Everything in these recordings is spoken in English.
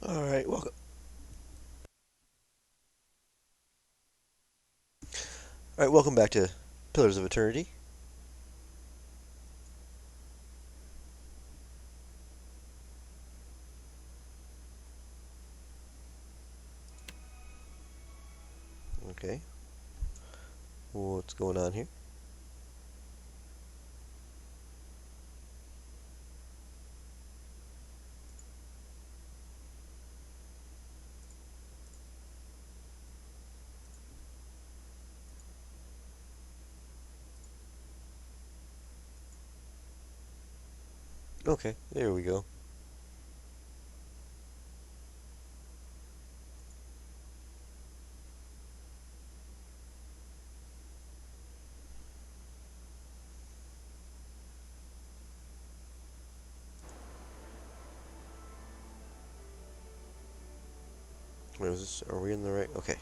Alright, welcome. Alright, welcome back to Pillars of Eternity. Okay. What's going on here? Okay, there we go. Where is this? Are we in the right? Okay.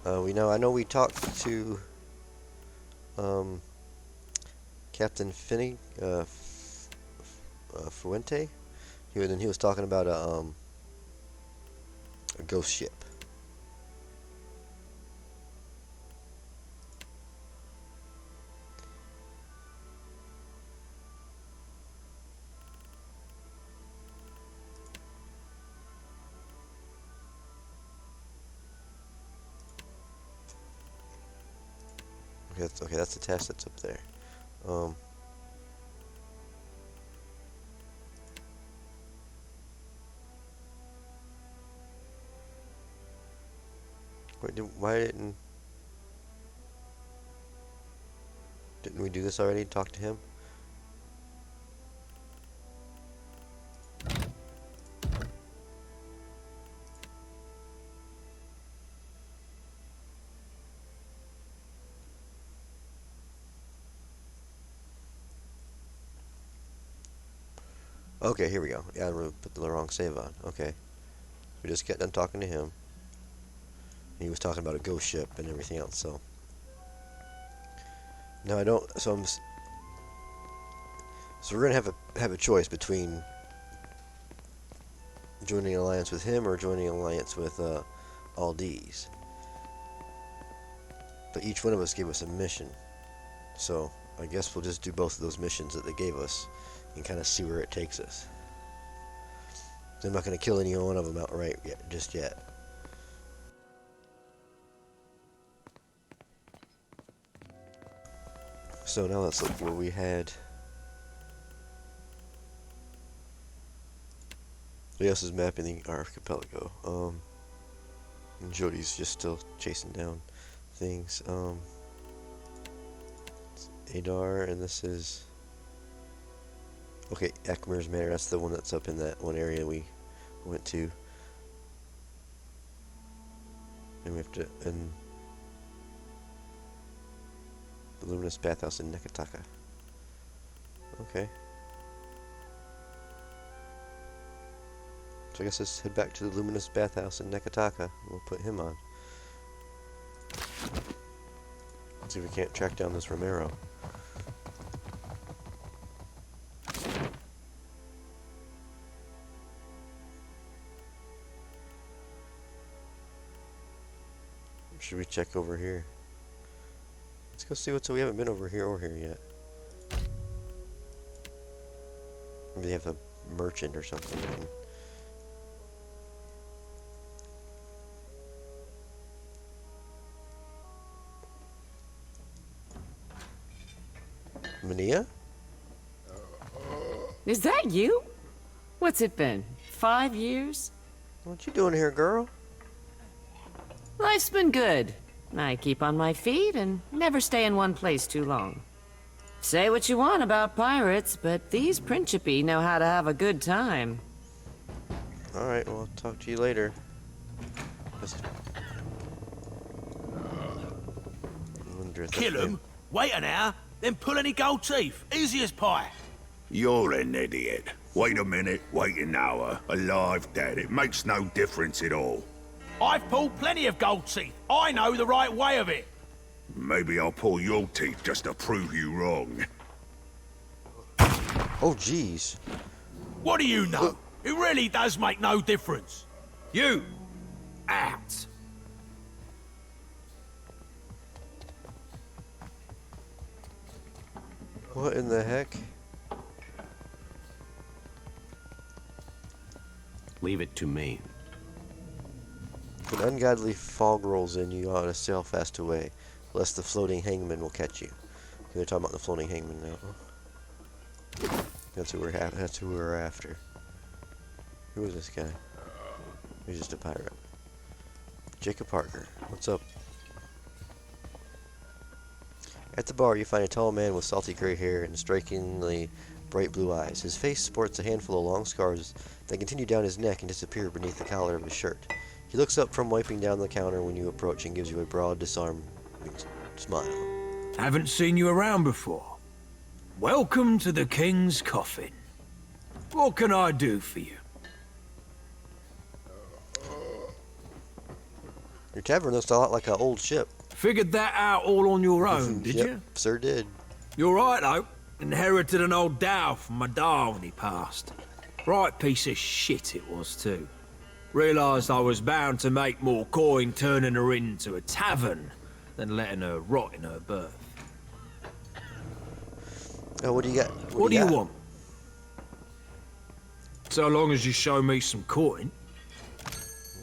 I know we talked to Captain Finney, Fuente. He was talking about a ghost ship. Okay, that's the test that's up there. Why didn't we do this already? Talk to him? Okay, here we go. Yeah, I put the wrong save on. Okay. We just got done talking to him. He was talking about a ghost ship and everything else, so. No, I don't. So we're gonna have a choice between joining an alliance with him or joining an alliance with Aldi's. But each one of us gave us a mission, so I guess we'll just do both of those missions that they gave us and kind of see where it takes us. I'm not gonna kill any one of them outright just yet. So now let's look where we had. Leos is mapping the archipelago. And Jody's just still chasing down things. It's Adar, and this is. Okay, Ekmer's Manor. That's the one that's up in that one area we went to. And we have to. And the Luminous Bathhouse in Nekataka. Okay. So I guess let's head back to the Luminous Bathhouse in Nekataka. We'll put him on. Let's see if we can't track down this Romero. Should we check over here? Let's go see we haven't been over here or here yet. Maybe they have a merchant or something. Mania? Is that you? What's it been? 5 years? What you doing here, girl? Life's been good. I keep on my feet and never stay in one place too long. Say what you want about pirates, but these Principi know how to have a good time. Alright, well, I'll talk to you later. Kill him, wait an hour, then pull any gold teeth. Easy as pie. You're an idiot. Wait a minute, wait an hour. Alive, dead, it makes no difference at all. I've pulled plenty of gold teeth. I know the right way of it. Maybe I'll pull your teeth just to prove you wrong. Oh, jeez. What do you know? It really does make no difference. You! Out! What in the heck? Leave it to me. When ungodly fog rolls in, you ought to sail fast away, lest the floating hangman will catch you. We're talking about the floating hangman now. That's who we're after. Who is this guy? He's just a pirate. Jacob Parker. What's up? At the bar, you find a tall man with salty gray hair and strikingly bright blue eyes. His face sports a handful of long scars that continue down his neck and disappear beneath the collar of his shirt. He looks up from wiping down the counter when you approach and gives you a broad, disarming smile. Haven't seen you around before. Welcome to the King's Coffin. What can I do for you? Your tavern looks a lot like an old ship. Figured that out all on your own, did Yep, you? sir did. You're right, though. Inherited an old dhow from my da when he passed. Right piece of shit it was, too. Realised I was bound to make more coin turning her into a tavern than letting her rot in her berth. Oh, what do you got? What do you got? want? So long as you show me some coin.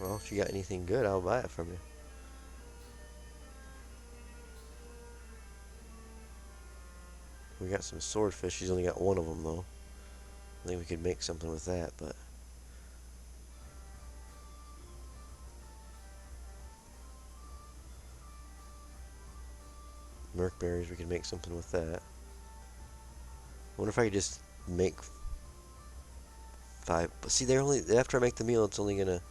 Well, if you got anything good, I'll buy it from you. We got some swordfish. He's only got one of them, though. I think we could make something with that, but... Merc berries, we could make something with that. I wonder if I could just make 5. But see, they're only... After I make the meal, it's only gonna...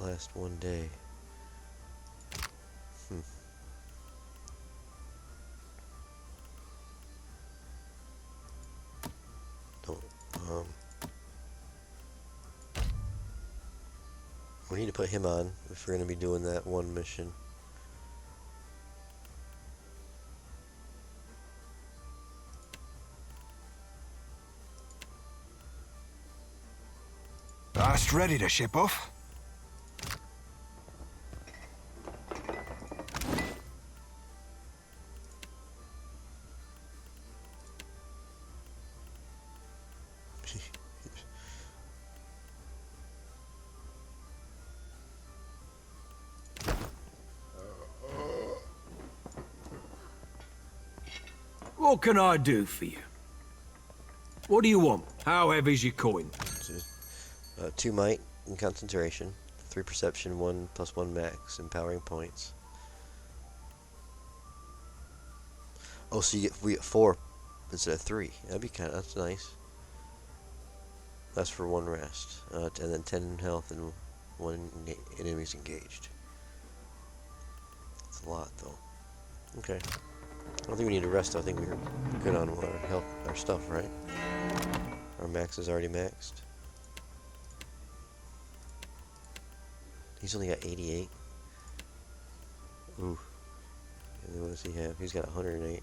last one day. We need to put him on if we're going to be doing that one mission. Last ready to ship off? What can I do for you? What do you want? How heavy's your coin? 2 might and concentration, 3 perception, 1 + 1 max, empowering points. Oh, so we get 4 instead of 3. That's nice. That's for 1 rest, and then 10 health and 1 enemies engaged. That's a lot, though. Okay. I don't think we need to rest. I think we're good on our health, our stuff, right? Our max is already maxed. He's only got 88. Ooh. And then what does he have? He's got 108.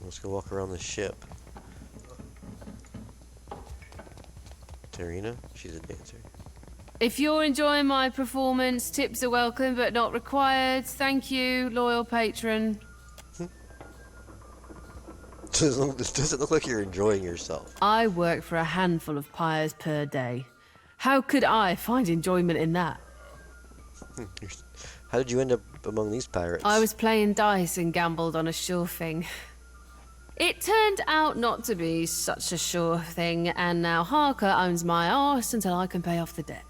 Let's go walk around the ship. Tarina, she's a dancer. If you're enjoying my performance, tips are welcome but not required. Thank you, loyal patron. This doesn't look like you're enjoying yourself. I work for a handful of pyres per day. How could I find enjoyment in that? How did you end up among these pirates? I was playing dice and gambled on a sure thing. It turned out not to be such a sure thing, and now Harker owns my arse until I can pay off the debt.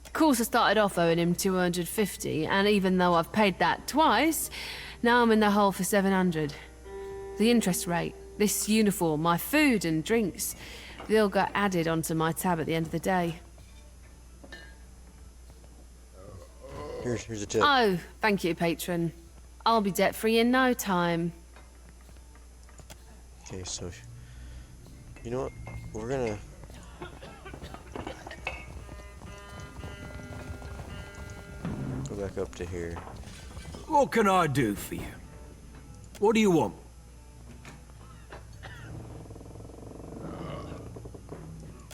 Of course, I started off owing him 250, and even though I've paid that twice, now I'm in the hole for 700. The interest rate, this uniform, my food and drinks, they all got added onto my tab at the end of the day. Here's a tip. Oh, thank you, patron. I'll be debt-free in no time. Okay, so... You know what? We're gonna... go back up to here. What can I do for you? What do you want?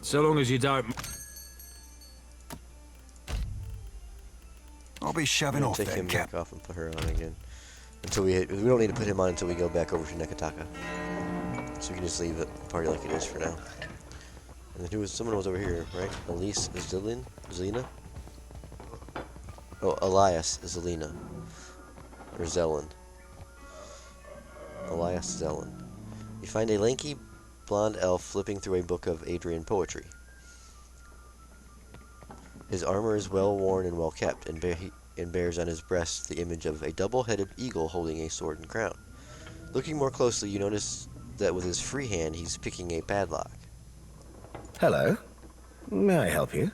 So long as you don't... I'll be shoving off Take then, him Cap. back off and put her on again. Until we don't need to put him on until we go back over to Nekataka. So we can just leave it party like it is for now. And then someone was over here, right? Elise Zelina? Oh, Elias Zelina. Or Zelen. Elias Zelen. You find a lanky blonde elf flipping through a book of Adrian poetry. His armor is well worn and well kept, and bears on his breast the image of a double-headed eagle holding a sword and crown. Looking more closely, you notice that with his free hand, he's picking a padlock. Hello. May I help you?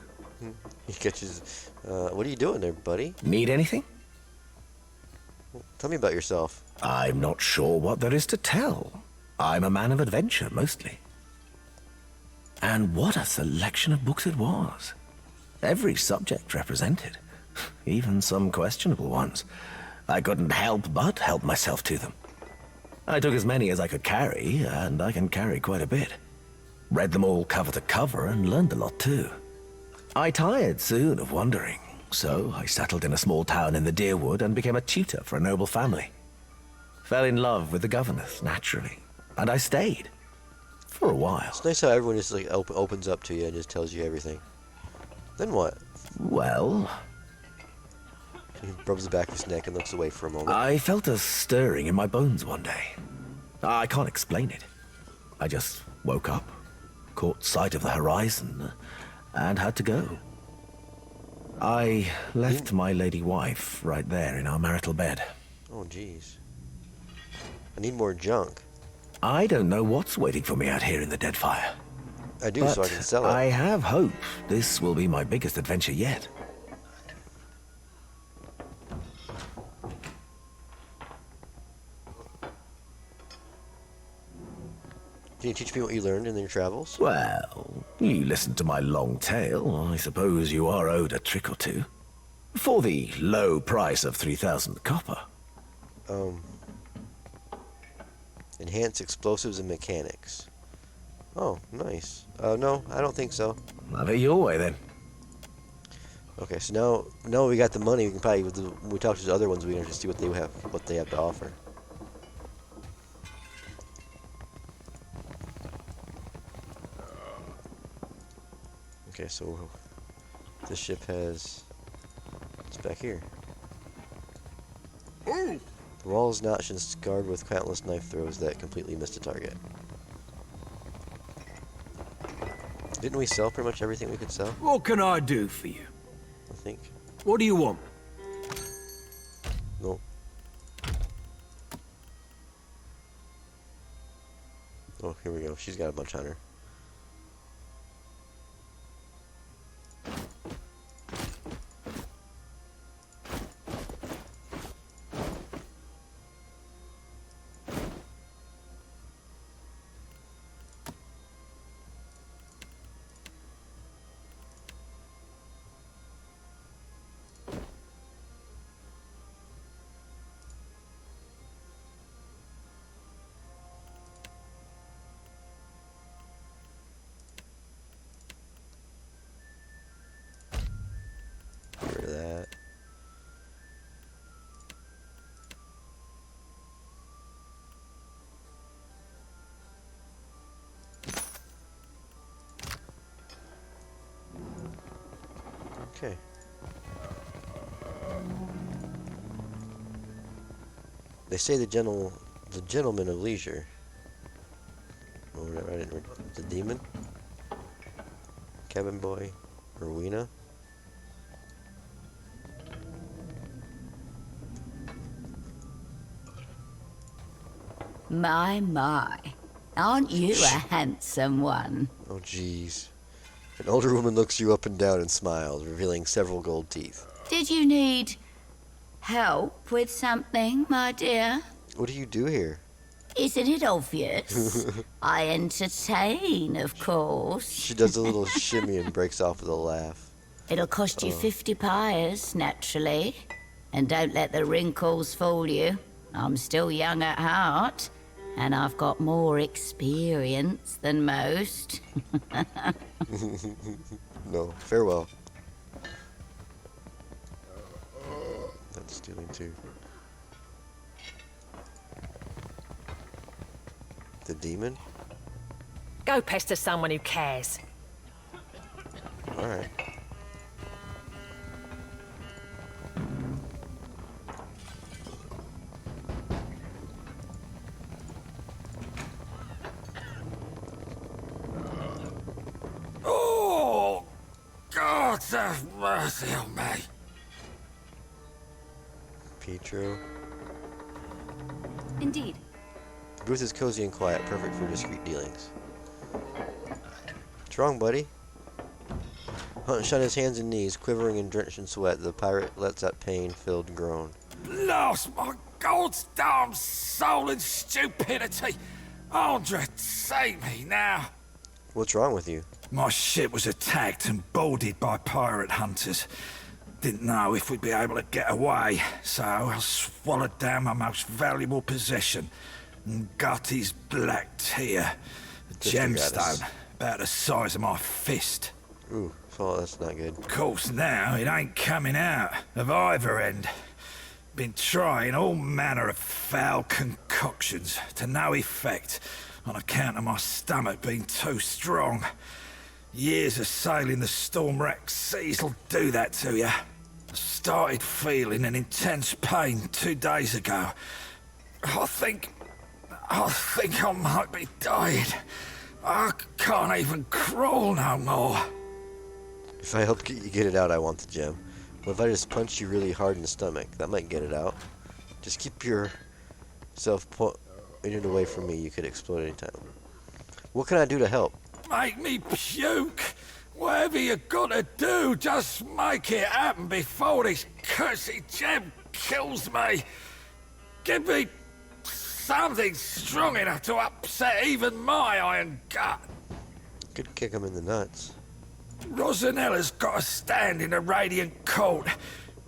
He catches... what are you doing there, buddy? Need anything? Tell me about yourself. I'm not sure what there is to tell. I'm a man of adventure, mostly. And what a selection of books it was. Every subject represented. Even some questionable ones. I couldn't help but help myself to them. I took as many as I could carry, and I can carry quite a bit. Read them all cover to cover and learned a lot too. I tired soon of wandering, so I settled in a small town in the Deerwood and became a tutor for a noble family. Fell in love with the governess, naturally, and I stayed. For a while. It's nice how everyone just like opens up to you and just tells you everything. Then what? Well... He rubs the back of his neck and looks away for a moment. I felt a stirring in my bones one day. I can't explain it. I just woke up, caught sight of the horizon, and had to go. I left my lady wife right there in our marital bed. Oh, jeez. I need more junk. I don't know what's waiting for me out here in the Deadfire. I do, But so I can sell it. I have hope this will be my biggest adventure yet. Can you teach me what you learned in your travels? Well, you listened to my long tale. I suppose you are owed a trick or two. For the low price of 3,000 copper. Enhance explosives and mechanics. Oh, nice. No, I don't think so. Have it your way, then. Okay, so now we got the money. We can probably, when we talk to the other ones, we can just see what they have to offer. Okay, so this ship has... It's back here. The wall is notched and scarred with countless knife throws that completely missed a target. Didn't we sell pretty much everything we could sell? What can I do for you? I think. What do you want? No. Oh, here we go. She's got a bunch on her. Get rid of that. Okay. They say the gentleman of leisure. Oh, I didn't read the demon, cabin boy, Rowena. My. Aren't you a handsome one? Oh, jeez. An older woman looks you up and down and smiles, revealing several gold teeth. Did you need help with something, my dear? What do you do here? Isn't it obvious? I entertain, of course. She does a little shimmy and breaks off with a laugh. It'll cost you 50 pyres, naturally. And don't let the wrinkles fool you. I'm still young at heart, and I've got more experience than most. No, farewell. That's stealing too. The demon? Go pester someone who cares. Alright. Oh, God have mercy on me. Pietro. Indeed. The booth is cozy and quiet, perfect for discreet dealings. What's wrong, buddy? Hunt shut his hands and knees, quivering and drenched in sweat. The pirate lets out pain-filled groan. Lost my God's damn soul in stupidity. Andra, save me now. What's wrong with you? My ship was attacked and boarded by pirate hunters. Didn't know if we'd be able to get away, so I swallowed down my most valuable possession and got his black tear. A gemstone, about the size of my fist. Ooh, oh, that's not good. Of course, now it ain't coming out of either end. Been trying all manner of foul concoctions to no effect on account of my stomach being too strong. Years of sailing the storm-racked seas will do that to you. I started feeling an intense pain 2 days ago. I think I might be dying. I can't even crawl no more. If I help you get it out, I want the gem. What if I just punch you really hard in the stomach? That might get it out. Just keep yourself pointed away from me. You could explode anytime. What can I do to help? Make me puke. Whatever you gotta do, just make it happen before this cursed gem kills me. Give me something strong enough to upset even my iron gut. Could kick him in the nuts. Rosanella's got a stand in the Radiant Court.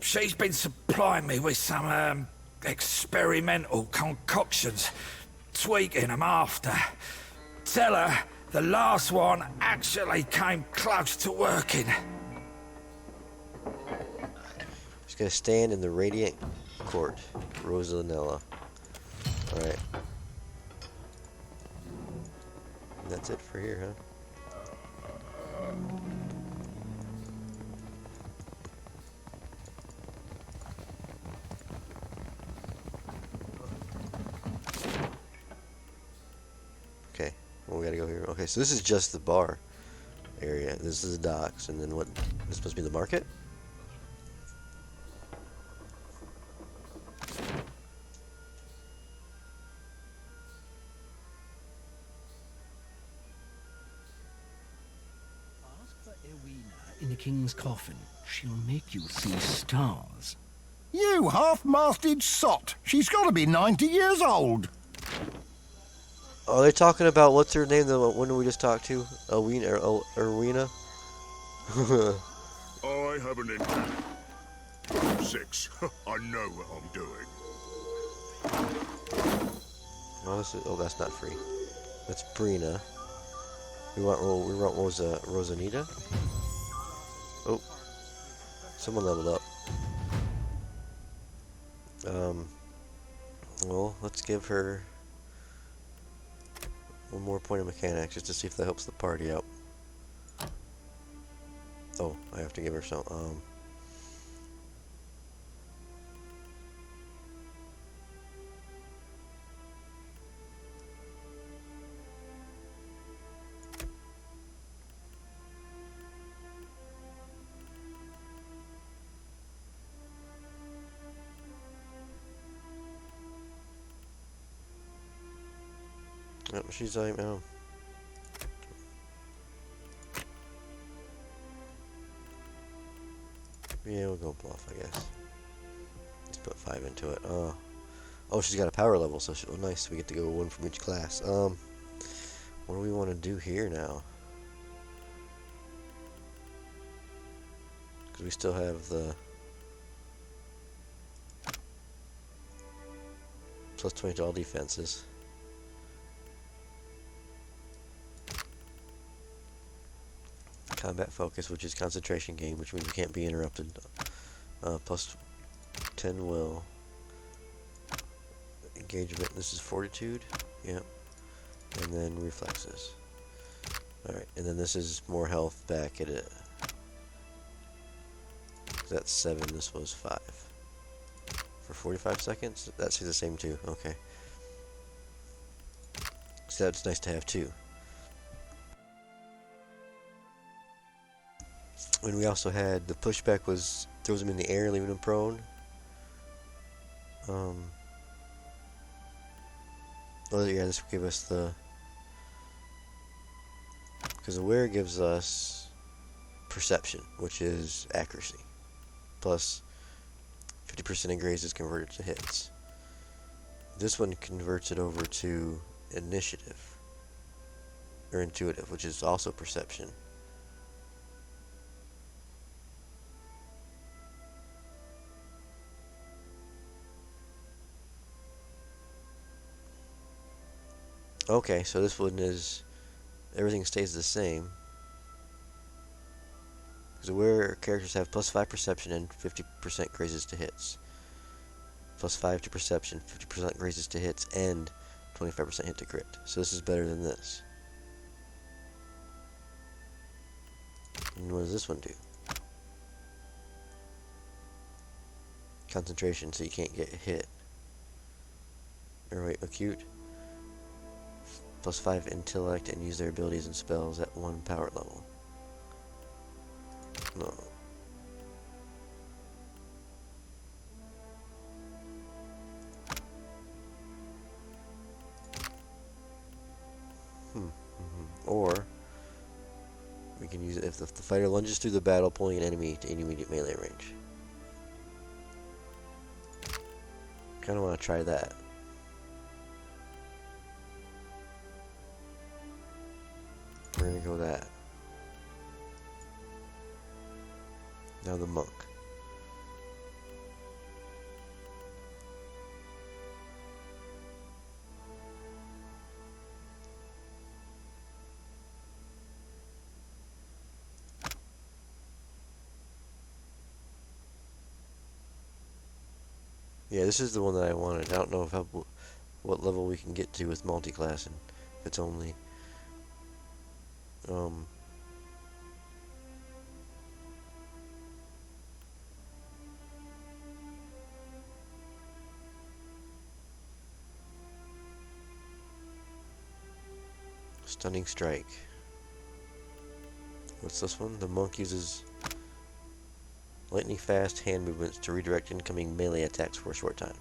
She's been supplying me with some, experimental concoctions, tweaking them after. Tell her the last one actually came close to working. She's gonna stand in the Radiant Court. Rosanella. Alright. That's it for here, huh? Okay, well, we gotta go here. Okay, so this is just the bar area. This is the docks, and then what? This is supposed to be the market? In the king's coffin, she'll make you see stars. You half-masted sot! She's got to be 90 years old! Are they talking about, what's her name, the one we just talked to? Elwina? Erwina? I have an intent. 6. I know what I'm doing. Oh, that's not free. That's Brina. We want Rosanita? Oh. Someone leveled up. Well, let's give her one more point of mechanics just to see if that helps the party out. Oh, I have to give her some, oh, she's like, oh. Yeah, we'll go bluff, I guess. Let's put 5 into it. Oh, she's got a power level, so nice. We get to go 1 from each class. What do we want to do here now? Because we still have the... Plus 20 to all defenses. Combat focus, which is concentration gain, which means you can't be interrupted. Plus 10 will. Engagement, this is fortitude. Yep. And then reflexes. Alright, and then this is more health back at it. That's 7, this was 5. For 45 seconds? That's the same too, okay. So that's nice to have too. And we also had the pushback was throws him in the air, leaving him prone. Oh yeah, this will give us the, because aware gives us perception, which is accuracy, plus 50% of grazes converted to hits. This one converts it over to initiative, or intuitive, which is also perception. Okay, so this one is, everything stays the same. Because aware characters have plus 5 perception and 50% grazes to hits. Plus 5 to perception, 50% grazes to hits, and 25% hit to crit. So this is better than this. And what does this one do? Concentration, so you can't get hit. Or wait, acute. Plus 5 intellect and use their abilities and spells at 1 power level. No. Or we can use it if the fighter lunges through the battle, pulling an enemy to immediate melee range. Kind of want to try that. We're gonna go that. Now the monk. Yeah, this is the one that I wanted. I don't know if what level we can get to with multi-classing. If it's only Stunning Strike. What's this one? The monk uses lightning fast hand movements to redirect incoming melee attacks for a short time.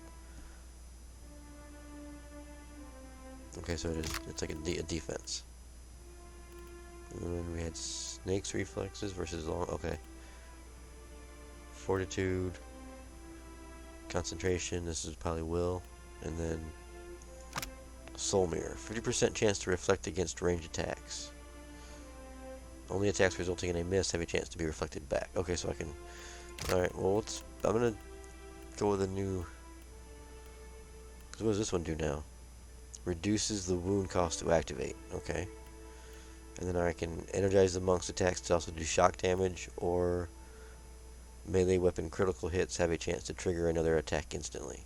Okay, so it's like a defense. And then we had snake's reflexes versus long. Okay. Fortitude. Concentration. This is probably will. And then Soul Mirror. 50% chance to reflect against ranged attacks. Only attacks resulting in a miss have a chance to be reflected back. Okay, so I can. Alright, well, I'm gonna go with a new. Because what does this one do now? Reduces the wound cost to activate. Okay. And then I can energize the monk's attacks to also do shock damage, or melee weapon critical hits have a chance to trigger another attack instantly.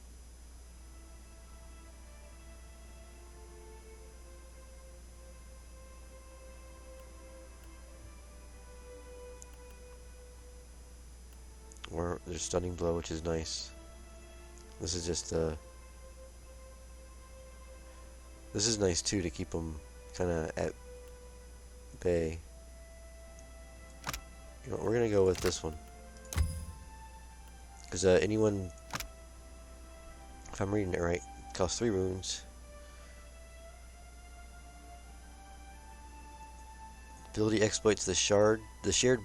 Or there's Stunning Blow, which is nice. This is just this is nice too, to keep them kind of at bay. You know, we're gonna go with this one because anyone, if I'm reading it right, costs 3 wounds. Ability exploits the shared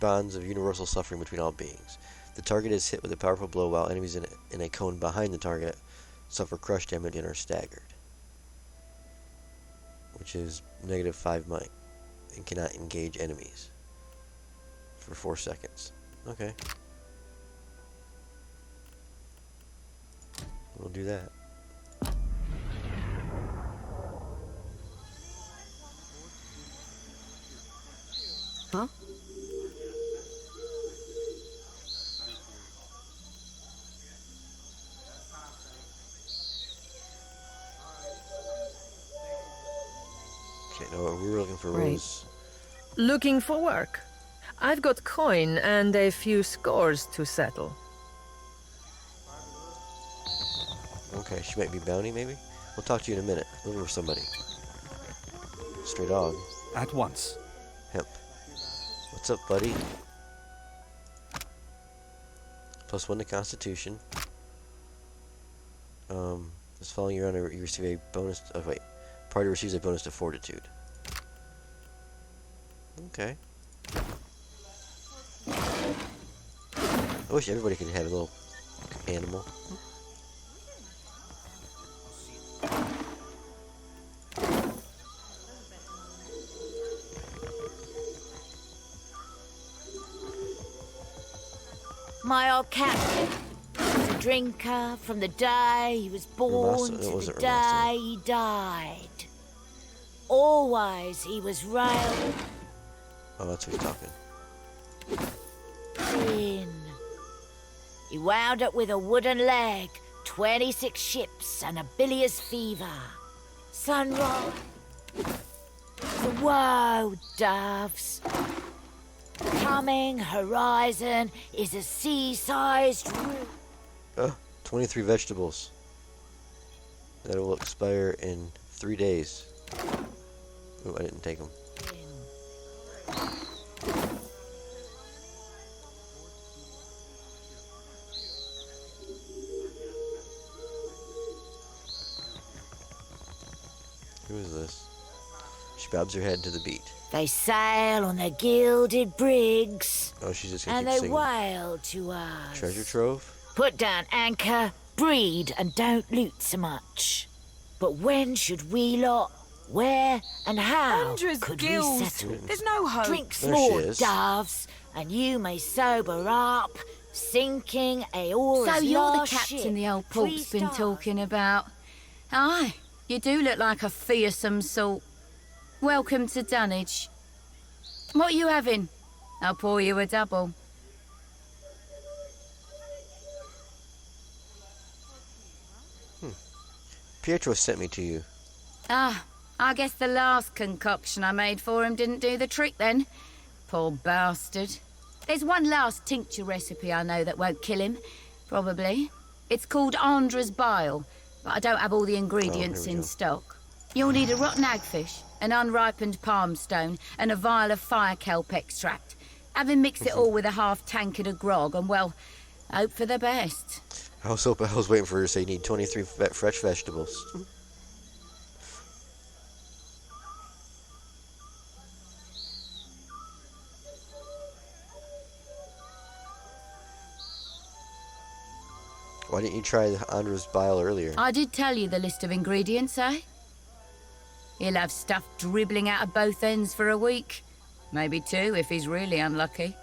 bonds of universal suffering between all beings. The target is hit with a powerful blow while enemies in a cone behind the target suffer crush damage and are staggered, which is -5 might, and cannot engage enemies for 4 seconds. Okay. We'll do that. Huh? Okay, no, we're looking for Right. Rose. Looking for work. I've got coin and a few scores to settle. Okay, she might be bounty, maybe? We'll talk to you in a minute. Looking for somebody. Stray dog. At once. Hemp. What's up, buddy? +1 to Constitution. This following year on, you receive a bonus. Oh wait, party receives a bonus to Fortitude. Okay. I wish everybody could have a little animal. My old captain was a drinker from the day he was born Ramasa? It to the wasn't day Ramasa. he died. Always he was railed Oh, that's who's talking. in. He wound up with a wooden leg, 26 ships, and a bilious fever. Sunrise. The woe, doves. Coming horizon is a sea-sized root. 23 vegetables. That will expire in 3 days. Oh, I didn't take them. Who is this? She bobs her head to the beat. They sail on their gilded brigs, Oh, she's just gonna and keep they singing. wail to us. Treasure Trove? Put down anchor, breed, and don't loot so much. But when should we lot, where, and how Andra's could Guild. we settle? There's no hope. Drink There small, she is. doves, and you may sober up, sinking Aora's So you're the last captain ship. the old pork's been talking about. Aye, you do look like a fearsome sort. Welcome to Dunwich. What are you having? I'll pour you a double. Pietro sent me to you. Ah, I guess the last concoction I made for him didn't do the trick then. Poor bastard. There's one last tincture recipe I know that won't kill him. Probably. It's called Andra's Bile, but I don't have all the ingredients here we in go. stock. You'll need a rotten hagfish, an unripened palm stone, and a vial of fire kelp extract. Have him mix it all with a half tankard of grog, and well, hope for the best. I was waiting for her to say you need 23 fresh vegetables. Why didn't you try the Andra's Bile earlier? I did tell you the list of ingredients, eh? He'll have stuff dribbling out of both ends for a week. Maybe 2 if he's really unlucky.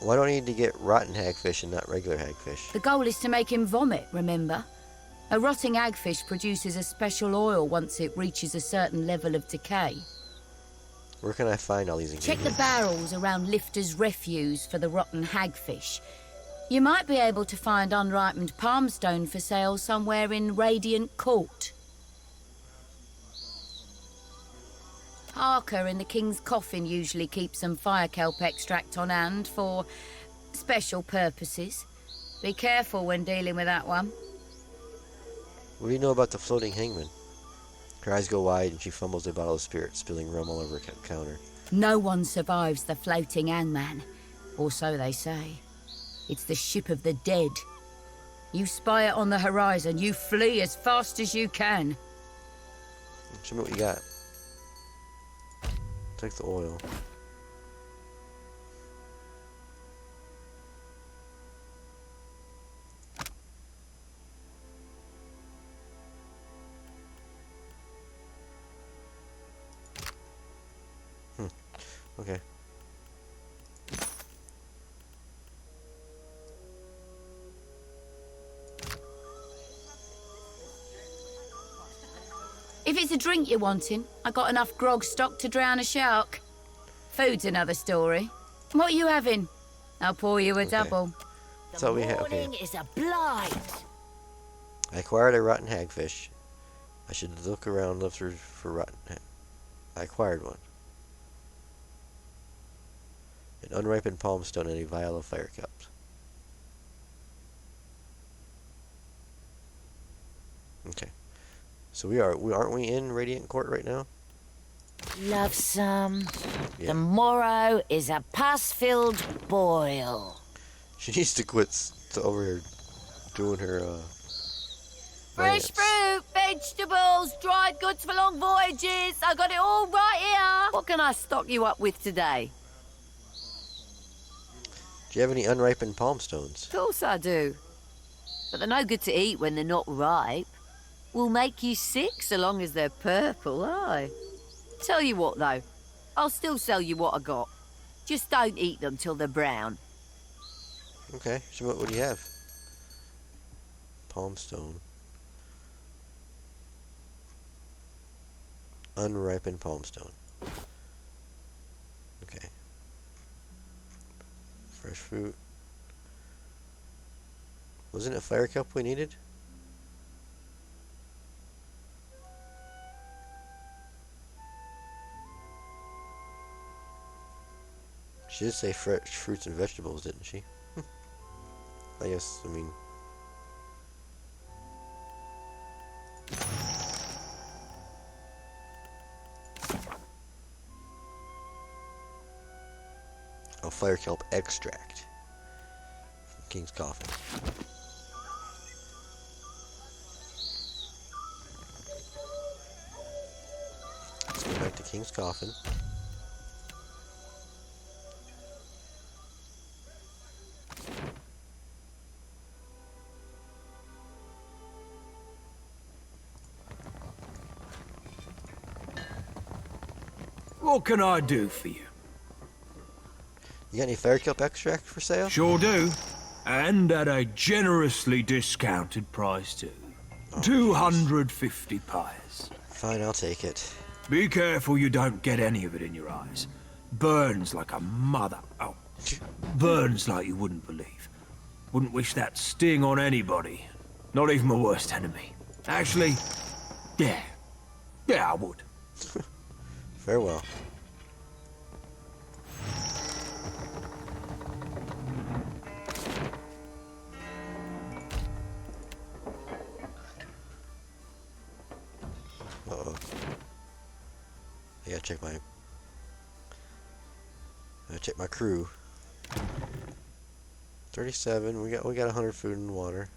Why don't I need to get rotten hagfish and not regular hagfish? The goal is to make him vomit, remember? A rotting hagfish produces a special oil once it reaches a certain level of decay. Where can I find all these Check ingredients? the barrels around Lifter's Refuse for the rotten hagfish. You might be able to find unripened palmstone for sale somewhere in Radiant Court. Harker in the King's Coffin usually keeps some fire kelp extract on hand for special purposes. Be careful when dealing with that one. What do you know about the Floating Hangman? Her eyes go wide and she fumbles a bottle of spirit, spilling rum all over her counter. No one survives the Floating Hangman, or so they say. It's the ship of the dead. You spy it on the horizon, you flee as fast as you can. Show me what you got. Take the oil. Okay. If it's a drink you're wanting, I got enough grog stock to drown a shark. Food's another story. What are you having? I'll pour you a double. So we have. Okay. Morning is a blight. I acquired a rotten hagfish. I should look around, look for rotten. I acquired one. An unripened palm stone and a vial of fire cups. Okay. So aren't we in Radiant Court right now? Love some. Yeah. The morrow is a pus-filled boil. She needs to quit over here doing her Fresh fruit, vegetables, dried goods for long voyages. I got it all right here. What can I stock you up with today? Do you have any unripened palm stones? Of course I do. But they're no good to eat when they're not ripe. Will make you sick so long as they're purple, aye. Tell you what, though. I'll still sell you what I got. Just don't eat them till they're brown. Okay, so what do you have? Palm stone. Unripened palm stone. Okay. Fresh fruit. Wasn't it fire cup we needed? She did say fresh fruits and vegetables, didn't she? I guess, I mean... Oh, fire kelp extract. From King's Coffin. Let's go back to King's Coffin. What can I do for you? You got any fire kelp extract for sale? Sure do. And at a generously discounted price, too. 250 pies. Fine, I'll take it. Be careful you don't get any of it in your eyes. Burns like a mother. Oh, burns like you wouldn't believe. Wouldn't wish that sting on anybody. Not even my worst enemy. Actually, yeah. Yeah, I would. Farewell. Uh-oh. I gotta check my crew. 37. We got 100 food and water.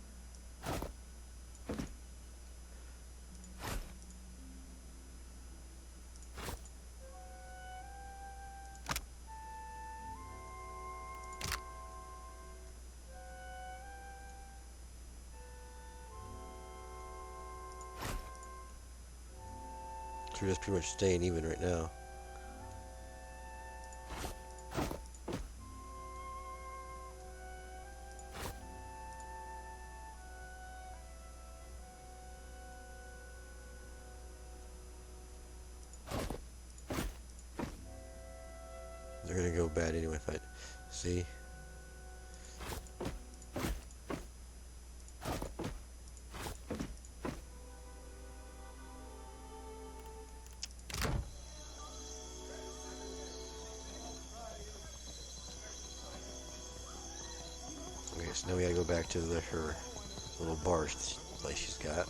So we're just pretty much staying even right now. They're gonna go bad anyway if I see. Okay, so now we gotta go back to her little bar place she's got.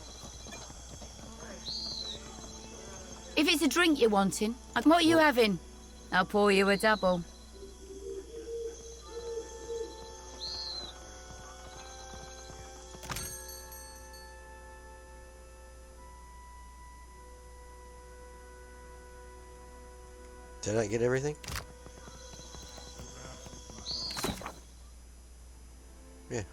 If it's a drink you're wanting, what are you having? I'll pour you a double. Did I not get everything? Yeah.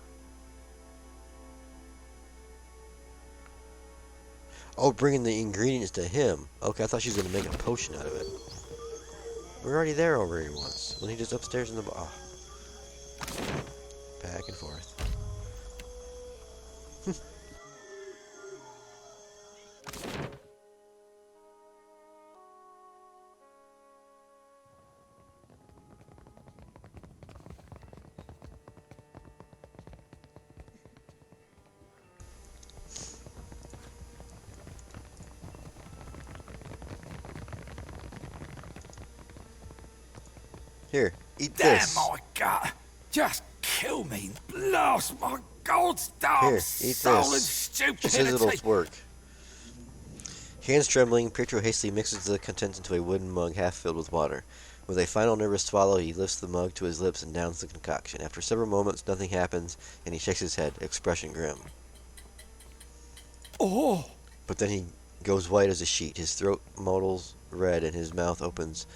Oh, bringing the ingredients to him. Okay, I thought she was going to make a potion out of it. We're already there already once. When he just upstairs in the bar. Oh. Back and forth. Here, eat Damn this. my gut. Just kill me. Blast my God's dark Here, eat soul and this. She stupidity. says it'll work. Hands trembling, Pietro hastily mixes the contents into a wooden mug half filled with water. With a final nervous swallow, he lifts the mug to his lips and downs the concoction. After several moments, nothing happens, and he shakes his head, expression grim. Oh! But then he goes white as a sheet. His throat mottles red, and his mouth opens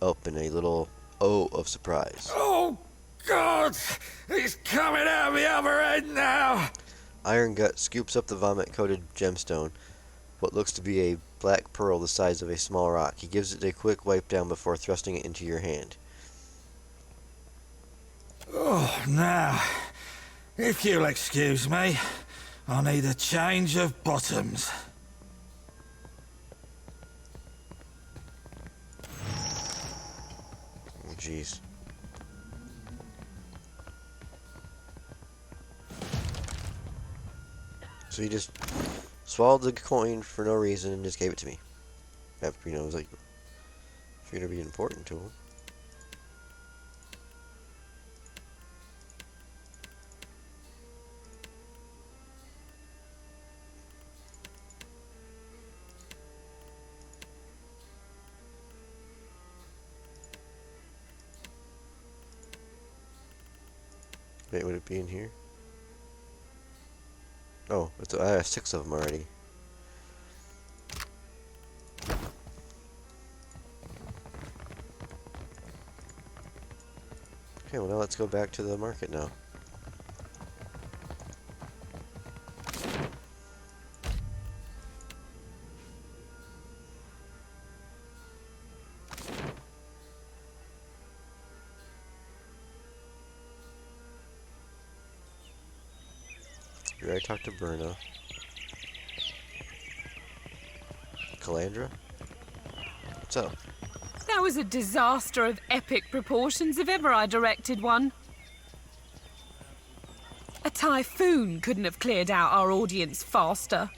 up in a little O of surprise. Oh, God! He's coming out the other end now! Iron Gut scoops up the vomit-coated gemstone, what looks to be a black pearl the size of a small rock. He gives it a quick wipe down before thrusting it into your hand. Oh, now, if you'll excuse me, I need a change of bottoms. Oh, jeez. So he just swallowed the coin for no reason and just gave it to me. After, it was like, figured it'd be important to him. Wait, would it be in here? Oh, I have 6 of them already. Okay, well now let's go back to the market now. You already talked to Berna. Calandra? What's up? That was a disaster of epic proportions if ever I directed one. A typhoon couldn't have cleared out our audience faster.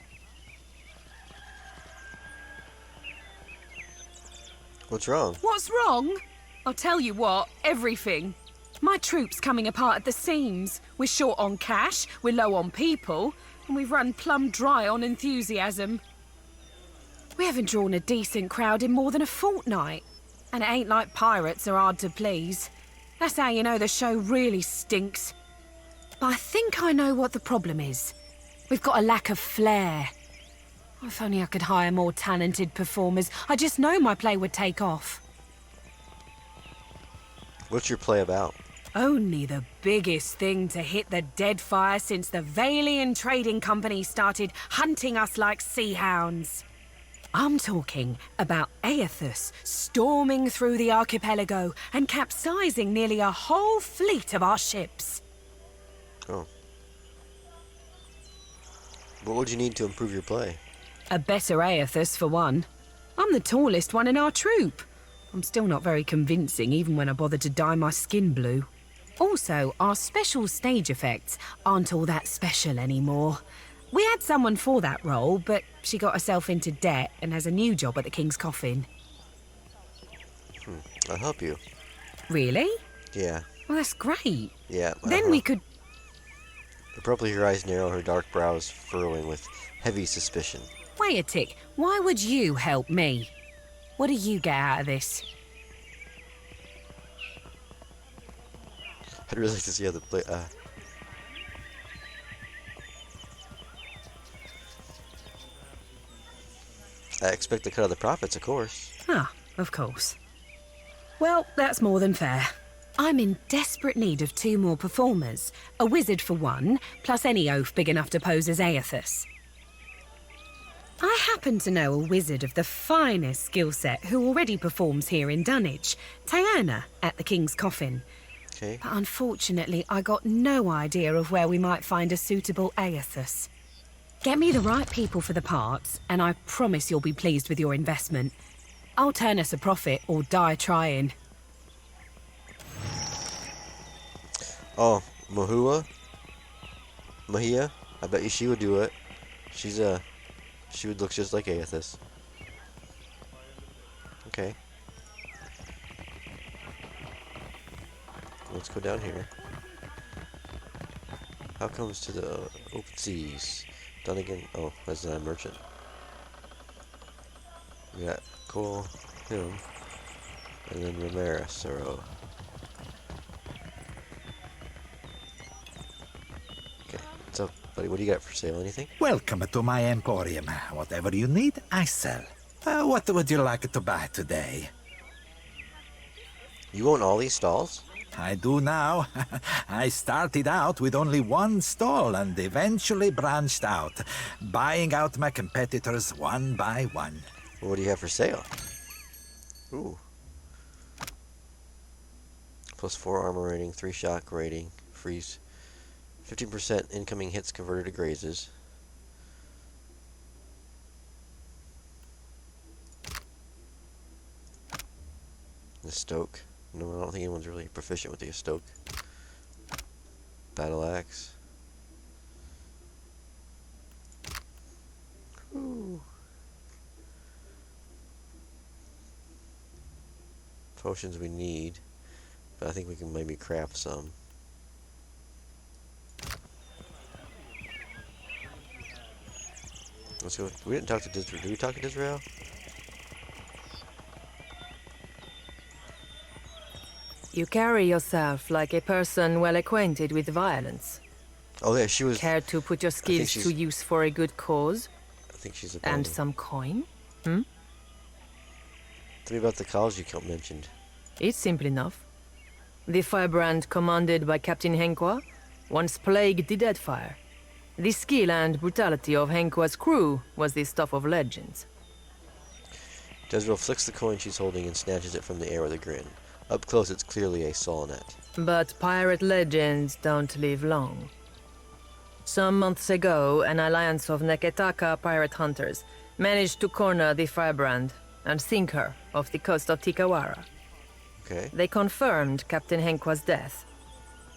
What's wrong? What's wrong? I'll tell you what, everything. My troop's coming apart at the seams. We're short on cash, we're low on people, and we've run plumb dry on enthusiasm. We haven't drawn a decent crowd in more than a fortnight. And it ain't like pirates are hard to please. That's how you know the show really stinks. But I think I know what the problem is. We've got a lack of flair. If only I could hire more talented performers, I just know my play would take off. What's your play about? Only the biggest thing to hit the dead fire since the Valian Trading Company started hunting us like sea hounds. I'm talking about Aethus storming through the archipelago and capsizing nearly a whole fleet of our ships. Oh. What would you need to improve your play? A better Aethus, for one. I'm the tallest one in our troop. I'm still not very convincing, even when I bother to dye my skin blue. Also, our special stage effects aren't all that special anymore. We had someone for that role, but she got herself into debt and has a new job at the King's Coffin. I'll help you. Really? Yeah. Well, that's great. Yeah. Then we could... Abruptly her eyes narrow, her dark brows furrowing with heavy suspicion. Wait a tick. Why would you help me? What do you get out of this? I'd really like to see how the play... I expect to cut out the profits, of course. Ah, of course. Well, that's more than fair. I'm in desperate need of 2 more performers. A wizard for one, plus any oaf big enough to pose as Aethus. I happen to know a wizard of the finest skill set who already performs here in Dunwich, Diana at the King's Coffin. Okay. But unfortunately, I got no idea of where we might find a suitable Aethus. Get me the right people for the parts, and I promise you'll be pleased with your investment. I'll turn us a profit or die trying. Oh, Mahia? I bet you she would do it. She would look just like Aethys. Okay. let's go down here. How comes to the open seas? Done again. Oh, that's not a merchant. We got Cole, him, and then Menace. Okay, what's up, buddy? What do you got for sale? Anything? Welcome to my emporium. Whatever you need, I sell. What would you like to buy today? You own all these stalls? I do now. I started out with only one stall and eventually branched out, buying out my competitors one by one. What do you have for sale? Ooh. +4 armor rating, 3 shock rating, freeze, 15% incoming hits converted to grazes. The stoke. No, I don't think anyone's really proficient with the stoke. Battle axe. Ooh. Potions we need, but I think we can maybe craft some. Let's go. We didn't talk to Disrael. Did we talk to Disrael? You carry yourself like a person well acquainted with violence. Oh yeah, she was. Care to put your skills to use for a good cause? I think she's a. And some coin? Hmm? Tell me about the cause you mentioned. It's simple enough. The firebrand commanded by Captain Henqua once plagued the Deadfire. The skill and brutality of Henqua's crew was the stuff of legends. Disrael flicks the coin she's holding and snatches it from the air with a grin. Up close, it's clearly a solnet. But pirate legends don't live long. Some months ago, an alliance of Neketaka pirate hunters managed to corner the firebrand and sink her off the coast of Tikawara. Okay. They confirmed Captain Henqua's death,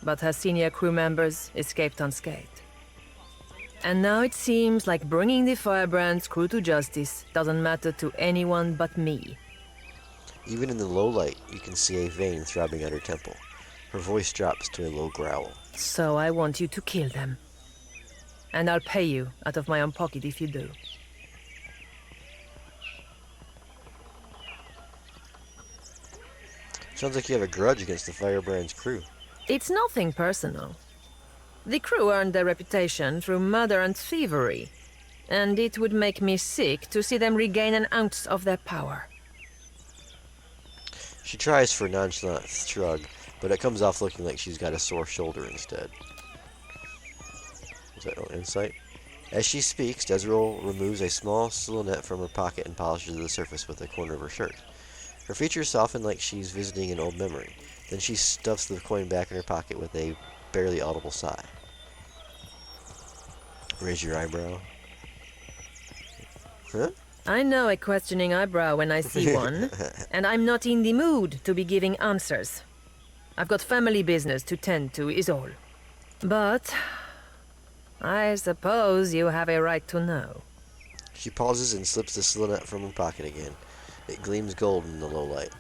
but her senior crew members escaped unscathed. And now it seems like bringing the firebrand's crew to justice doesn't matter to anyone but me. Even in the low light, you can see a vein throbbing at her temple. Her voice drops to a low growl. So I want you to kill them. And I'll pay you out of my own pocket if you do. Sounds like you have a grudge against the firebrand's crew. It's nothing personal. The crew earned their reputation through murder and thievery, and it would make me sick to see them regain an ounce of their power. She tries for a nonchalant shrug, but it comes off looking like she's got a sore shoulder instead. Is that no insight? As she speaks, Disrael removes a small solnet from her pocket and polishes the surface with a corner of her shirt. Her features soften like she's visiting an old memory. Then she stuffs the coin back in her pocket with a barely audible sigh. Raise your eyebrow. Huh? I know a questioning eyebrow when I see one, and I'm not in the mood to be giving answers. I've got family business to tend to, is all. But I suppose you have a right to know. She pauses and slips the solnet from her pocket again. It gleams gold in the low light.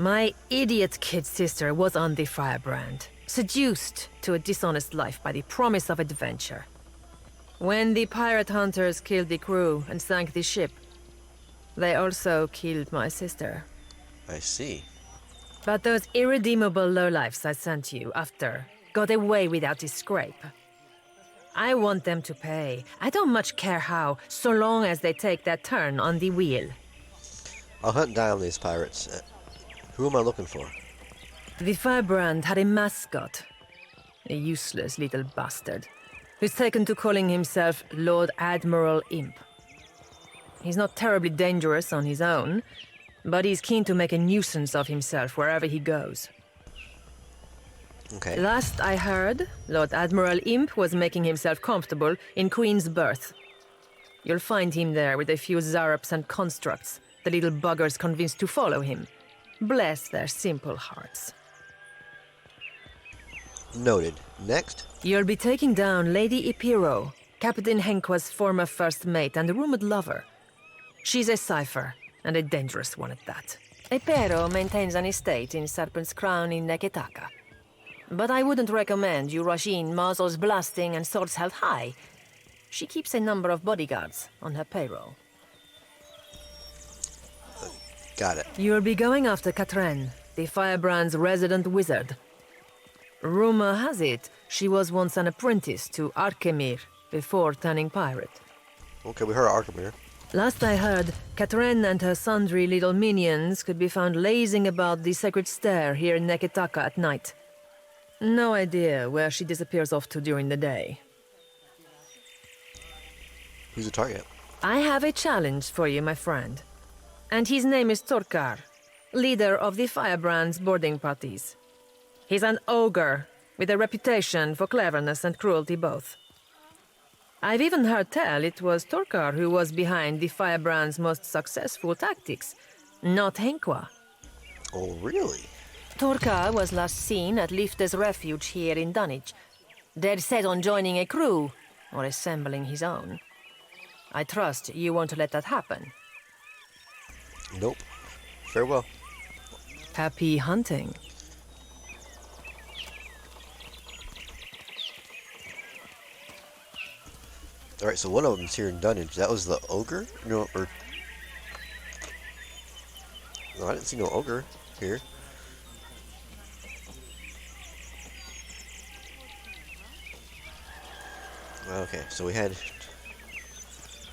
My idiot kid sister was on the firebrand, seduced to a dishonest life by the promise of adventure. When the pirate hunters killed the crew and sank the ship, they also killed my sister. I see. But those irredeemable lowlifes I sent you after got away without a scrape. I want them to pay. I don't much care how, so long as they take their turn on the wheel. I'll hunt down these pirates. Who am I looking for? The firebrand had a mascot. A useless little bastard, who's taken to calling himself Lord Admiral Imp. He's not terribly dangerous on his own, but he's keen to make a nuisance of himself wherever he goes. Okay. Last I heard, Lord Admiral Imp was making himself comfortable in Queen's Berth. You'll find him there with a few zarups and constructs, the little buggers convinced to follow him. Bless their simple hearts. Noted. Next? You'll be taking down Lady Ipiro, Captain Henqua's former first mate and rumored lover. She's a cipher, and a dangerous one at that. Ipiro maintains an estate in Serpent's Crown in Neketaka. But I wouldn't recommend you rush in, muzzles blasting and swords held high. She keeps a number of bodyguards on her payroll. Got it. You'll be going after Katren, the Firebrand's resident wizard. Rumor has it she was once an apprentice to Arkemir before turning pirate. Okay, we heard of Arkemir. Last I heard, Katren and her sundry little minions could be found lazing about the sacred stair here in Neketaka at night. No idea where she disappears off to during the day. Who's the target? I have a challenge for you, my friend. And his name is Torkar, leader of the Firebrand's boarding parties. He's an ogre, with a reputation for cleverness and cruelty both. I've even heard tell it was Torkar who was behind the Firebrand's most successful tactics, not Henkwa. Oh, really? Torkar was last seen at Lifte's refuge here in Dunwich. Dead set on joining a crew, or assembling his own. I trust you won't let that happen. Nope. Farewell. Happy hunting. Alright, so one of them's here in Dunwich. That was the ogre? No, or... No, I didn't see no ogre here. Okay, so we had...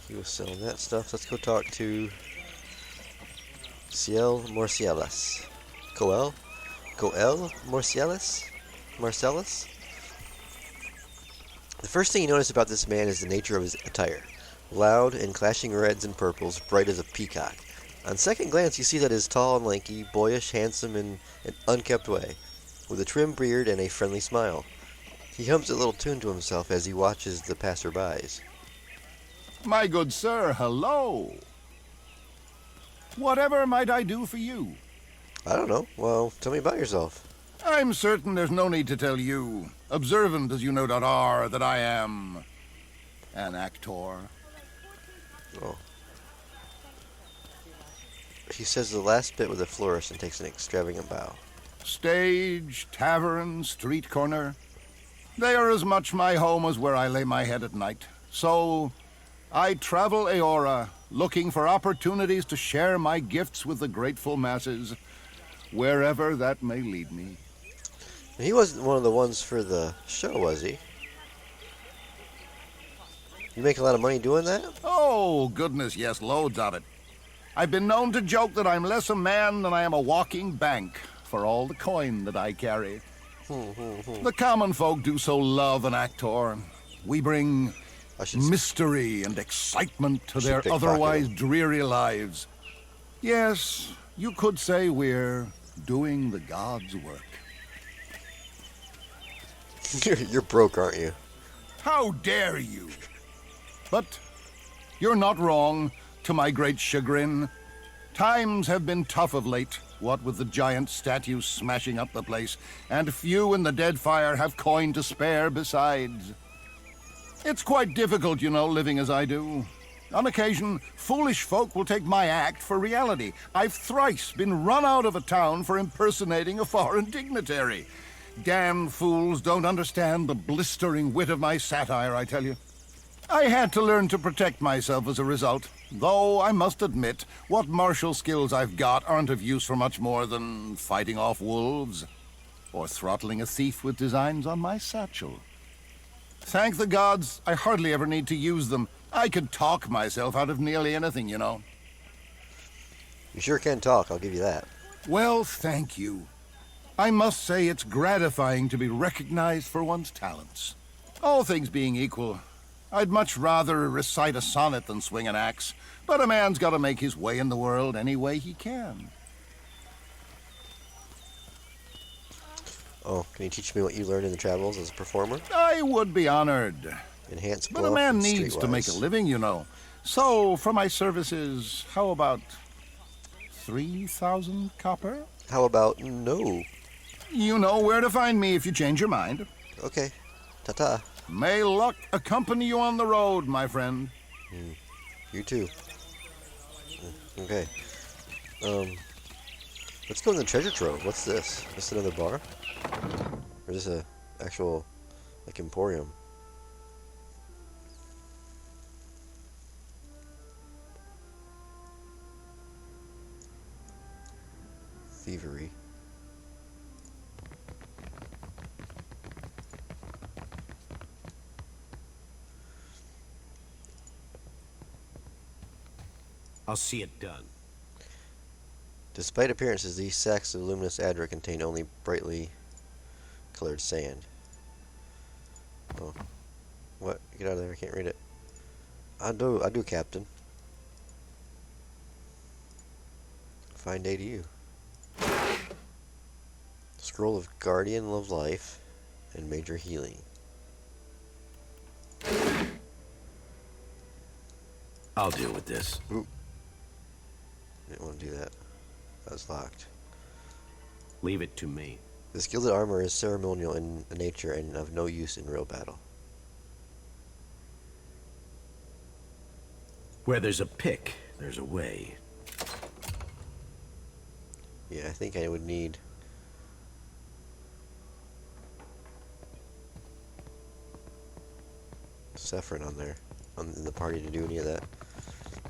He was selling that stuff. Let's go talk to... Ciel Morcialis. Coel Morcialis? Marcellus? The first thing you notice about this man is the nature of his attire. Loud and clashing reds and purples, bright as a peacock. On second glance, you see that he is tall and lanky, boyish, handsome in an unkempt way, with a trim beard and a friendly smile. He hums a little tune to himself as he watches the passerbys. My good sir, hello. Whatever might I do for you? I don't know. Well, tell me about yourself. I'm certain there's no need to tell you, observant as you no doubt are, that I am an actor. Oh. He says the last bit with a flourish and takes an extravagant bow. Stage, tavern, street corner. They are as much my home as where I lay my head at night. So, I travel Aora, looking for opportunities to share my gifts with the grateful masses, wherever that may lead me. He wasn't one of the ones for the show, was he? You make a lot of money doing that? Oh, goodness, yes, loads of it. I've been known to joke that I'm less a man than I am a walking bank for all the coin that I carry. The common folk do so love an actor. We bring mystery and excitement to their otherwise dreary lives. Yes, you could say we're doing the God's work. You're broke, aren't you? How dare you? But you're not wrong, to my great chagrin. Times have been tough of late, what with the giant statues smashing up the place, and few in the Deadfire have coin to spare besides. It's quite difficult, you know, living as I do. On occasion, foolish folk will take my act for reality. I've thrice been run out of a town for impersonating a foreign dignitary. Damn fools don't understand the blistering wit of my satire, I tell you. I had to learn to protect myself as a result, though I must admit, what martial skills I've got aren't of use for much more than fighting off wolves, or throttling a thief with designs on my satchel. Thank the gods, I hardly ever need to use them. I could talk myself out of nearly anything, you know. You sure can talk, I'll give you that. Well, thank you. I must say it's gratifying to be recognized for one's talents. All things being equal, I'd much rather recite a sonnet than swing an axe, but a man's got to make his way in the world any way he can. Oh, can you teach me what you learned in the travels as a performer? I would be honored. Enhanced But bluff a man and needs to streetwise. make a living, you know. So, for my services, how about 3,000 copper? How about no? You know where to find me if you change your mind. Okay. Ta-ta. May luck accompany you on the road, my friend. You too. Okay. Let's go in the Treasure Trove. What's this? Just another bar? Or is this a actual, like, emporium? Thievery. I'll see it done. Despite appearances, these sacks of luminous Andra contain only brightly colored sand. Oh. What? Get out of there, I can't read it. I do, Captain. Fine day to you. Scroll of Guardian of Life and Major Healing. I'll deal with this. Ooh. Didn't want to do that. That was locked. Leave it to me. This gilded armor is ceremonial in nature and of no use in real battle. Where there's a pick, there's a way. Yeah, I think I would need Saffron on there, in the party to do any of that.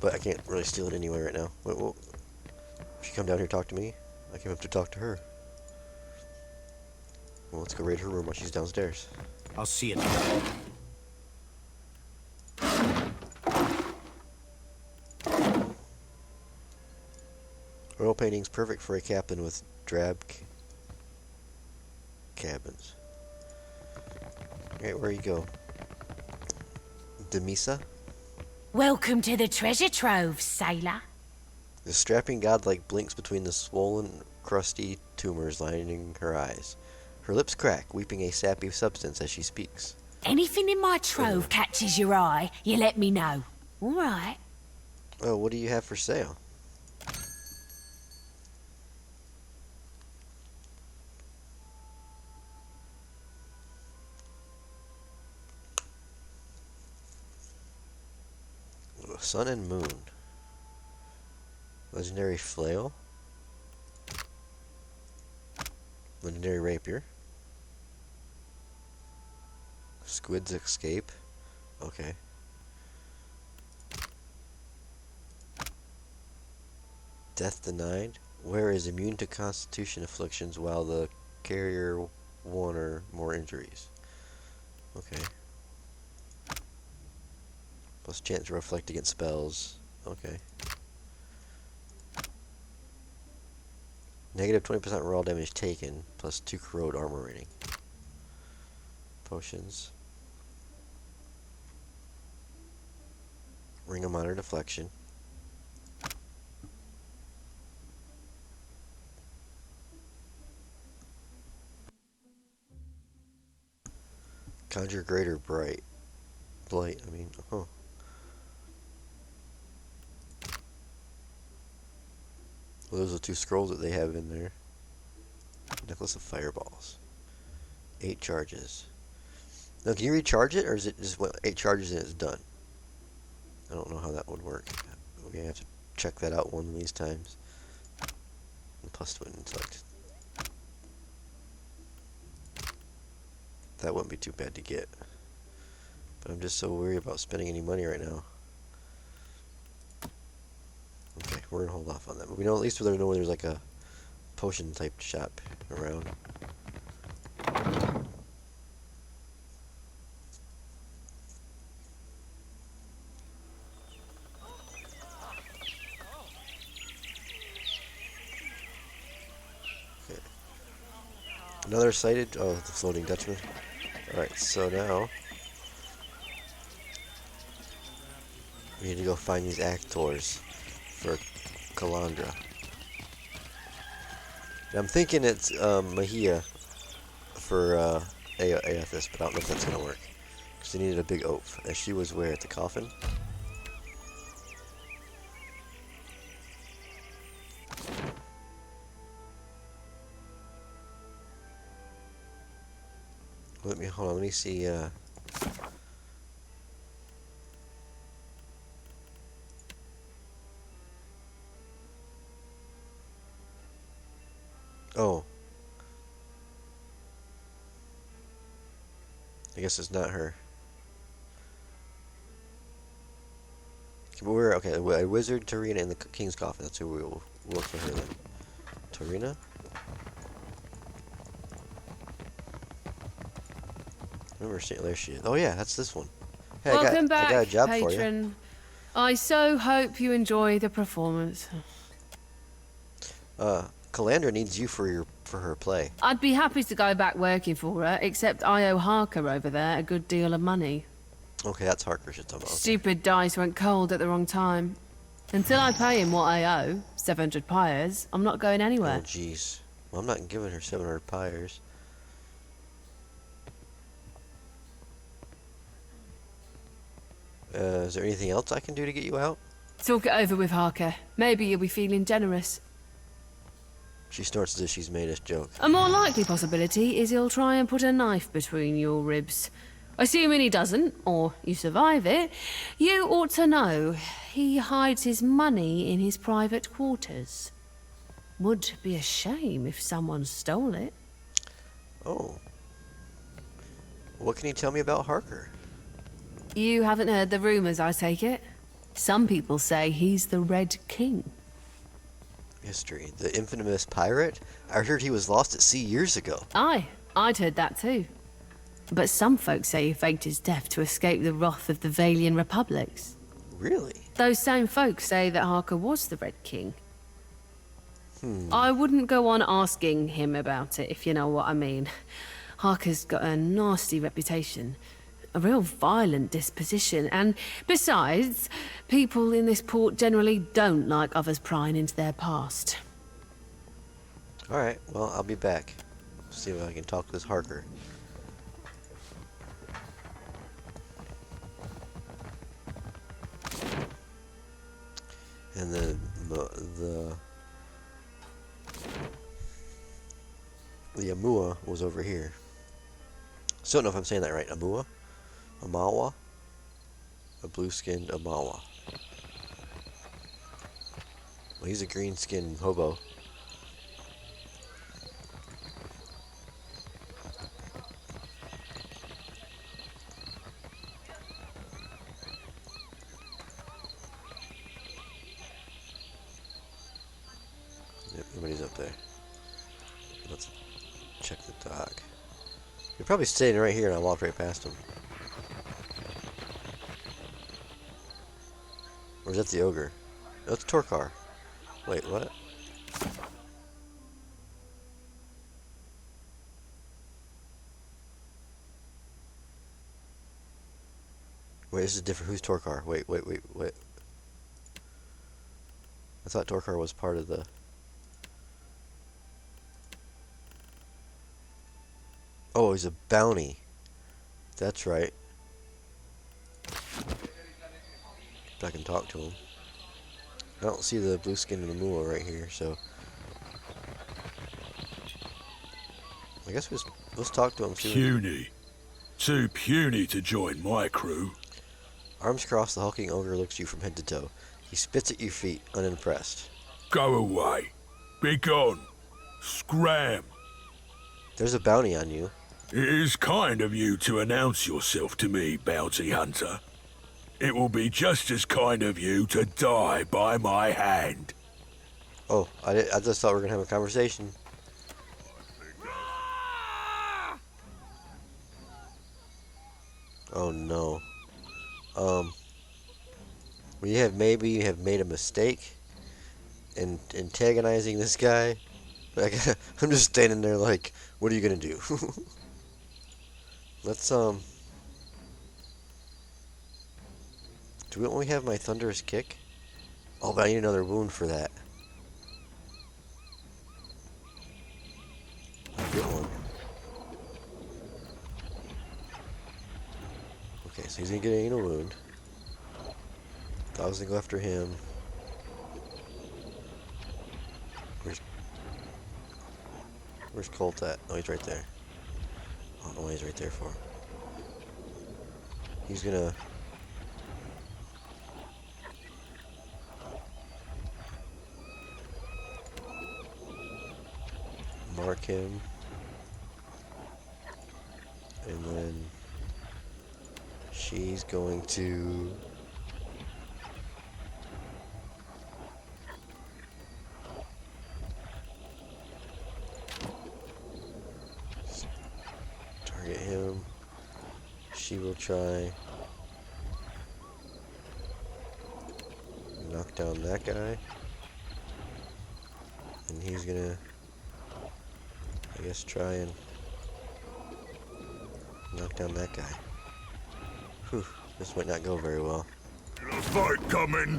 But I can't really steal it anyway right now. Wait, she come down here talk to me? I came up to talk to her. Well, let's go raid her room while she's downstairs. I'll see it. Oil painting's perfect for a captain with drab cabins. Alright, where you go? Demisa? Welcome to the Treasure Trove, sailor. The strapping godlike blinks between the swollen, crusty tumors lining her eyes. Her lips crack, weeping a sappy substance as she speaks. Anything in my trove catches your eye, you let me know. All right. Oh, what do you have for sale? Sun and Moon. Legendary Flail. Legendary Rapier. Squid's Escape. Okay. Death Denied. Wearer is immune to constitution afflictions while the carrier one or more injuries. Okay. Plus chance to reflect against spells. Okay. Negative 20% raw damage taken, plus 2 corrode armor rating. Potions. Ring of Minor Deflection. Conjure Greater Blight, I mean, huh. Well, those are 2 scrolls that they have in there. Necklace of Fireballs. 8 charges. Now, can you recharge it, or is it just 8 charges and it's done? I don't know how that would work. We're gonna have to check that out one of these times. And plus twin intellect. That wouldn't be too bad to get. But I'm just so worried about spending any money right now. Okay, we're gonna hold off on that. But we know at least we know there's like a potion type shop around. Okay. Another sighted. Oh, the floating Dutchman. Alright, so now we need to go find these actors for Calandra. And I'm thinking it's Mahia for Aethys, but I don't know if that's gonna work. Because they needed a big oath. And she was where? At the coffin? Hold on, let me see, oh. I guess it's not her. We're okay. A wizard, Tarina, in the king's coffin. That's who we will look for her then. Tarina. Remember, there she is. Oh yeah, that's this one. Hey, Welcome back, I got a job patron. for you. I so hope you enjoy the performance. Calandra needs you for her play. I'd be happy to go back working for her, except I owe Harker over there a good deal of money. Okay, that's Harker she's talking about. Stupid dice went cold at the wrong time. Until I pay him what I owe, 700 pyres, I'm not going anywhere. Oh, jeez. Well, I'm not giving her 700 pyres. Is there anything else I can do to get you out? Talk it over with Harker. Maybe you'll be feeling generous. She snorts as if she's made us joke. A more likely possibility is he'll try and put a knife between your ribs. Assuming he doesn't, or you survive it, you ought to know he hides his money in his private quarters. Would be a shame if someone stole it. Oh. What can you tell me about Harker? You haven't heard the rumours, I take it? Some people say he's the Red King. History. The infamous pirate? I heard he was lost at sea years ago. Aye, I'd heard that too. But some folks say he faked his death to escape the wrath of the Valian republics. Really? Those same folks say that Harker was the Red King. I wouldn't go on asking him about it, if you know what I mean. Harker's got a nasty reputation. A real violent disposition, and besides, people in this port generally don't like others prying into their past. Alright, well, I'll be back. See if I can talk to this Harker. And the Amua was over here. Still don't know if I'm saying that right. Amua? Amawa? A blue-skinned Amawa. Well, he's a green-skinned hobo. Yep, nobody's up there. Let's check the dock. You're probably standing right here and I walked right past him. Or is that the ogre? No, it's Torkar. Wait, what? Wait, this is different. Who's Torkar? Wait. I thought Torkar was part of the... Oh, he's a bounty. That's right. If I can talk to him. I don't see the blue skin and the Mua right here, so... I guess let's talk to him. Puny. Too puny to join my crew. Arms crossed, the hulking ogre looks at you from head to toe. He spits at your feet, unimpressed. Go away. Be gone. Scram. There's a bounty on you. It is kind of you to announce yourself to me, bounty hunter. It will be just as kind of you to die by my hand. Oh, I just thought we were going to have a conversation. Oh no. We have maybe made a mistake in antagonizing this guy. Like, I'm just standing there like, what are you gonna do? Let's do we only have my thunderous kick? Oh, but I need another wound for that. I'll get one. Okay, so he's gonna get a wound. Dog's gonna go after him. Where's Colt at? Oh, he's right there. I don't know why he's right there for. He's gonna... mark him. And then... she's going to... target him. She will try... knock down that guy. And he's gonna... I guess try and... knock down that guy. Whew, this might not go very well. Fight coming.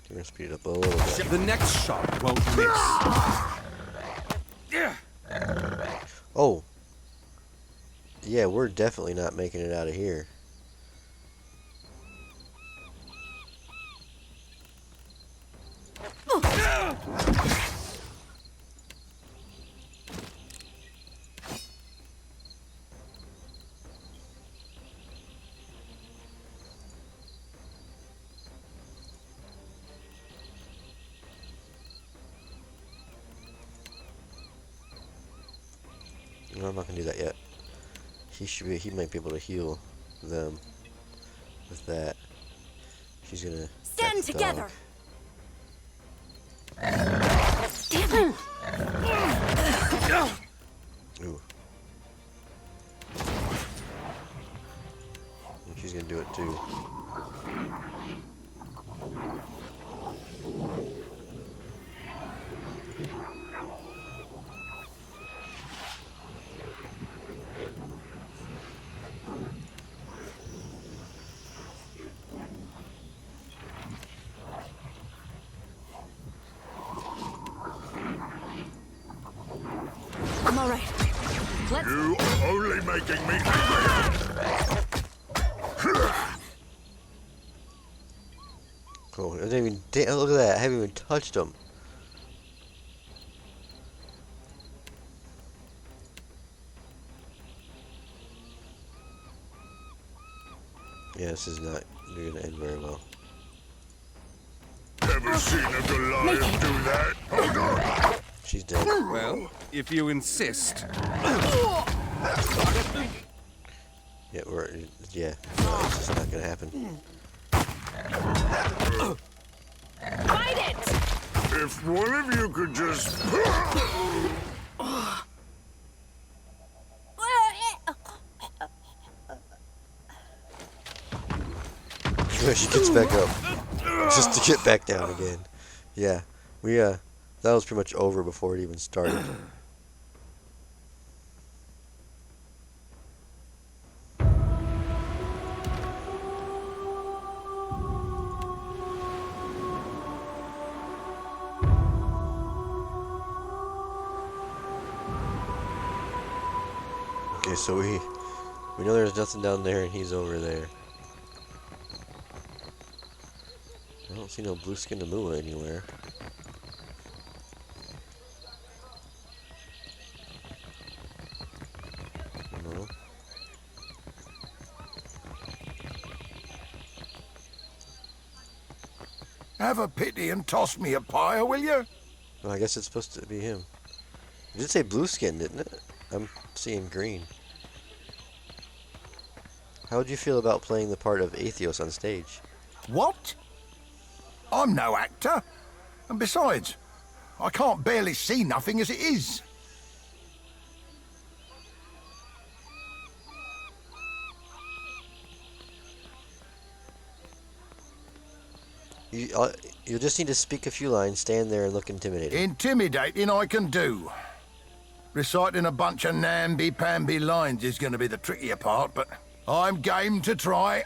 We're gonna speed it up a little bit. The next shot won't miss. Oh. Yeah, we're definitely not making it out of here. No, I'm not gonna do that yet. He might be able to heal them with that. She's gonna stand together. Ooh. And she's gonna do it too. I'm all right. You are only making me angry. Oh, I didn't even. Look at that! I haven't even touched him. Yeah, this is not going to end very well. Ever seen a Goliath do that? Hold on. She's dead. Well, if you insist. Yeah, yeah. No, it's just not going to happen. Fight it! If one of you could just... She gets back up. Just to get back down again. Yeah. That was pretty much over before it even started. Okay, so we know there's nothing down there and he's over there. I don't see no blue skin Amua anywhere. No. Have a pity and toss me a pyre, will you? Well, I guess it's supposed to be him. It did say blue skin, didn't it? I'm seeing green. How would you feel about playing the part of Atheos on stage? What? I'm no actor. And besides, I can't barely see nothing as it is. You'll just need to speak a few lines, stand there and look intimidating. Intimidating I can do. Reciting a bunch of namby-pamby lines is going to be the trickier part, but I'm game to try.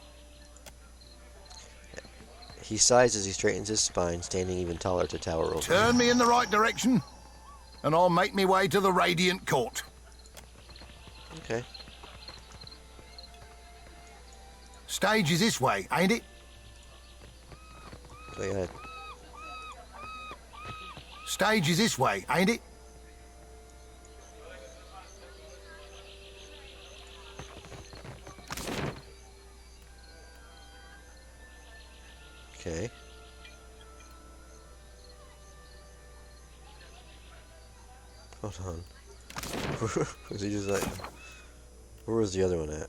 He sighs as he straightens his spine, standing even taller to tower over. Turn me in the right direction, and I'll make me way to the Radiant Court. Okay. Stage is this way, ain't it? Go ahead. Stage is this way, ain't it? Okay. Hold on. Was he just like... Where was the other one at?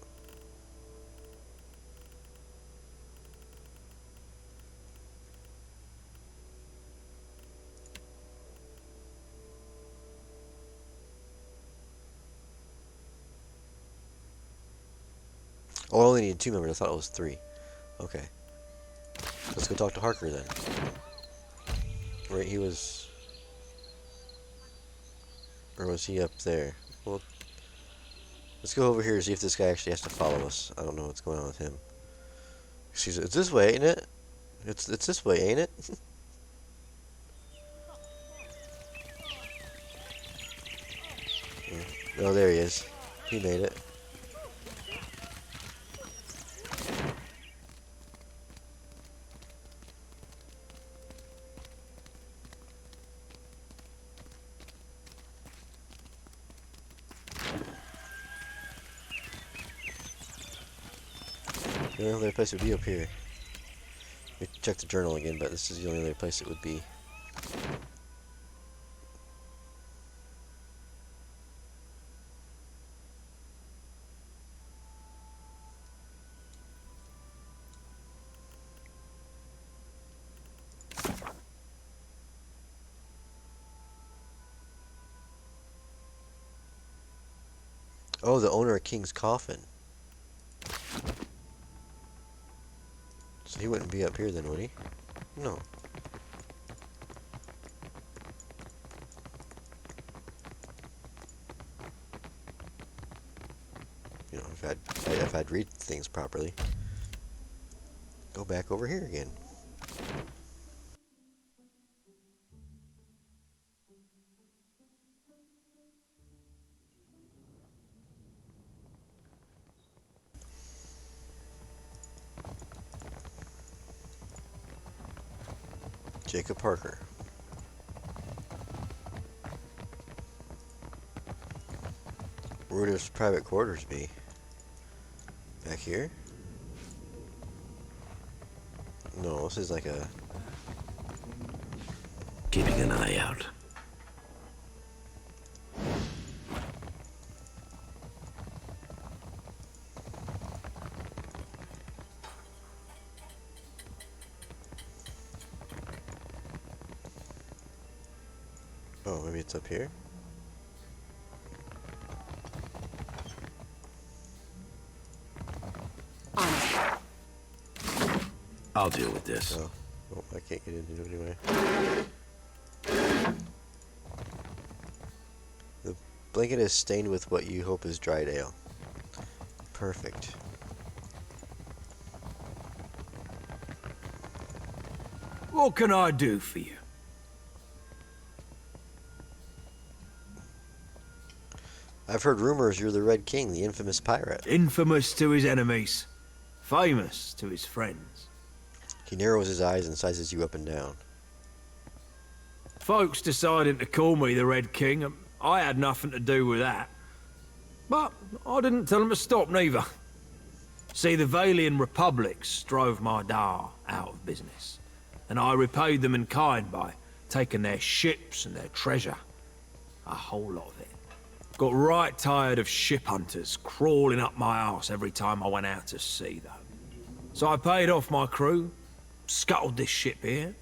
Oh, I only needed 2 members. I thought it was 3. Okay. Let's go talk to Harker then. Right, he was... Or was he up there? Well, let's go over here and see if this guy actually has to follow us. I don't know what's going on with him. Excuse me, it's this way, ain't it? It's this way, ain't it? Oh, there he is. He made it. The only other place would be up here. We check the journal again, but this is the only other place it would be. Oh, the owner of King's Coffin. So he wouldn't be up here then, would he? No. You know, if I'd read things properly. Go back over here again. Jacob Parker. Where would his private quarters be? Back here? No, this is like a... Keeping an eye out. Oh, maybe it's up here? I'll deal with this. Oh, I can't get into it anyway. The blanket is stained with what you hope is dried ale. Perfect. What can I do for you? I've heard rumors you're the Red King, the infamous pirate. Infamous to his enemies, famous to his friends. He narrows his eyes and sizes you up and down. Folks decided to call me the Red King, and I had nothing to do with that. But I didn't tell them to stop neither. See, the Valian republics drove my Dar out of business, and I repaid them in kind by taking their ships and their treasure. A whole lot of it. Got right tired of ship hunters crawling up my arse every time I went out to sea, though. So I paid off my crew, scuttled this ship here,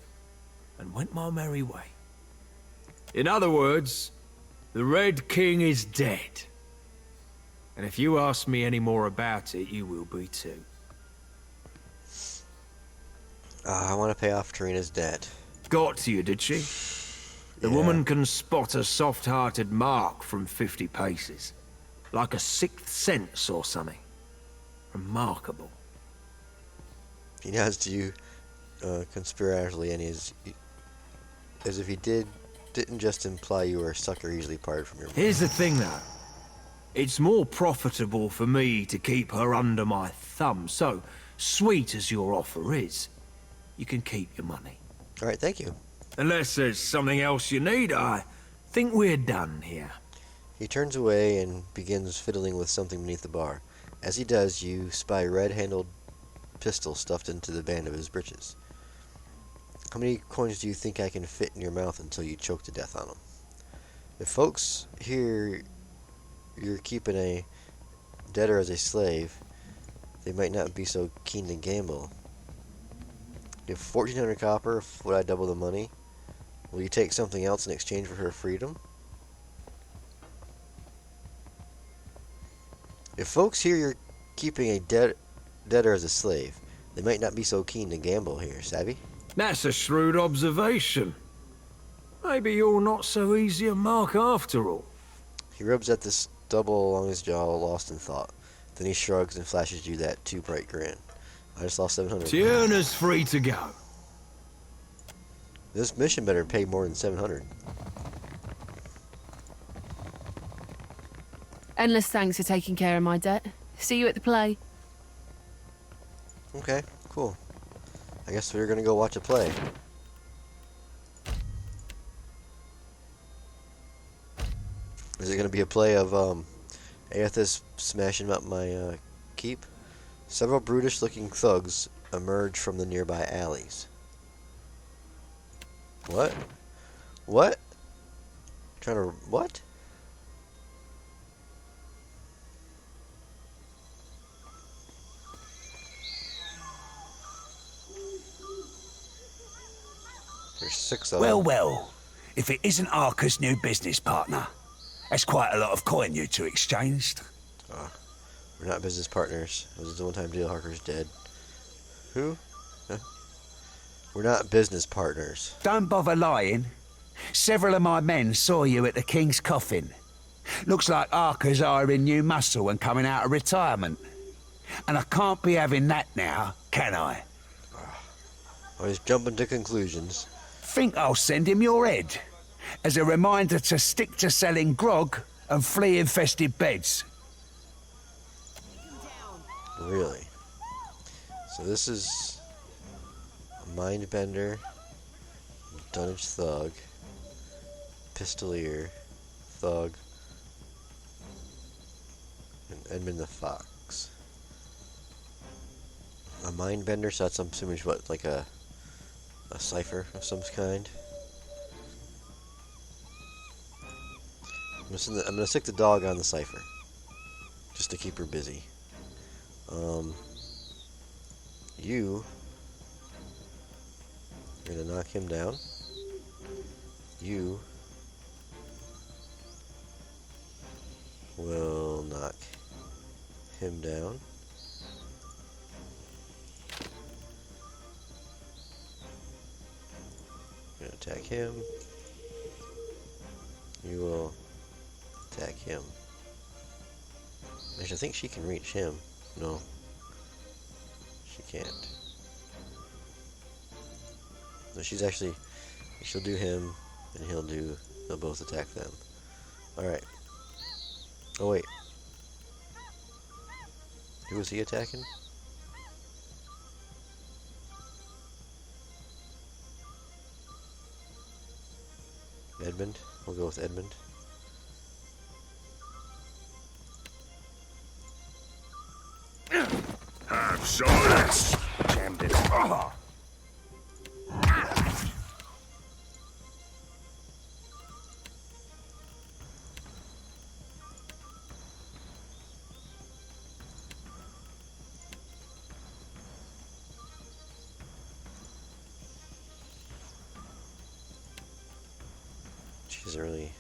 and went my merry way. In other words, the Red King is dead. And if you ask me any more about it, you will be too. I want to pay off Tarina's debt. Got to you, did she? The woman can spot a soft-hearted mark from 50 paces. Like a sixth sense or something. Remarkable. He nods to you conspiratorially, and as if he didn't just imply you were a sucker easily parted from your... Here's the thing, though. It's more profitable for me to keep her under my thumb, so, sweet as your offer is, you can keep your money. Alright, thank you. Unless there's something else you need, I think we're done here. He turns away and begins fiddling with something beneath the bar. As he does, you spy a red-handled pistol stuffed into the band of his breeches. How many coins do you think I can fit in your mouth until you choke to death on them? If folks hear you're keeping a debtor as a slave, they might not be so keen to gamble. You have 1,400 copper. Would I double the money? Will you take something else in exchange for her freedom? If folks hear you're keeping a debtor as a slave, they might not be so keen to gamble here, savvy? That's a shrewd observation. Maybe you're not so easy a mark after all. He rubs at this stubble along his jaw, lost in thought. Then he shrugs and flashes you that too bright grin. I just lost 700. Tierna's free to go. This mission better pay more than 700. Endless thanks for taking care of my debt. See you at the play. Okay, cool. I guess we're gonna go watch a play. Is it gonna be a play of Aethys smashing up my keep? Several brutish-looking thugs emerge from the nearby alleys. What? What? Trying to what? There's 6 of them. Well, well. If it isn't Arca's new business partner, that's quite a lot of coin you two exchanged. We're not business partners. It was a one-time deal. Harker's dead. Who? Huh? We're not business partners. Don't bother lying. Several of my men saw you at the King's coffin. Looks like Arca's hiring new muscle and coming out of retirement. And I can't be having that now, can I? Always jumping to conclusions. Think I'll send him your head, as a reminder to stick to selling grog and flea-infested beds. Really? So this is a mindbender, dunnage thug, pistolier, thug, and Edmund the Fox. A mindbender, so that's, I'm assuming, what, like a cipher of some kind. I'm gonna stick the dog on the cipher, just to keep her busy. You're gonna knock him down. You will knock him down. You're gonna attack him. You will attack him. Actually, I think she can reach him. No. She can't. No, she'll do him, and they'll both attack them. Alright. Oh, wait. Who was he attacking? Edmund? We'll go with Edmund. Have silence! Jammed it. She doesn't really...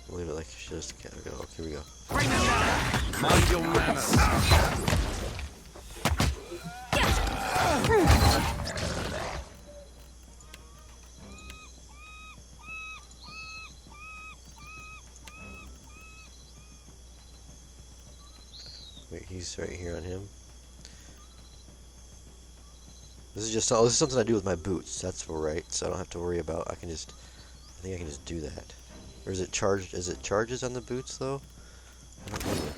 We'll leave it like she just can't go. Okay, here we go. Bring them down! Mind your manners! Wait, he's right here on him. This is just, oh, this is something I do with my boots. That's right, so I don't have to worry about, I think I can just do that. Or is it charged, charges on the boots, though? I don't remember.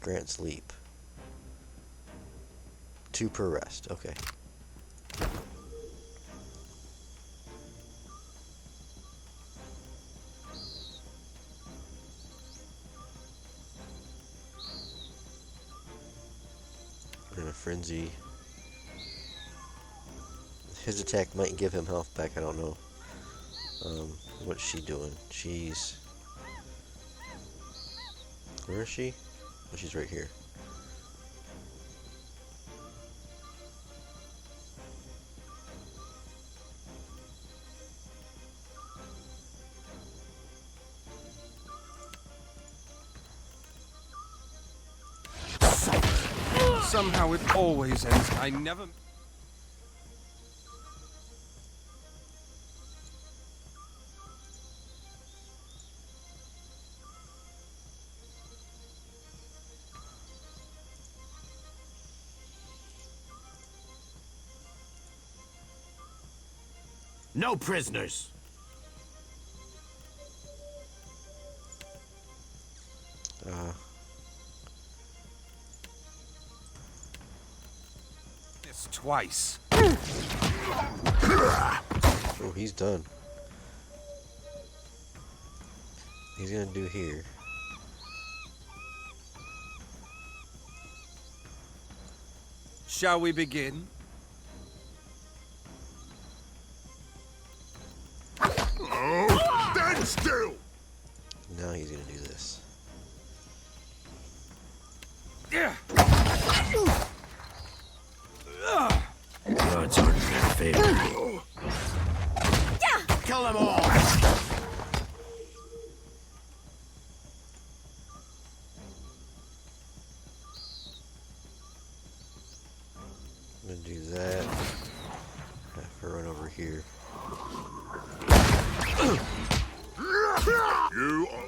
Grant's Leap. 2 per rest, okay. We're gonna frenzy His attack might give him health back, I don't know. What's she doing? She's... Where is she? Oh, she's right here. Somehow it always ends. I never... No prisoners. This twice. Oh, he's done. He's gonna do here. Shall we begin? Oh, stand still! Now he's gonna do this. Yeah. Gods aren't very favorable. Kill them all. I'm gonna do that. Have her run over here. You are...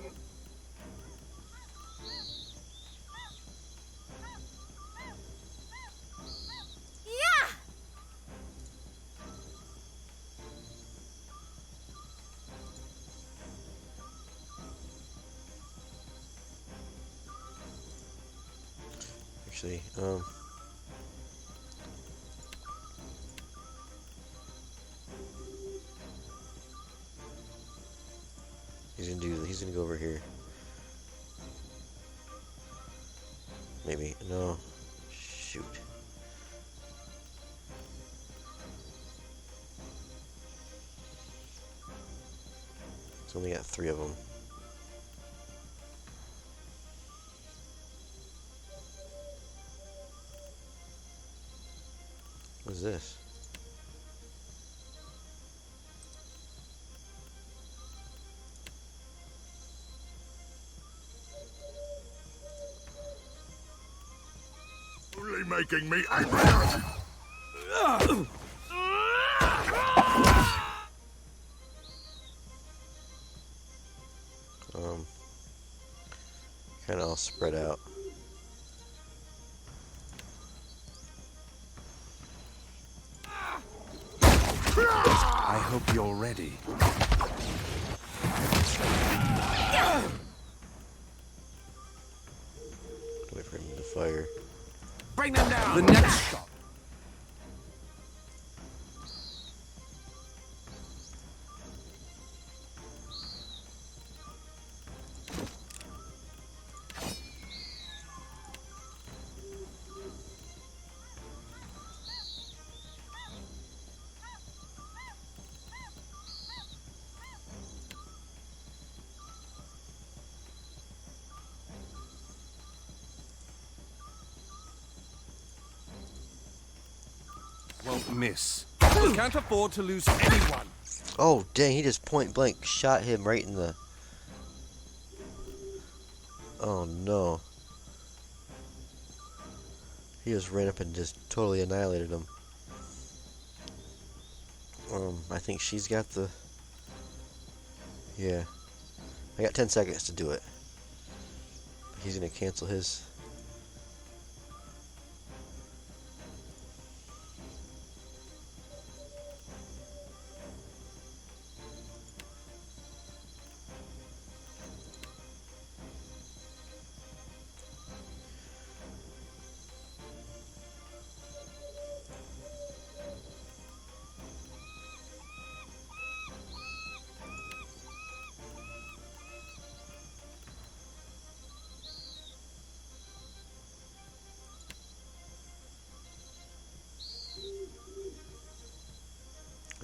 Actually, he's gonna go over here. Maybe, no, shoot. It's only got 3 of them. What's this? Only making me angrier! Kind of all spread out. I hope you're ready. Wait for him to fire. Bring them down. The next shot. Won't miss. We can't afford to lose anyone. Oh, dang, he just point blank shot him right in the... Oh, no. He just ran up and just totally annihilated him. I think she's got the... Yeah. I got 10 seconds to do it. He's gonna cancel his...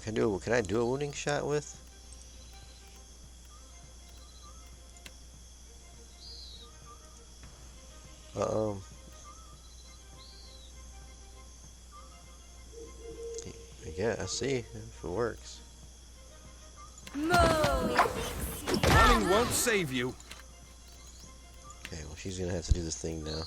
Can I do a wounding shot with? Yeah, I see if it works. Running won't save you. Okay, well, she's gonna have to do this thing now.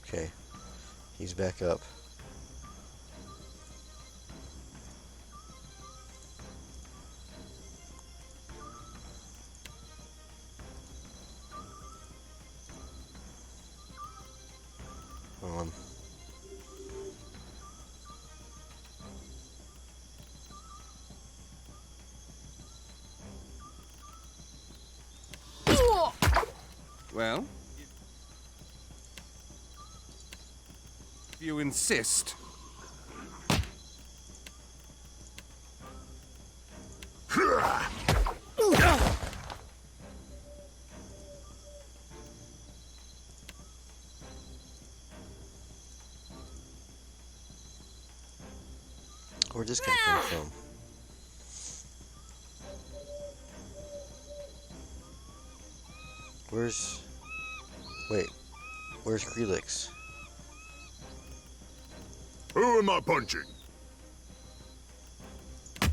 Okay, he's back up. Well, if you insist. Where'd this guy come from? Where's Krelix? Who am I punching?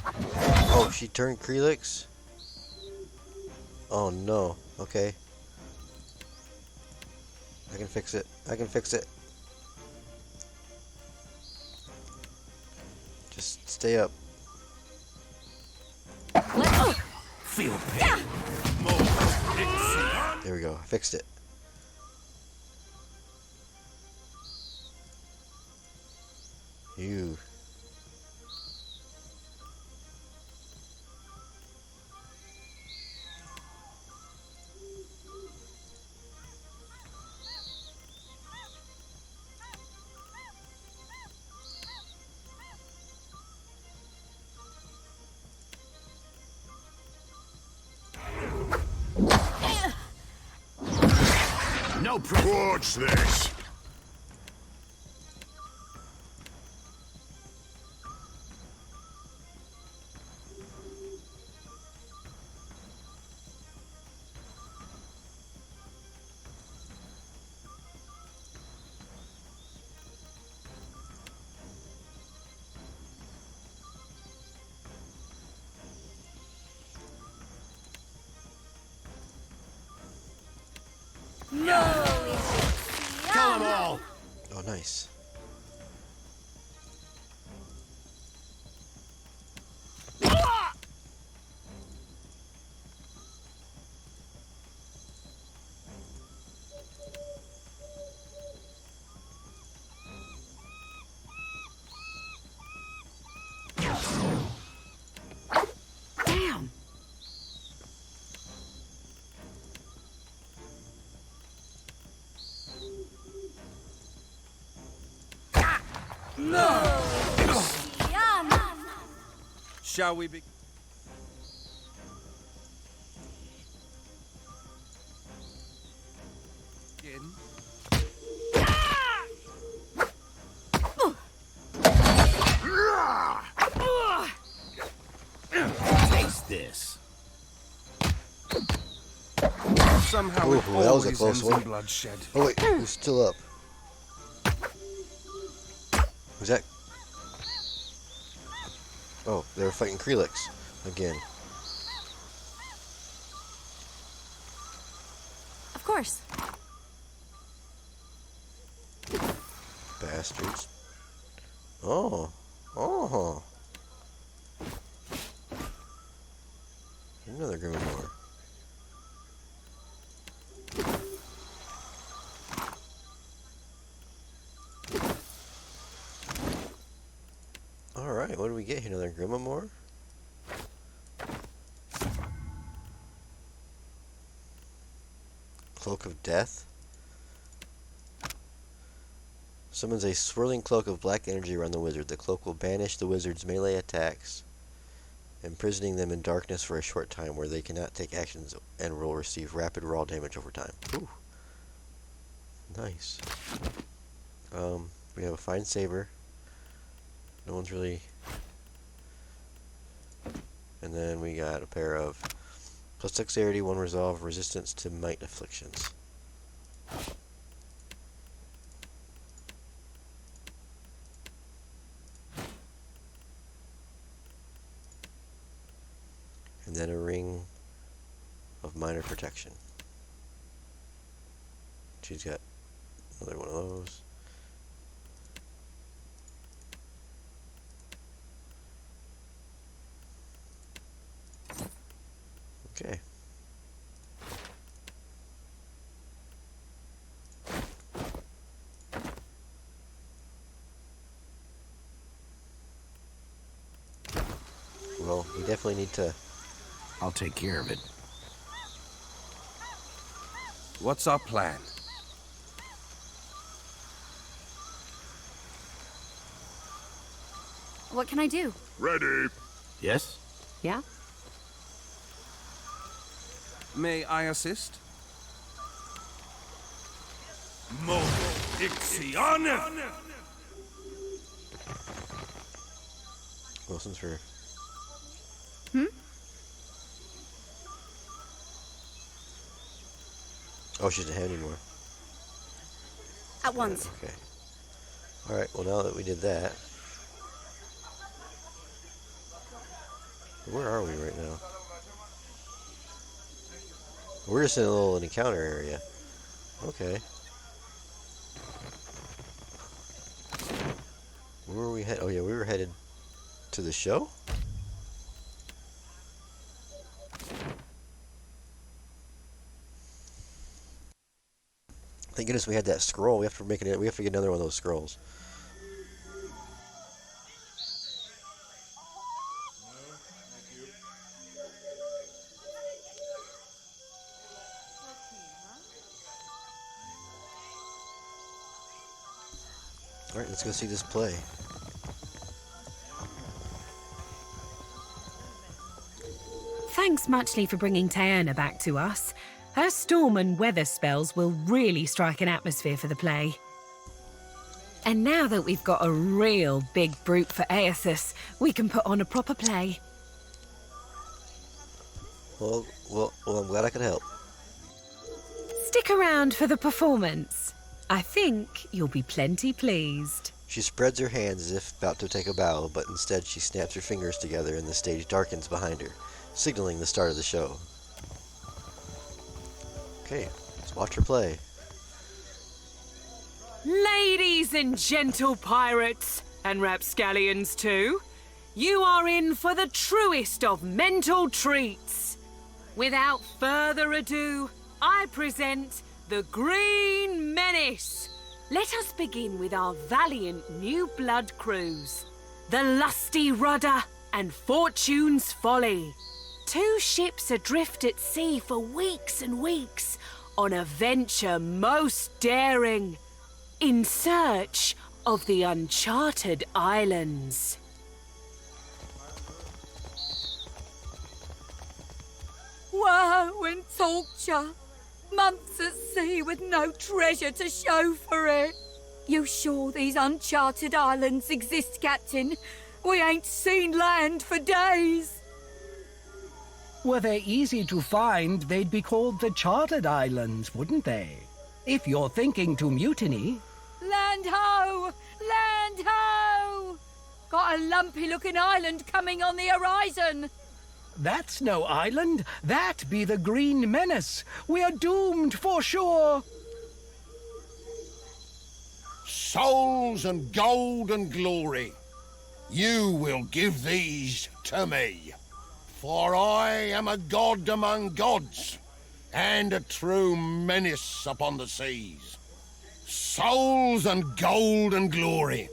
Oh, she turned Krelix? Oh no, okay. I can fix it. I can fix it. Just stay up. Feel pain. There we go. I fixed it. You. No Watch this. Kill them all. Oh, nice. Damn. No! Shall we be? Taste this. Somehow Ooh, it that was a always close ends in one. bloodshed. Oh wait, who's still up? Who's that? Oh, they were fighting Krelix again. Of course. Bastards. Oh. Oh. Another Grimmoire. Alright, what do we get here? Another Grimmoire? Cloak of Death? Summons a swirling cloak of black energy around the wizard. The cloak will banish the wizard's melee attacks imprisoning them in darkness for a short time where they cannot take actions and will receive rapid raw damage over time. Ooh. Nice. We have a fine saber. No one's really... And then we got a pair of plus dexterity, 1 resolve, resistance to might afflictions. And then a ring of minor protection. She's got another one of those. Okay. Well, we definitely need to... I'll take care of it. What's our plan? What can I do? Ready. Yes? Yeah? May I assist? Wilson's for... Hmm? Oh, she doesn't have any more. At once. Okay. Alright, well now that we did that... Where are we right now? We're just in a little encounter area. Okay. Where were we headed? Oh yeah, we were headed to the show? Thank goodness we had that scroll. We have to make it. We have to get another one of those scrolls. All right, let's go see this play. Thanks muchly for bringing Taerna back to us. Her storm and weather spells will really strike an atmosphere for the play. And now that we've got a real big brute for Aethys, we can put on a proper play. Well, I'm glad I could help. Stick around for the performance. I think you'll be plenty pleased. She spreads her hands as if about to take a bow, but instead she snaps her fingers together and the stage darkens behind her, signaling the start of the show. Okay, let's watch her play. Ladies and gentle pirates, and rapscallions too, you are in for the truest of mental treats. Without further ado, I present the Green Menace. Let us begin with our valiant new blood crews, the Lusty Rudder and Fortune's Folly. 2 ships adrift at sea for weeks and weeks on a venture most daring, in search of the uncharted islands. Woe and torture. Months at sea with no treasure to show for it. You sure these uncharted islands exist, Captain? We ain't seen land for days. Were they easy to find, they'd be called the Chartered Islands, wouldn't they? If you're thinking to mutiny... Land ho! Land ho! Got a lumpy-looking island coming on the horizon. That's no island. That be the Green Menace. We're doomed for sure. Souls and gold and glory, you will give these to me. For I am a god among gods, and a true menace upon the seas. Souls and gold and glory.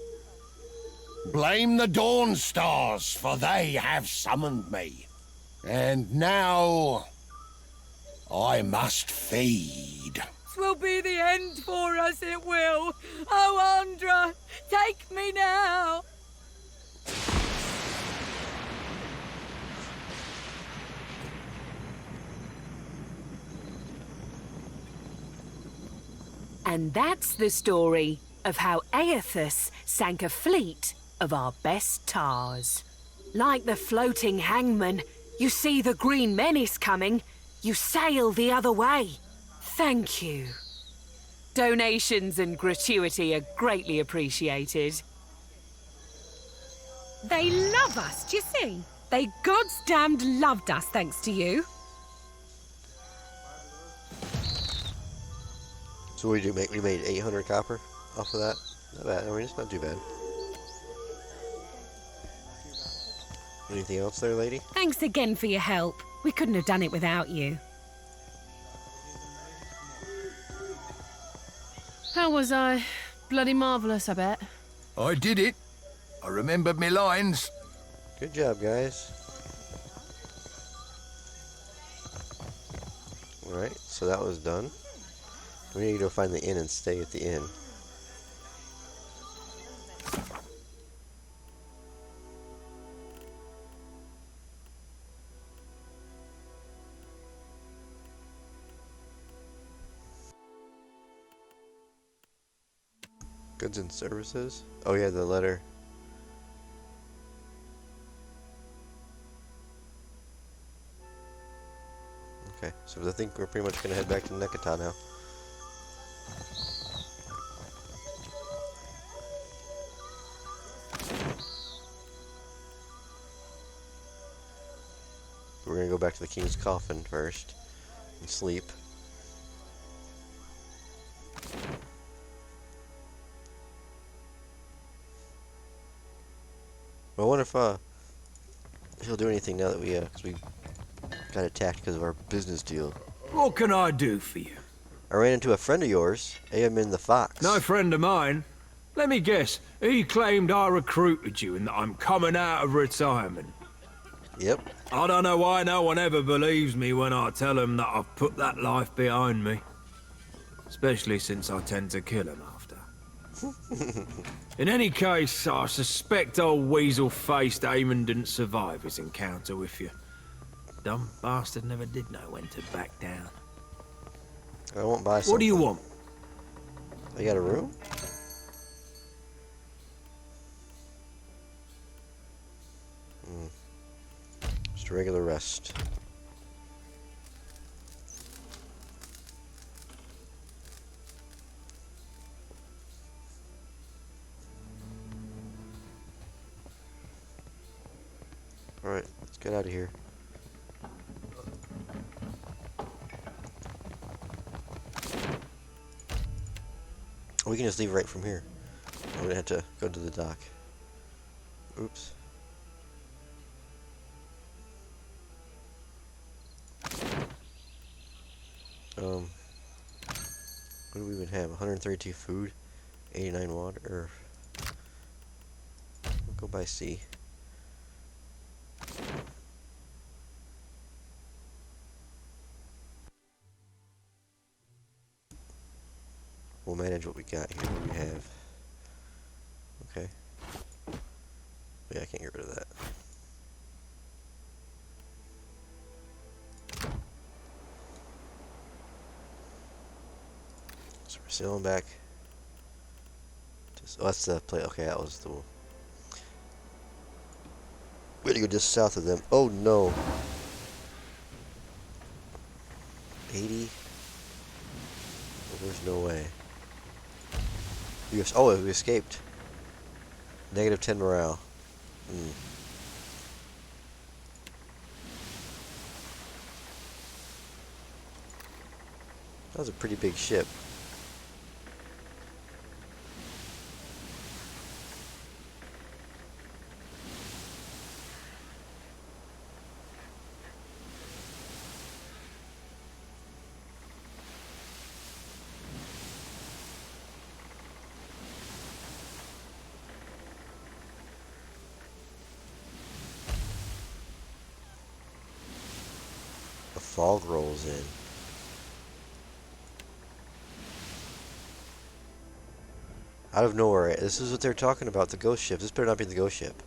Blame the dawn stars, for they have summoned me. And now, I must feed. Twill be the end for us, it will. Oh, Andra, take me now. And that's the story of how Aethys sank a fleet of our best tars. Like the Floating Hangman, you see the green Menace coming, you sail the other way. Thank you. Donations and gratuity are greatly appreciated. They love us, do you see? They goddamned loved us thanks to you. So what did you make? We made 800 copper off of that? Not bad. I mean, it's not too bad. Anything else there, lady? Thanks again for your help. We couldn't have done it without you. How was I? Bloody marvellous, I bet. I did it. I remembered me lines. Good job, guys. Alright, so that was done. We need to go find the inn and stay at the inn. Goods and services? Oh yeah, the letter. Okay, so I think we're pretty much going to head back to Nekata now. We're going to go back to the King's Coffin first and sleep. I wonder if he'll do anything now that we, cause we got attacked because of our business deal. What can I do for you? I ran into a friend of yours, Eamon the Fox. No friend of mine. Let me guess, he claimed I recruited you and that I'm coming out of retirement. Yep. I don't know why no one ever believes me when I tell them that I've put that life behind me. Especially since I tend to kill him after. In any case, I suspect old weasel-faced Eamon didn't survive his encounter with you. Dumb bastard never did know when to back down. I won't buy something. What do you want? I got a room? Just a regular rest. Alright, let's get out of here. We can just leave right from here. I'm gonna have to go to the dock. Oops. What do we even have? 132 food, 89 water, or we'll go by sea. We'll manage what we got here. What do we have? Okay. Yeah, I can't get rid of that. So we're sailing back. Oh, that's the play. Okay, that was the. We had to go just south of them. Oh no. 80. Oh, there's no way. Oh, we escaped. Negative 10 morale. That was a pretty big ship. Fog rolls in. Out of nowhere, this is what they're talking about, the ghost ship. This better not be the ghost ship.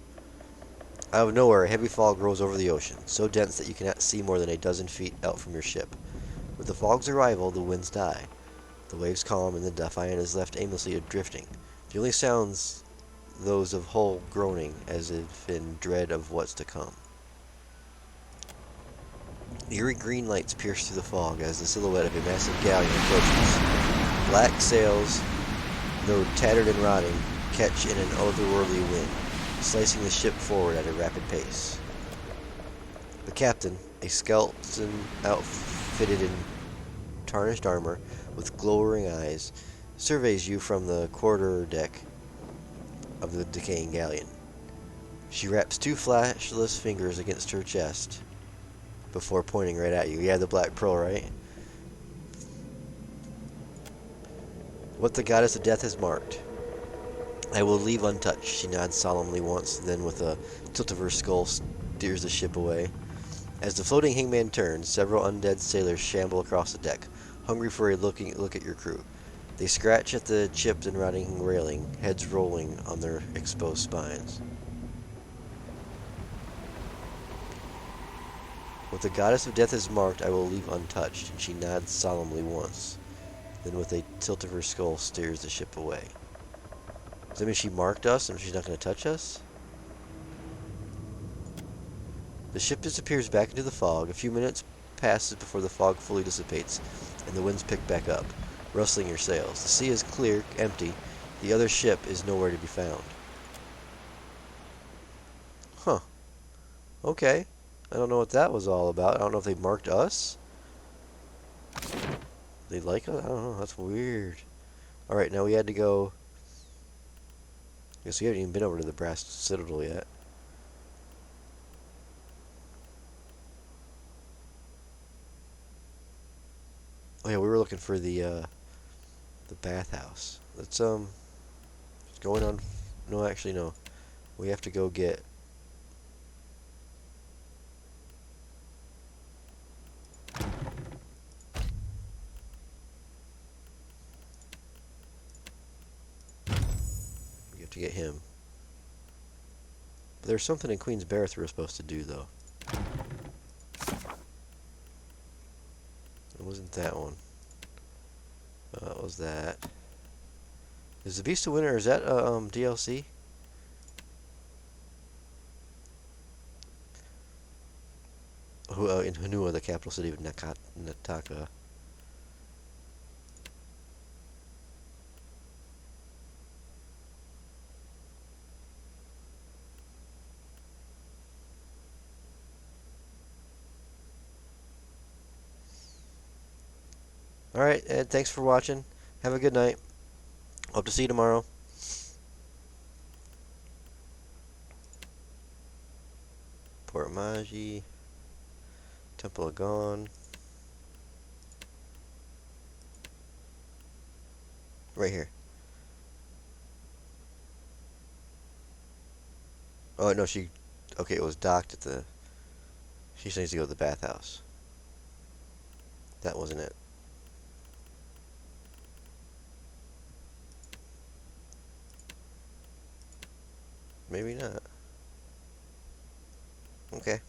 Out of nowhere, a heavy fog rolls over the ocean, so dense that you cannot see more than a dozen feet out from your ship. With the fog's arrival, the winds die. The waves calm and the Defiant is left aimlessly drifting. The only sounds those of Hull groaning as if in dread of what's to come. Eerie green lights pierce through the fog as the silhouette of a massive galleon approaches. Black sails, though tattered and rotting, catch in an otherworldly wind, slicing the ship forward at a rapid pace. The captain, a skeleton outfitted in tarnished armor with glowering eyes, surveys you from the quarter deck of the decaying galleon. She wraps two flashless fingers against her chest before pointing right at you. Yeah, the Black Pearl, right? What the Goddess of Death has marked, I will leave untouched. She nods solemnly once, then with a tilt of her skull steers the ship away. As the Floating Hangman turns, several undead sailors shamble across the deck, hungry for a look at your crew. They scratch at the chipped and rotting railing, heads rolling on their exposed spines. What the Goddess of Death has marked, I will leave untouched, and she nods solemnly once, then with a tilt of her skull steers the ship away. Does that mean she marked us and she's not going to touch us? The ship disappears back into the fog. A few minutes passes before the fog fully dissipates, and the winds pick back up, rustling your sails. The sea is clear, empty. The other ship is nowhere to be found. Huh. Okay. I don't know what that was all about. I don't know if they marked us. They like us? I don't know. That's weird. Alright, now we had to go... I guess we haven't even been over to the Brass Citadel yet. Oh yeah, we were looking for the bathhouse. Let's going on. No, actually no. We have to go get. We have to get him. But there's something in Queen's Barrow we're supposed to do though. It wasn't that one. What was that? Is the Beast of Winter, is that DLC? In Hanua, the capital city of Nataka. Alright, Ed, thanks for watching. Have a good night. Hope to see you tomorrow. Port Magi. Temple of Gone. Right here. Oh, no, she... Okay, it was docked at the... She needs to go to the bathhouse. That wasn't it. Maybe not. Okay.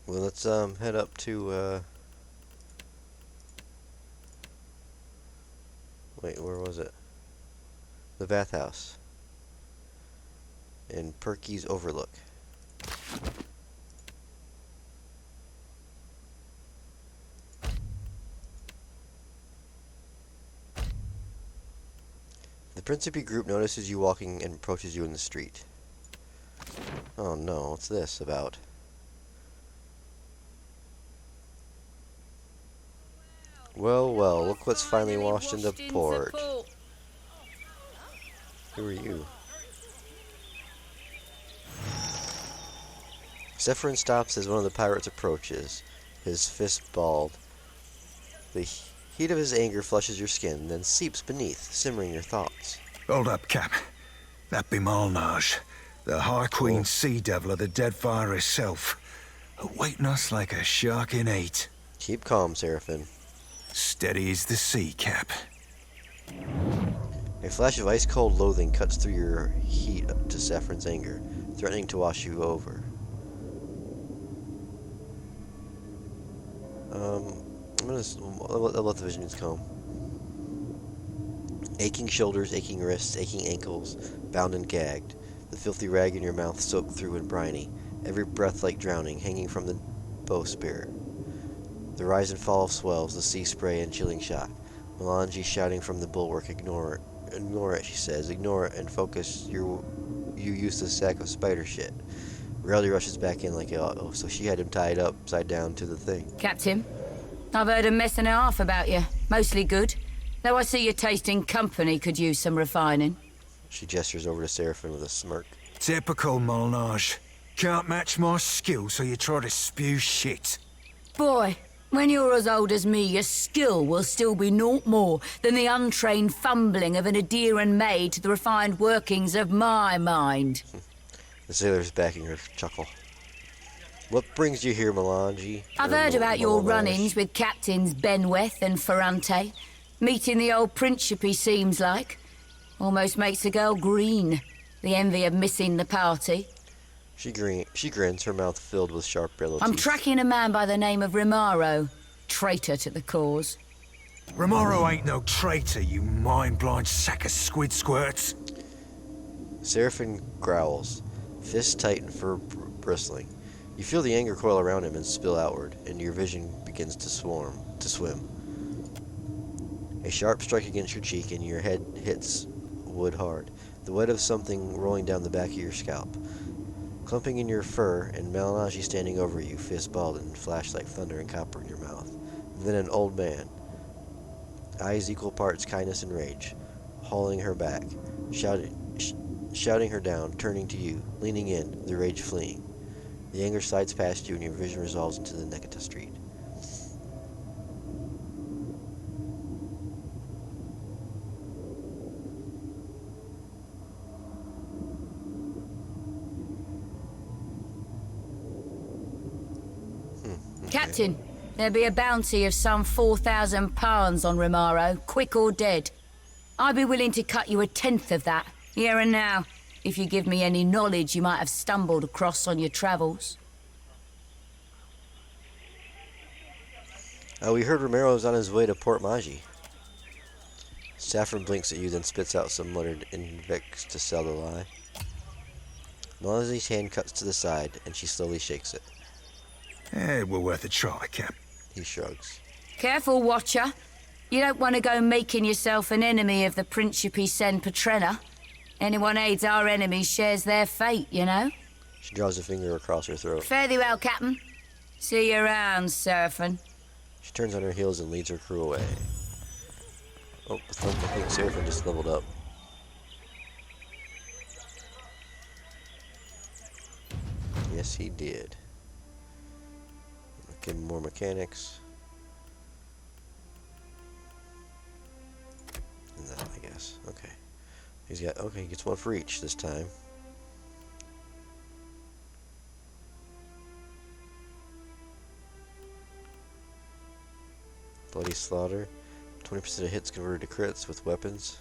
Well, let's head up to wait, where was it? The bathhouse. In Perky's Overlook. The Principe group notices you walking and approaches you in the street. Oh no, what's this about? Well, well, look what's finally washed into port. Who are you? Zephyrin stops as one of the pirates approaches, his fist balled. The heat of his anger flushes your skin, then seeps beneath, simmering your thoughts. Hold up, Cap. That be Malnage, the High Queen Sea Devil of the Deadfire herself, awaiting us like a shark in hate. Keep calm, Seraphim. Steady as the sea, Cap. A flash of ice-cold loathing cuts through your heat to Saffron's anger, threatening to wash you over. Let I'll let the visions come. Aching shoulders, aching wrists, aching ankles, bound and gagged. The filthy rag in your mouth soaked through and briny. Every breath like drowning, hanging from the bowsprit. The rise and fall of swells, the sea spray and chilling shock. Melange shouting from the bulwark, ignore it. Ignore it, she says. Ignore it and focus you useless sack of spider shit. Reality rushes back in like, oh, so she had him tied upside down to the thing. Captain, I've heard a mess and a half about you. Mostly good. Though I see your tasting company could use some refining. She gestures over to Seraphim with a smirk. Typical Molnage. Can't match my skill, so you try to spew shit. Boy, when you're as old as me, your skill will still be naught more than the untrained fumbling of an Adeiran maid to the refined workings of my mind. The sailor's backing her chuckle. What brings you here, Melange? I've heard about your run-ins with Captains Benweth and Ferrante. Meeting the old Principe seems like. Almost makes a girl green. The envy of missing the party. She grins, her mouth filled with sharp yellow teeth. I'm tracking a man by the name of Rimaro. Traitor to the cause. Romaro ain't no traitor, you mind-blind sack of squid squirts. Seraphim growls, fists tight and fur bristling. You feel the anger coil around him and spill outward, and your vision begins to swim. A sharp strike against your cheek, and your head hits wood hard. The wet of something rolling down the back of your scalp. Clumping in your fur, and Melange standing over you, fist balled and flash like thunder and copper in your mouth. Then an old man, eyes equal parts kindness and rage, hauling her back, shouting her down, turning to you, leaning in, the rage fleeing. The anger slides past you, and your vision resolves into the Neketa Street. Captain, there'll be a bounty of some 4,000 pounds on Rimaro, quick or dead. I'd be willing to cut you a tenth of that, here and now, if you give me any knowledge you might have stumbled across on your travels. We heard Romero's on his way to Port Magi. Saffron blinks at you, then spits out some muttered invects to sell the lie. Melange's hand cuts to the side, and she slowly shakes it. We're worth a try, Cap. He shrugs. Careful, Watcher. You don't want to go making yourself an enemy of the Principe Sen Patrena. Anyone aids our enemies shares their fate, you know? She draws a finger across her throat. Fare thee well, Captain. See you around, Seraphim. She turns on her heels and leads her crew away. Oh, I think Seraphim just leveled up. Yes, he did. Give him more mechanics. And that, I guess. Okay. He gets one for each this time. Bloody Slaughter. 20% of hits converted to crits with weapons.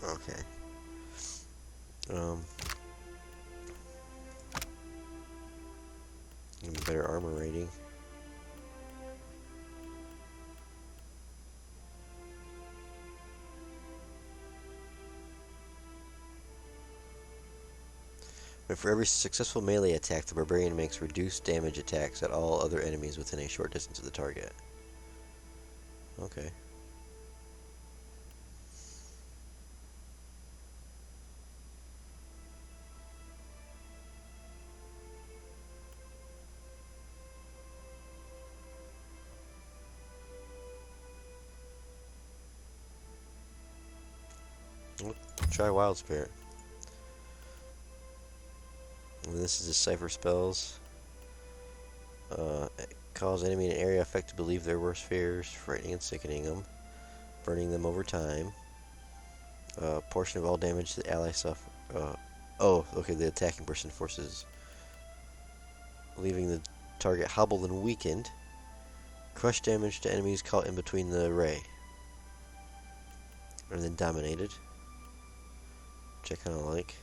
Okay. Better armor rating. But for every successful melee attack, the barbarian makes reduced damage attacks at all other enemies within a short distance of the target. Okay. Try Wild Spirit. And this is Decipher spells. Cause enemy in an area affected to believe their worst fears, frightening and sickening them, burning them over time. Portion of all damage the ally suffer. The attacking person forces, leaving the target hobbled and weakened. Crush damage to enemies caught in between the array. And then dominated. Which I kind of like.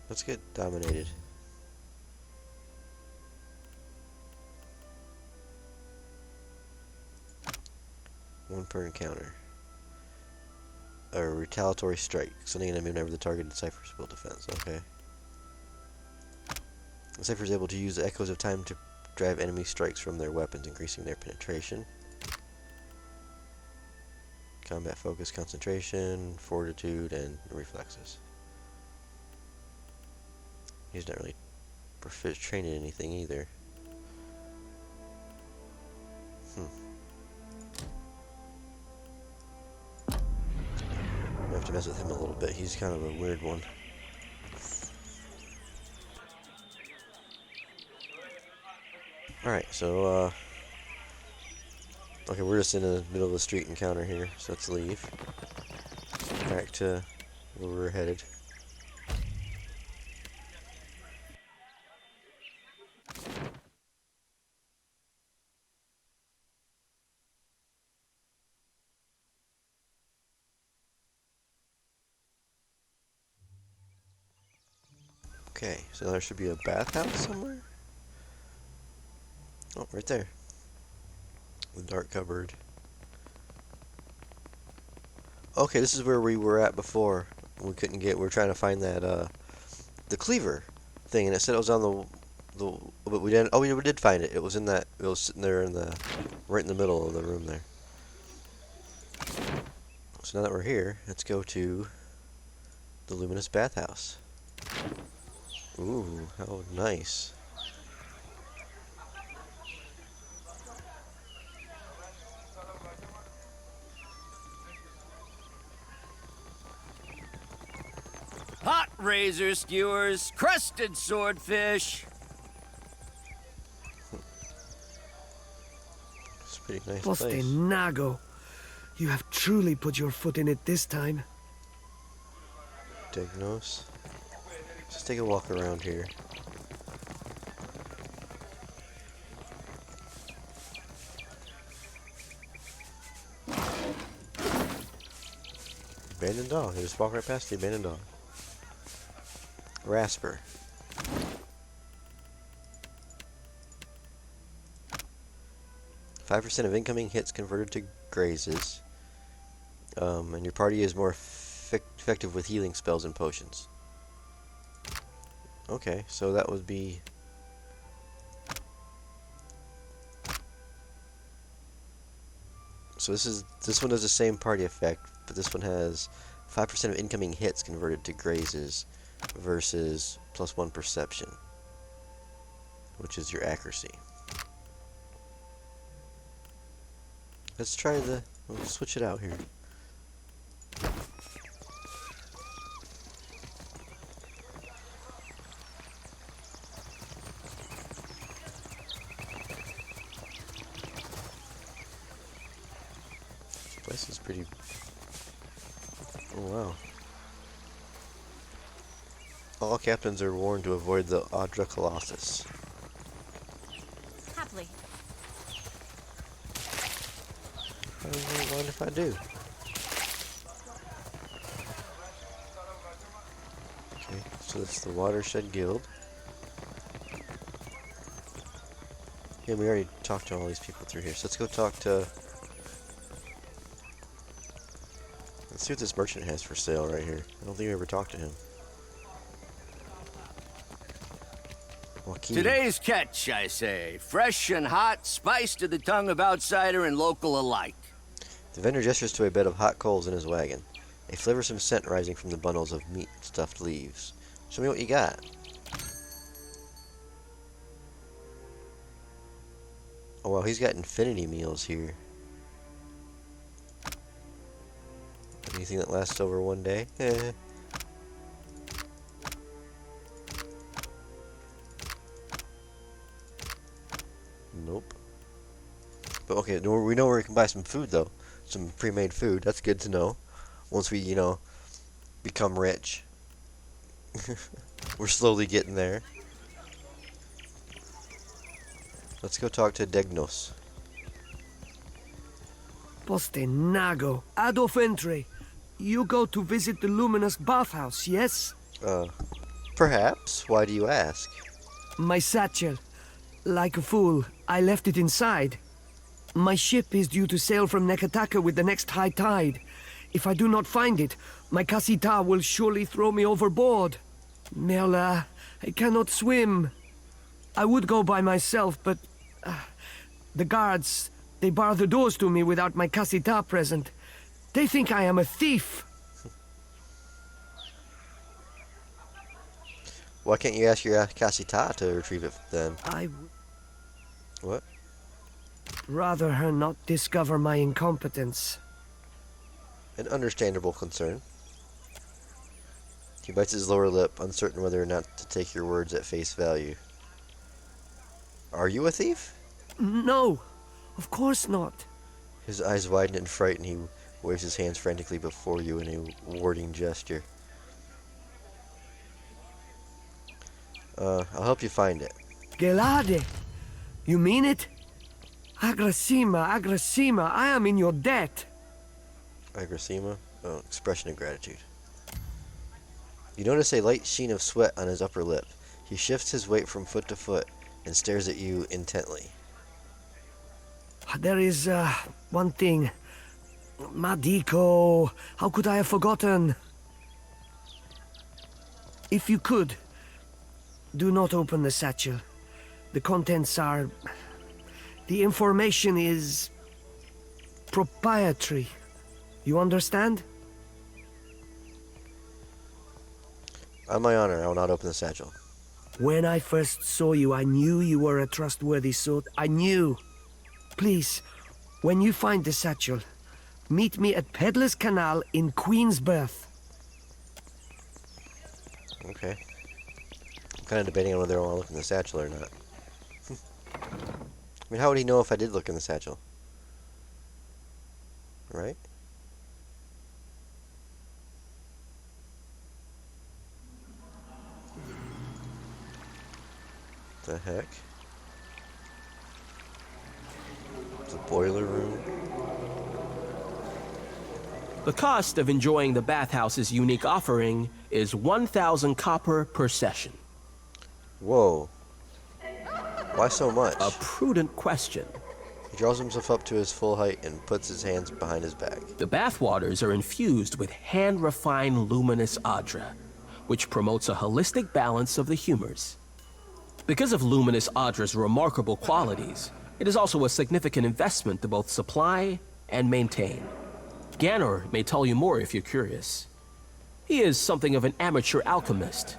Let's get dominated. One per encounter. A retaliatory strike. Sending an enemy whenever the targeted cipher is built defense. Okay. The cipher is able to use the echoes of time to drive enemy strikes from their weapons, increasing their penetration. Combat focus, concentration, fortitude, and reflexes. He's not really trained in anything either. I have to mess with him a little bit. He's kind of a weird one. Alright, so, okay, we're just in the middle of the street encounter here, so let's leave. Back to where we're headed. Okay, so there should be a bathhouse somewhere. Oh, right there. The dark cupboard. Okay, this is where we were at before. We couldn't get. We were trying to find that the cleaver thing, and it said it was on the. But we didn't. Oh, we did find it. It was in that. It was sitting there in the right in the middle of the room there. So now that we're here, let's go to the Luminous bathhouse. Ooh, how nice. Hot razor skewers, crusted swordfish. It's a pretty nice Poste place. Nago. You have truly put your foot in it this time. Dignos. Just take a walk around here. Abandoned dog. I just walk right past the abandoned dog. Rasper. %5 of incoming hits converted to grazes. And your party is more effective with healing spells and potions. Okay, so that would be... So this one does the same party effect, but this one has 5% of incoming hits converted to grazes versus +1 perception, which is your accuracy. Let's try we'll switch it out here. This is pretty... Oh, wow. All captains are warned to avoid the Andra Colossus. Happily. I don't mind if I do. Okay, so that's the Watershed Guild. Yeah, we already talked to all these people through here, so let's go talk to... Let's see what this merchant has for sale right here. I don't think we ever talked to him. Joaquin. Today's catch, I say. Fresh and hot, spiced to the tongue of outsider and local alike. The vendor gestures to a bed of hot coals in his wagon, a flavorsome scent rising from the bundles of meat-stuffed leaves. Show me what you got. Oh wow, he's got infinity meals here. Anything that lasts over one day? Eh. But okay, we know where we can buy some food, though. Some pre-made food. That's good to know. Once we, you know, become rich. We're slowly getting there. Let's go talk to Degnos. Postenago, Adolf Entry. You go to visit the Luminous bathhouse, yes? Perhaps. Why do you ask? My satchel. Like a fool, I left it inside. My ship is due to sail from Nekataka with the next high tide. If I do not find it, my Kasita will surely throw me overboard. Merla, I cannot swim. I would go by myself, but the guards, they bar the doors to me without my Kasita present. They think I am a thief. Why can't you ask your Kasita to retrieve it then? What? Rather her not discover my incompetence. An understandable concern. He bites his lower lip, uncertain whether or not to take your words at face value. Are you a thief? No, of course not. His eyes widen in fright and he waves his hands frantically before you in a warding gesture. I'll help you find it. Gelade, you mean it? Agrasima, I am in your debt. Agrasima? Oh, expression of gratitude. You notice a light sheen of sweat on his upper lip. He shifts his weight from foot to foot and stares at you intently. There is, one thing. Madiko, how could I have forgotten? If you could, do not open the satchel. The contents are... The information is... proprietary. You understand? On my honor, I will not open the satchel. When I first saw you, I knew you were a trustworthy sort. I knew. Please, when you find the satchel, meet me at Peddler's Canal in Queensberth. Okay. I'm kind of debating on whether I want to look in the satchel or not. I mean, how would he know if I did look in the satchel? Right? The heck? The boiler room. The cost of enjoying the bathhouse's unique offering is 1,000 copper per session. Whoa. Why so much? A prudent question. He draws himself up to his full height and puts his hands behind his back. The bathwaters are infused with hand-refined luminous Andra, which promotes a holistic balance of the humors. Because of luminous Andra's remarkable qualities, it is also a significant investment to both supply and maintain. Ganor may tell you more if you're curious. He is something of an amateur alchemist,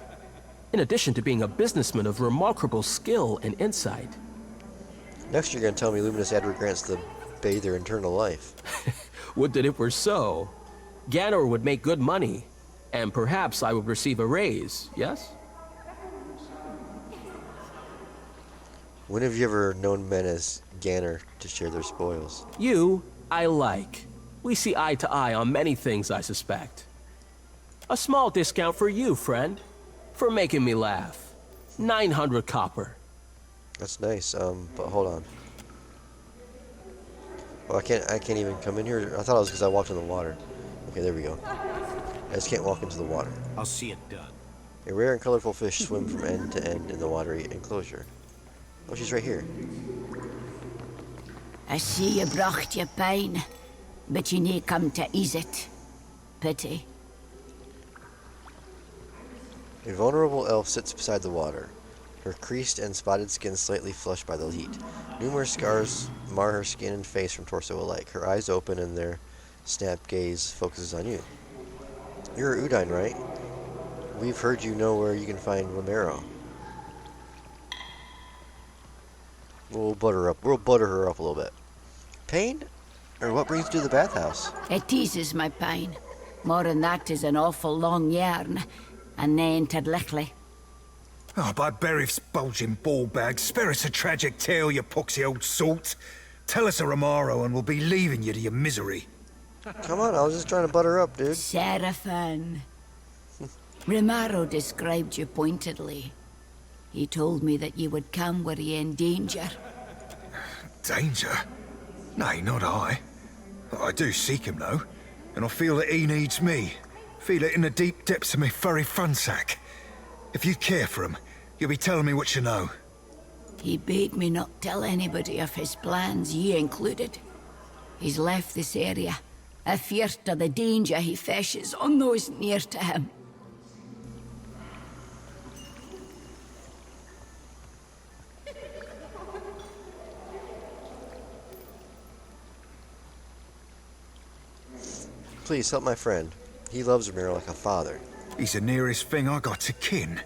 in addition to being a businessman of remarkable skill and insight. Next you're going to tell me Luminous Andra grants the bather eternal life. Would that it were so. Ganor would make good money, and perhaps I would receive a raise, yes? When have you ever known men as Ganor to share their spoils? You, I like. We see eye to eye on many things, I suspect. A small discount for you, friend, for making me laugh. 900 copper. That's nice, but hold on. Well, I can't even come in here. I thought it was because I walked in the water. Okay, there we go. I just can't walk into the water. I'll see it done. A rare and colorful fish swim from end to end in the watery enclosure. Oh, she's right here. I see you brought your pain, but you need come to ease it. Pity. A vulnerable elf sits beside the water, her creased and spotted skin slightly flushed by the heat. Numerous scars mar her skin and face from torso alike. Her eyes open and their snap gaze focuses on you. You're Udine, right? We've heard you know where you can find Romero. We'll butter her up a little bit. Pain? Or what brings you to the bathhouse? It eases my pain. More than that is an awful long yarn, and nae interlickly. Oh, by Berith's bulging ball bag, spare us a tragic tale, you poxy old salt. Tell us a Romaro and we'll be leaving you to your misery. Come on, I was just trying to butter up, dude. Seraphin. Romaro described you pointedly. He told me that you would come were ye in danger. Danger? Nay, not I. I do seek him, though, and I feel that he needs me. Feel it in the deep depths of my furry fun sack. If you care for him, you'll be telling me what you know. He bade me not tell anybody of his plans, ye included. He's left this area, afeard of the danger he fishes on those near to him. Please help my friend. He loves Ramiro like a father. He's the nearest thing I got to kin.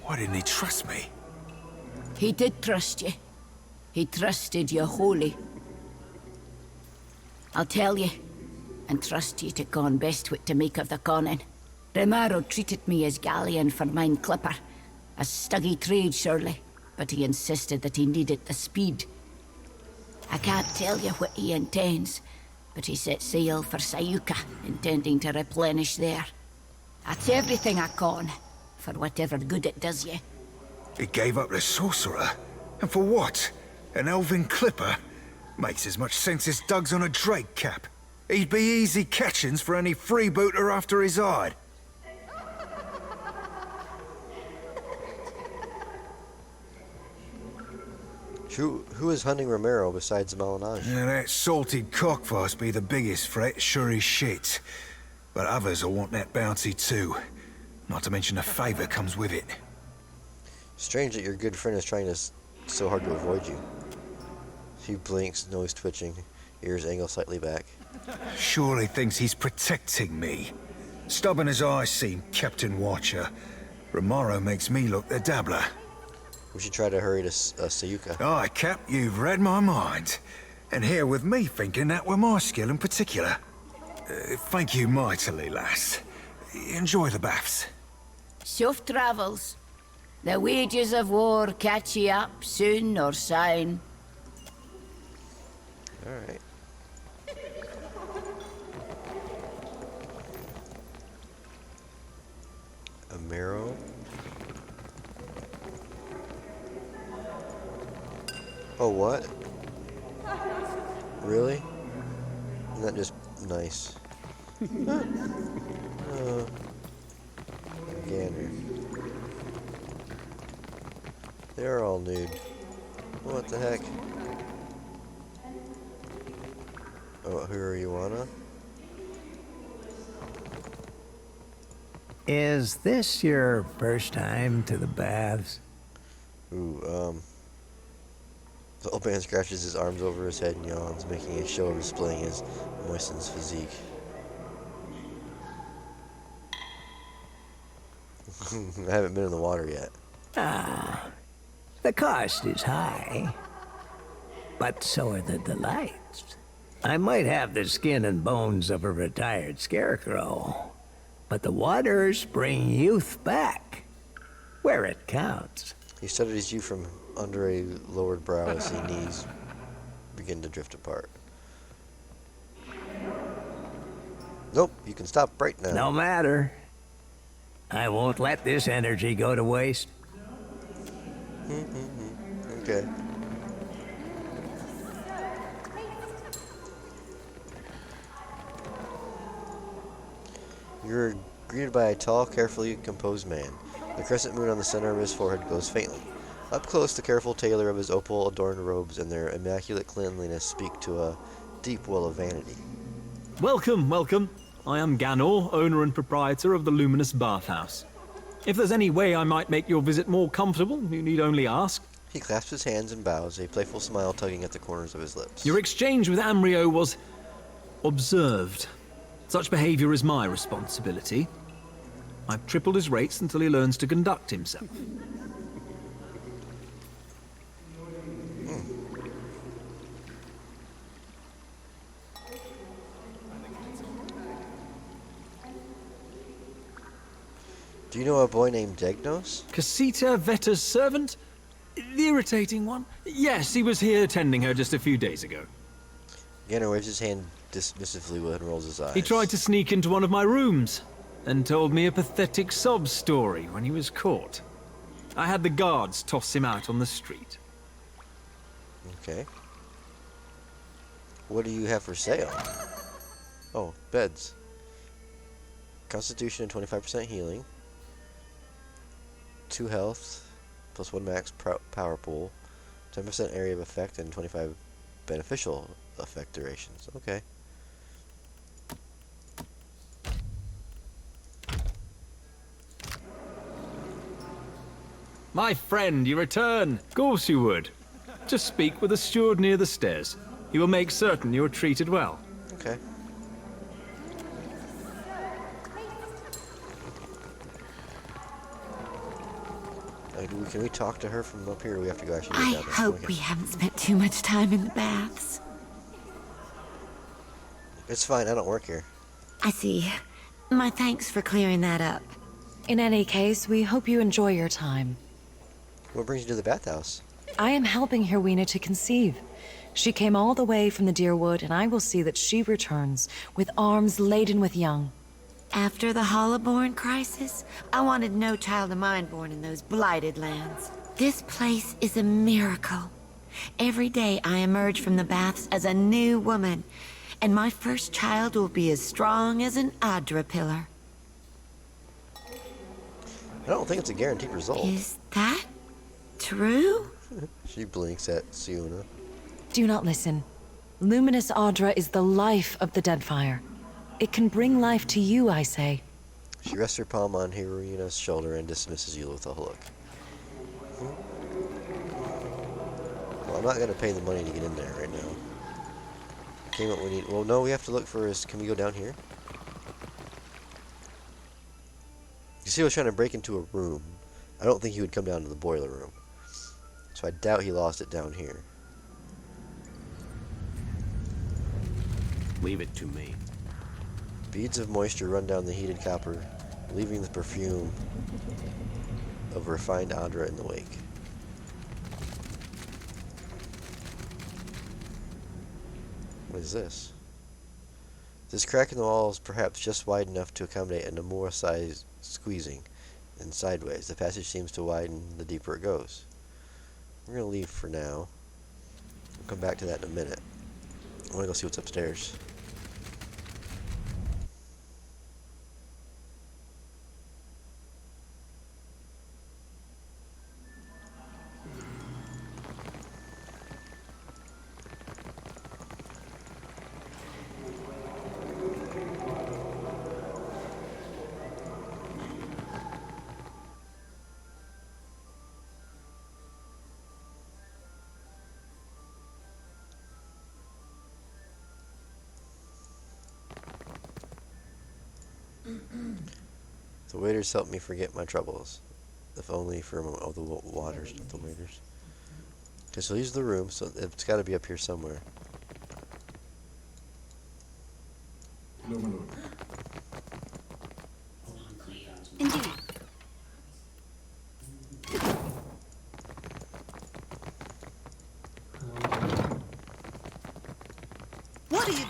Why didn't he trust me? He did trust you. He trusted you wholly. I'll tell you, and trust you to go on best what to make of the conning. Romaro treated me as galleon for mine clipper. A stuggy trade, surely, but he insisted that he needed the speed. I can't tell you what he intends, but he set sail for Sayuka, intending to replenish there. That's everything I con, for whatever good it does you. He gave up the sorcerer? And for what? An elven clipper? Makes as much sense as Doug's on a drake cap. He'd be easy catchings for any freebooter after his hide. Who is hunting Romero besides Melanage? Yeah, that salted cockfuss be the biggest threat, sure as shit. But others will want that bounty too. Not to mention a favor comes with it. Strange that your good friend is trying so hard to avoid you. He blinks, nose twitching, ears angle slightly back. Surely thinks he's protecting me. Stubborn as I seem, Captain Watcher, Romaro makes me look the dabbler. We should try to hurry to Sayuka. Aye, Cap, you've read my mind. And here with me thinking that were my skill in particular. Thank you mightily, lass. Enjoy the baths. Safe travels. The wages of war catch ye up soon or soon. Alright. Amaro. Oh, what? Really? Isn't that just nice? Gander. They're all nude. What the heck? Oh, who are you, Anna? Is this your first time to the baths? Ooh, The old man scratches his arms over his head and yawns, making a show of displaying his moistened physique. I haven't been in the water yet. Ah, the cost is high, but so are the delights. I might have the skin and bones of a retired scarecrow, but the waters bring youth back, where it counts. He studies you from under a lowered brow as his knees begin to drift apart. Nope, you can stop right now. No matter. I won't let this energy go to waste. Okay. You're greeted by a tall, carefully composed man. The crescent moon on the center of his forehead glows faintly. Up close, the careful tailor of his opal-adorned robes and their immaculate cleanliness speak to a deep well of vanity. Welcome, welcome. I am Ganor, owner and proprietor of the Luminous bathhouse. If there's any way I might make your visit more comfortable, you need only ask. He clasps his hands and bows, a playful smile tugging at the corners of his lips. Your exchange with Amrio was observed. Such behavior is my responsibility. I've tripled his rates until he learns to conduct himself. Do you know a boy named Degnos? Casita Vetta's servant? The irritating one? Yes, he was here tending her just a few days ago. Ganner waves his hand dismissively and rolls his eyes. He tried to sneak into one of my rooms and told me a pathetic sob story when he was caught. I had the guards toss him out on the street. Okay. What do you have for sale? Oh, beds. Constitution and 25% healing. 2 health, plus 1 max power pool. 10% area of effect and 25 beneficial effect durations. Okay. My friend, you return. Of course you would. Just speak with the steward near the stairs. He will make certain you are treated well. Okay. Can we talk to her from up here, or we have to go actually I down there? hope Okay. we haven't spent too much time in the baths. It's fine, I don't work here. I see. My thanks for clearing that up. In any case, we hope you enjoy your time. What brings you to the bathhouse? I am helping Herwina to conceive. She came all the way from the Deerwood, and I will see that she returns with arms laden with young. After the Hollowborn crisis, I wanted no child of mine born in those blighted lands. This place is a miracle. Every day I emerge from the baths as a new woman, and my first child will be as strong as an Andra pillar. I don't think it's a guaranteed result. Is that true? She blinks at Siuna. Do not listen. Luminous Andra is the life of the Deadfire. It can bring life to you, I say. She rests her palm on Hirina's shoulder and dismisses you with a look. Well, I'm not going to pay the money to get in there right now. Okay, what we need... Well, no, we have to look for is... Can we go down here? You see, I was trying to break into a room. I don't think he would come down to the boiler room. So I doubt he lost it down here. Leave it to me. Beads of moisture run down the heated copper, leaving the perfume of refined Andra in the wake. What is this? This crack in the wall is perhaps just wide enough to accommodate a Nomura-sized squeezing, and sideways. The passage seems to widen the deeper it goes. We're going to leave for now. We'll come back to that in a minute. I want to go see what's upstairs. The waiters help me forget my troubles. If only for a moment. Oh, the waters, not the waiters. Okay, so these are the rooms, so it's got to be up here somewhere. Indeed. What are you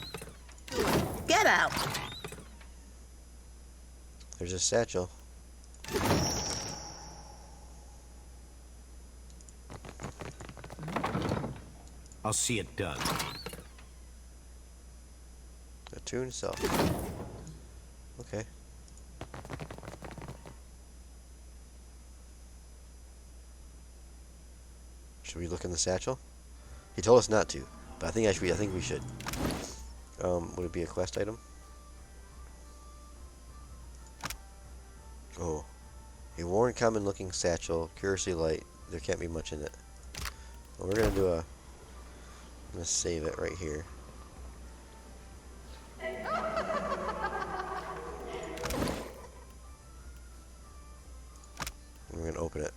doing? Get out! There's a satchel. I'll see it done. Attune self. Okay. Should we look in the satchel? He told us not to, but I think we should. Would it be a quest item? Oh. A worn, common-looking satchel, curiously light. There can't be much in it. Well, we're gonna do a... I'm gonna save it right here. We're gonna open it.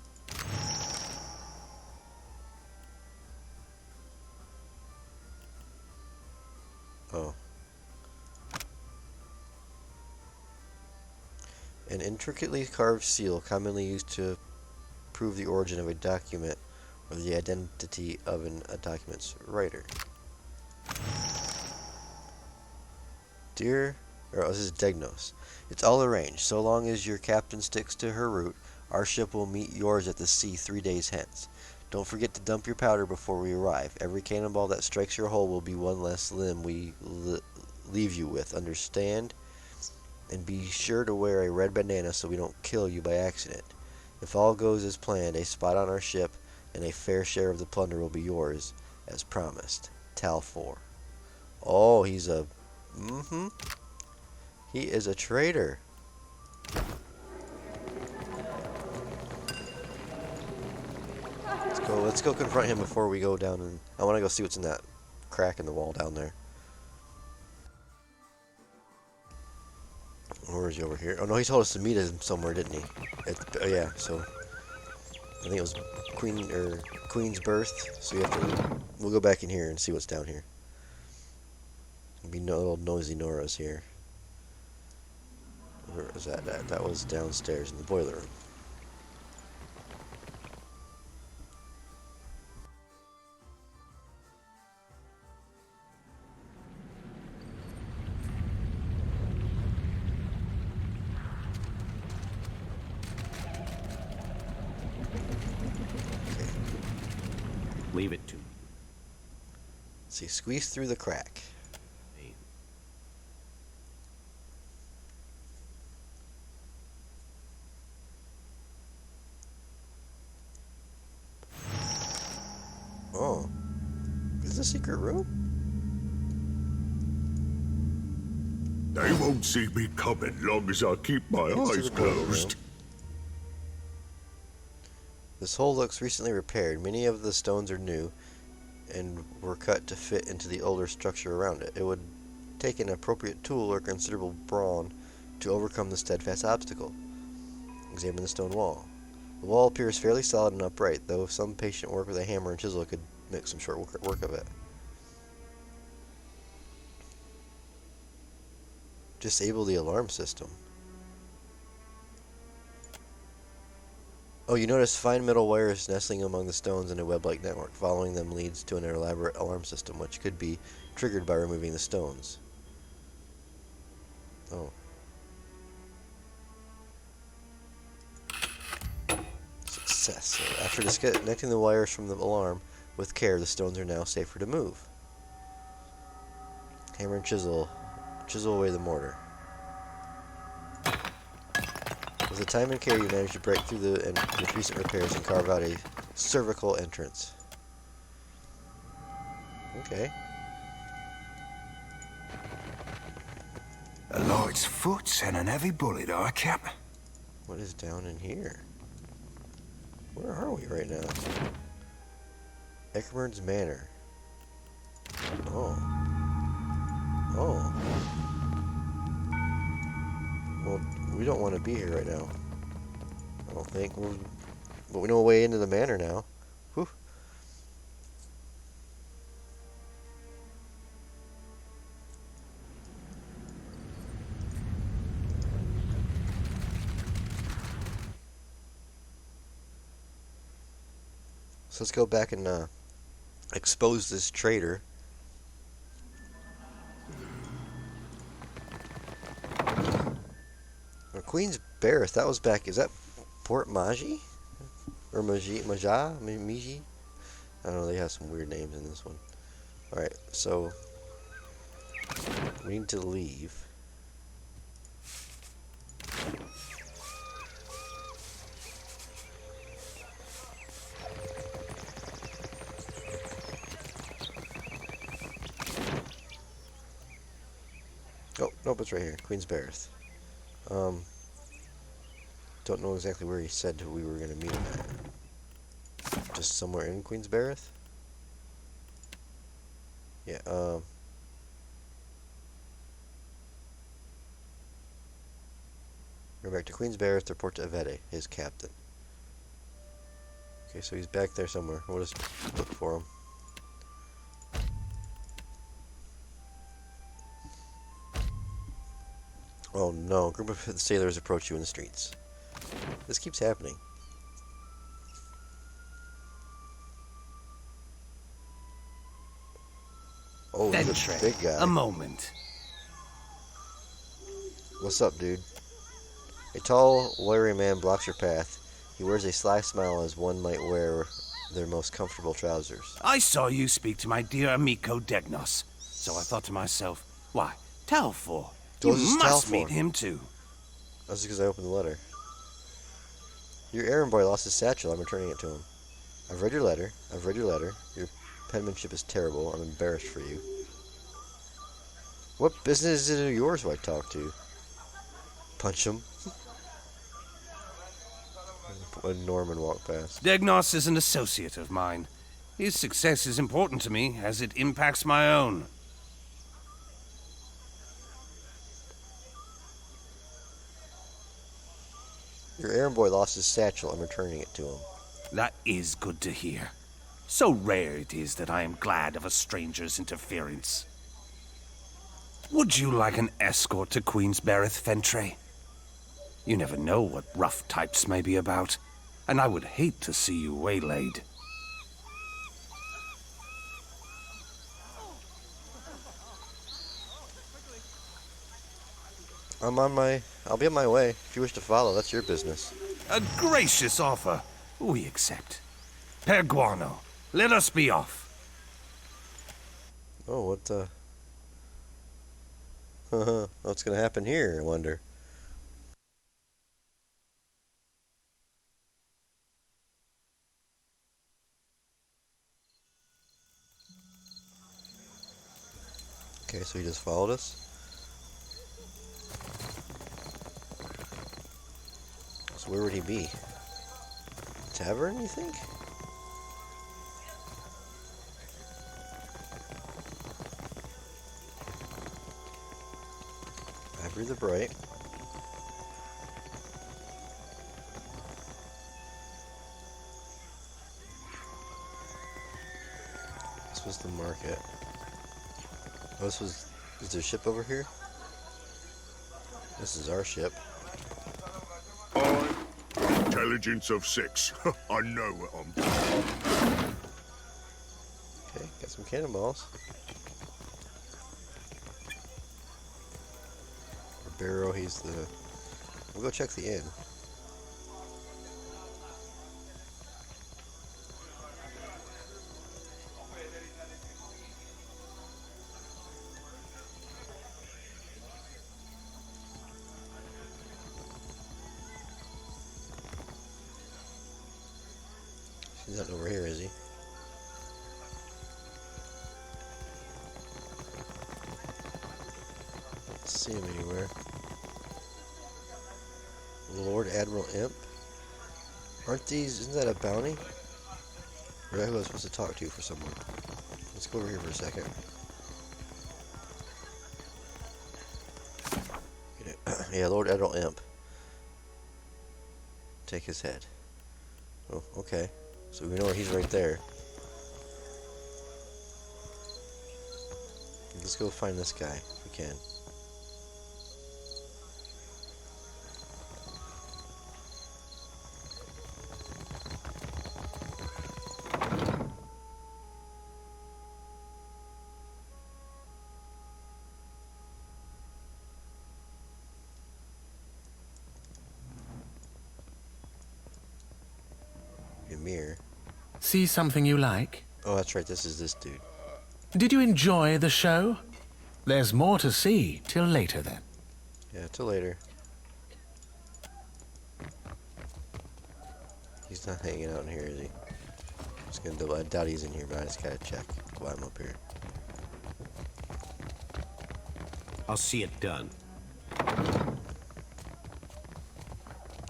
Oh. An intricately carved seal, commonly used to prove the origin of a document or the identity of a document's writer. This is Degnos. It's all arranged. So long as your captain sticks to her route, our ship will meet yours at the sea 3 days hence. Don't forget to dump your powder before we arrive. Every cannonball that strikes your hull will be one less limb we leave you with. Understand? And be sure to wear a red bandana so we don't kill you by accident. If all goes as planned, a spot on our ship and a fair share of the plunder will be yours, as promised. Tal 4. Oh, he's a... He is a traitor. Let's go confront him before we go down, and I want to go see what's in that crack in the wall down there. Or is he over here? Oh no, he told us to meet him somewhere, didn't he? Oh yeah, so I think it was Queen's Birth. So we'll go back in here and see what's down here. There'll be no little nosy Nora's here. Where was that at? That was downstairs in the boiler room. Leave it to me. See, squeeze through the crack. Oh. Is this a secret room? They won't see me coming long as I keep my eyes closed. This hole looks recently repaired. Many of the stones are new and were cut to fit into the older structure around it. It would take an appropriate tool or considerable brawn to overcome the steadfast obstacle. Examine the stone wall. The wall appears fairly solid and upright, though some patient work with a hammer and chisel could make some short work of it. Disable the alarm system. Oh, you notice fine metal wires nestling among the stones in a web-like network. Following them leads to an elaborate alarm system, which could be triggered by removing the stones. Oh. Success. So after disconnecting the wires from the alarm with care, the stones are now safer to move. Hammer and chisel. Chisel away the mortar. With the time and care, you manage to break through the recent repairs and carve out a cervical entrance. Okay. A light's foot and an heavy bullet, I cap. What is down in here? Where are we right now? Eckermern's Manor. Oh. Oh. Well, we don't want to be here right now. I don't think. But we know a way into the manor now. Whew. So let's go back and expose this traitor. Queen's Barrett, that was back, is that Port Magi? Or Miji? I don't know, they have some weird names in this one. Alright, so we need to leave. Oh, nope, it's right here. Queen's Barrett. Don't know exactly where he said we were going to meet him at. Just somewhere in Queen's Barrett? Yeah, go back to Queen's Barrett to report to Avede, his captain. Okay, so he's back there somewhere. We'll just look for him. Oh no, a group of sailors approach you in the streets. This keeps happening. Oh, he's a big guy. A moment. What's up, dude? A tall, wiry man blocks your path. He wears a sly smile as one might wear their most comfortable trousers. I saw you speak to my dear amico Degnos, so I thought to myself, why, Talfor. You must meet him too. That's because I opened the letter. Your errand boy lost his satchel. I'm returning it to him. I've read your letter. Your penmanship is terrible. I'm embarrassed for you. What business is it of yours who I talk to? Punch him. When Norman walked past. Degnos is an associate of mine. His success is important to me, as it impacts my own. Your errand boy lost his satchel. I'm returning it to him. That is good to hear. So rare it is that I am glad of a stranger's interference. Would you like an escort to Queensbereth, Fentrey? You never know what rough types may be about, and I would hate to see you waylaid. I'll be on my way. If you wish to follow, that's your business. A gracious offer. We accept. Per Guano, let us be off. Oh, what's gonna happen here, I wonder? Okay, so he just followed us? So where would he be? Tavern, you think? Ivory the Bright. This was the market. Oh, is there a ship over here? This is our ship. Intelligence of 6. I know what I'm doing. Okay, got some cannonballs. Barrow, he's the... We'll go check the inn. He's not over here, is he? Don't see him anywhere. Lord Admiral Imp? Aren't these... Isn't that a bounty? Or who I was supposed to talk to for someone? Let's go over here for a second. Yeah, Lord Admiral Imp. Take his head. Oh, okay. So we know where he's right there. Let's go find this guy if we can. Mirror. See something you like? Oh, that's right. This is this dude. Did you enjoy the show? There's more to see till later then. Yeah, till later. He's not hanging out in here, is he? Just gonna double. I doubt he's in here, but I just gotta check while I'm up here. I'll see it done.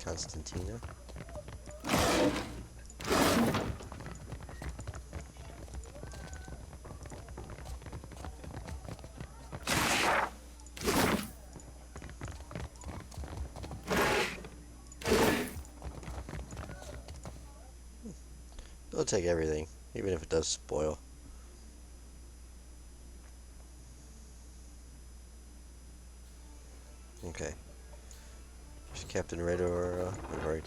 Constantina. They'll take everything, even if it does spoil. Okay. There's Captain Red or right.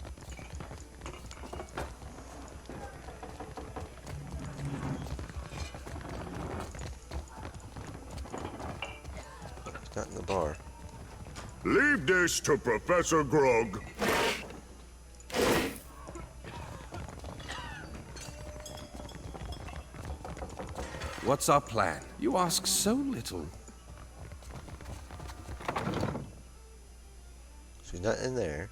Not in the bar. Leave this to Professor Grog. What's our plan? You ask so little. So he's not in there.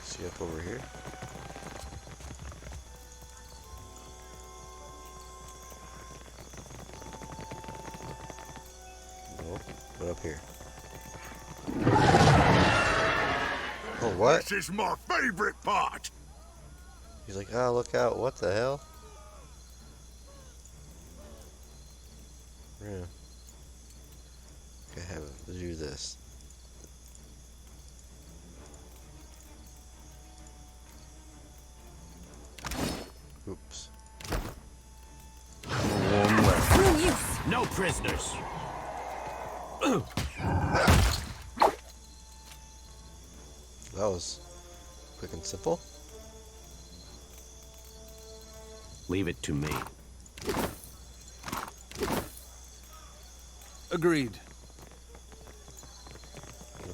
See up over here. No, but up here. Oh, what? This is my favorite part. He's like, oh, look out. What the hell? Yeah. Okay, have to do this. Oops. No prisoners. That was quick and simple. Leave it to me. Agreed.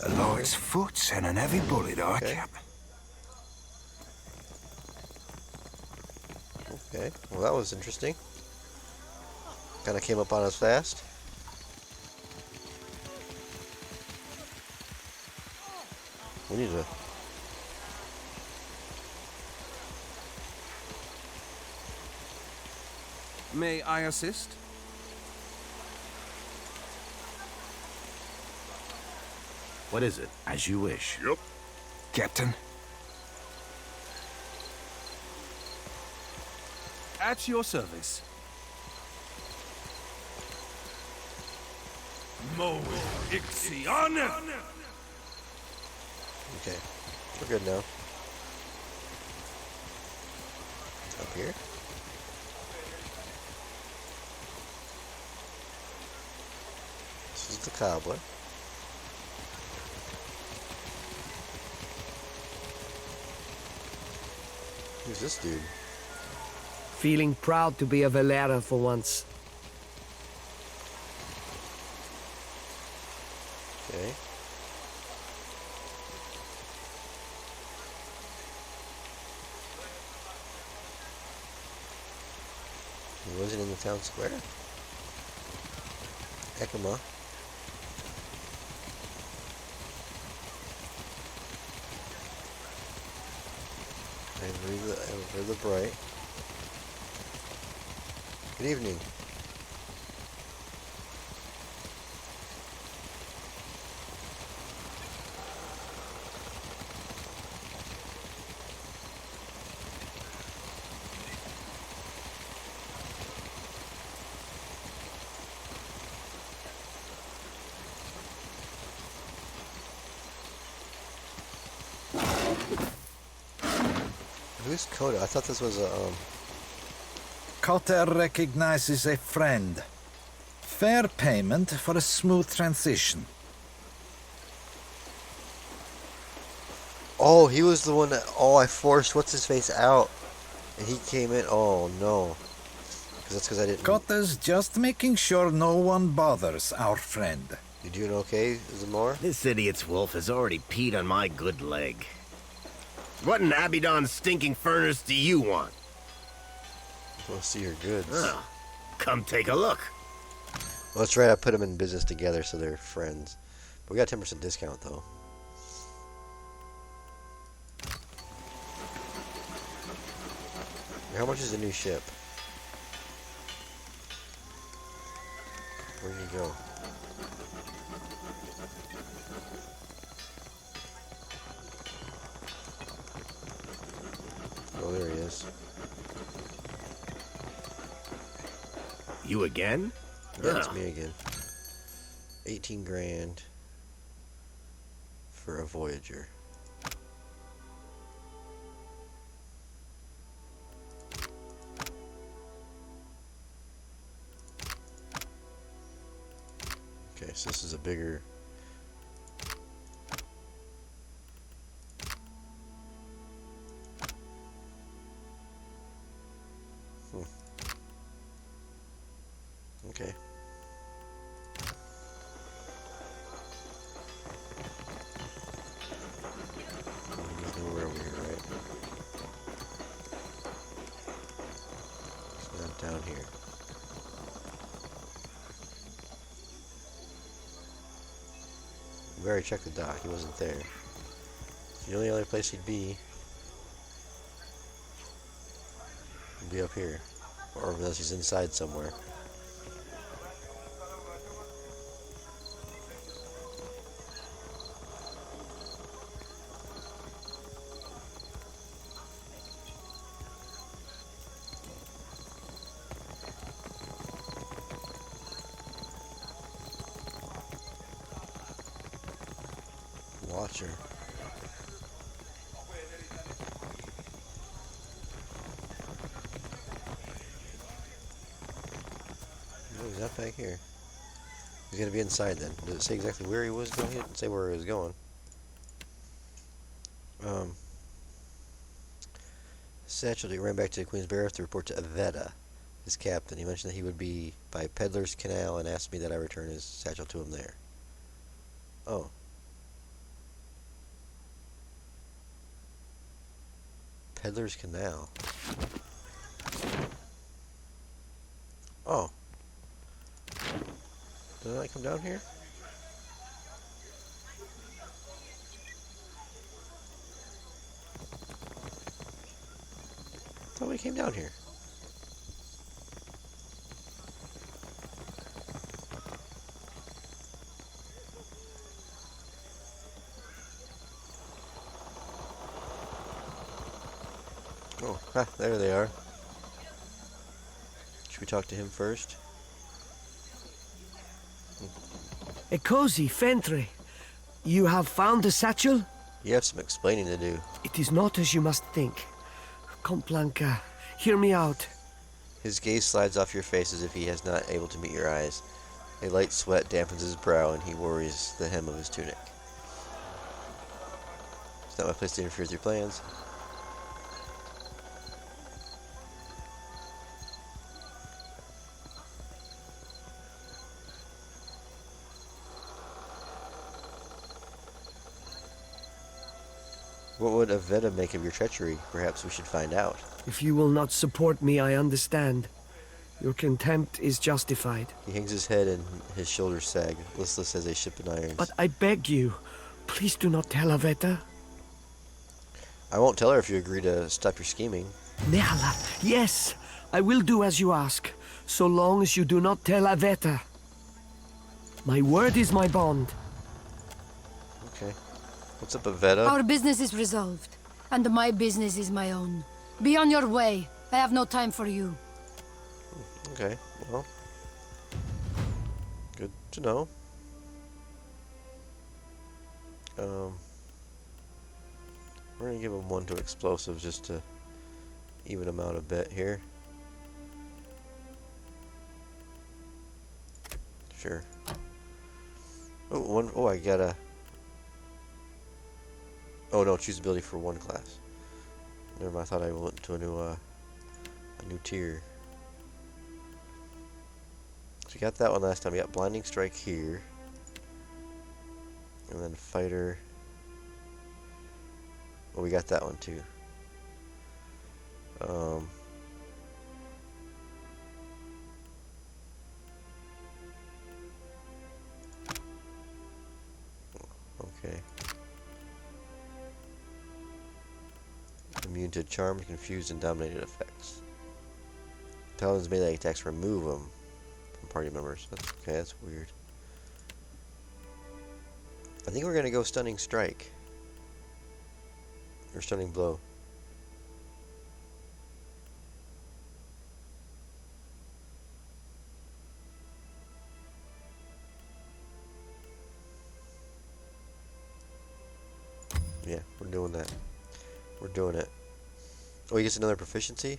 A light's foot and an heavy bullet, I cap. Okay, well that was interesting. Kind of came up on us fast. We need to... May I assist? What is it? As you wish. Yep. Captain? At your service. Mo Ixion. Okay, we're good now. Up here. This is the cobbler. Who's this dude? Feeling proud to be a Valera for once. Okay. He wasn't in the town square? Ekama. Over the bright. Good evening. Who's Coda? I thought this was a, Cotter recognizes a friend. Fair payment for a smooth transition. Oh, he was the one that... Oh, I forced what's-his-face out. And he came in... Oh, no. That's because I didn't... Cotter's just making sure no one bothers our friend. You doing okay, Zamora? This idiot's wolf has already peed on my good leg. What in Abaddon's stinking furnace do you want? We'll see your goods. Oh, come take a look. Well, that's right. I put them in business together, so they're friends. But we got 10% discount, though. How much is the new ship? Where did he go? Oh, there he is. You again? Yeah, it's me again. 18 grand for a Voyager. so this is a bigger... Okay. There's nowhere over here, right? It's not down here. We already checked the dock. He wasn't there. The only other place he'd be would be up here, or unless he's inside somewhere. Watcher. Oh, he's not back here. He's gonna be inside then. Does it say exactly where he was going? He didn't say where he was going. Satchel ran back to the Queen's Barrow to report to Avetta, his captain. He mentioned that he would be by Peddler's Canal and asked me that I return his satchel to him there. Oh. Peddler's Canal. Oh. Did I come down here? I thought we came down here. Oh, ha, there they are. Should we talk to him first? Ekosi, Fentre, you have found the satchel? You have some explaining to do. It is not as you must think. Comte Blanca, hear me out. His gaze slides off your face as if he is not able to meet your eyes. A light sweat dampens his brow and he worries the hem of his tunic. It's not my place to interfere with your plans. What would Avetta make of your treachery? Perhaps we should find out. If you will not support me, I understand. Your contempt is justified. He hangs his head and his shoulders sag, listless as a ship in irons. But I beg you, please do not tell Avetta. I won't tell her if you agree to stop your scheming. Merla, yes, I will do as you ask, so long as you do not tell Avetta. My word is my bond. Okay. What's up, Avetta? Our business is resolved, and my business is my own. Be on your way. I have no time for you. Okay, well. Good to know. We're gonna give him 1 to explosives just to even him out a bit here. Sure. Oh, I gotta... Oh no, choose ability for 1 class. Never mind, I thought I went to a new tier. So we got that one last time. We got Blinding Strike here. And then Fighter. Well, we got that one too. Okay. Immune to charmed, confused, and dominated effects. Paladin's melee attacks remove them from party members. That's okay, that's weird. I think we're gonna go Stunning Strike. Or Stunning Blow. Yeah, we're doing that. We're doing it. Oh, he gets another proficiency?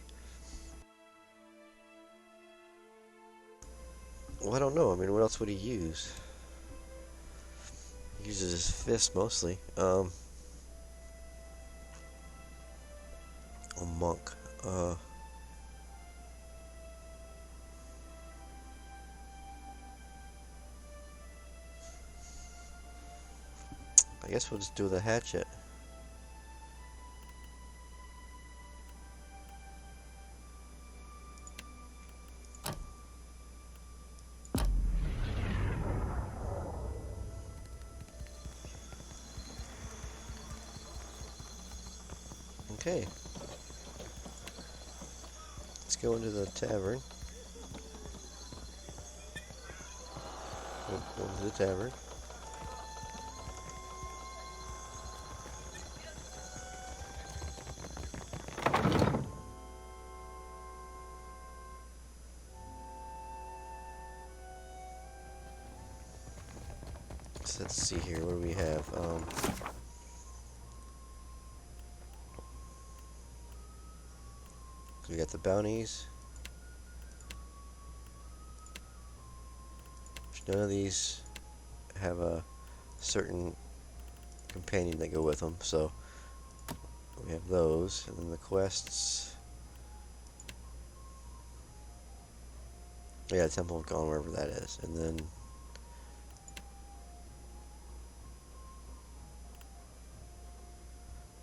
Well, I don't know. I mean, what else would he use? Uses his fist mostly. A monk. I guess we'll just do the hatchet. Okay. Let's go into the tavern. Go into the tavern. So let's see here. What do we have? We got the bounties. None of these have a certain companion that go with them, so we have those, and then the quests. Yeah, Temple of Gone, wherever that is, and then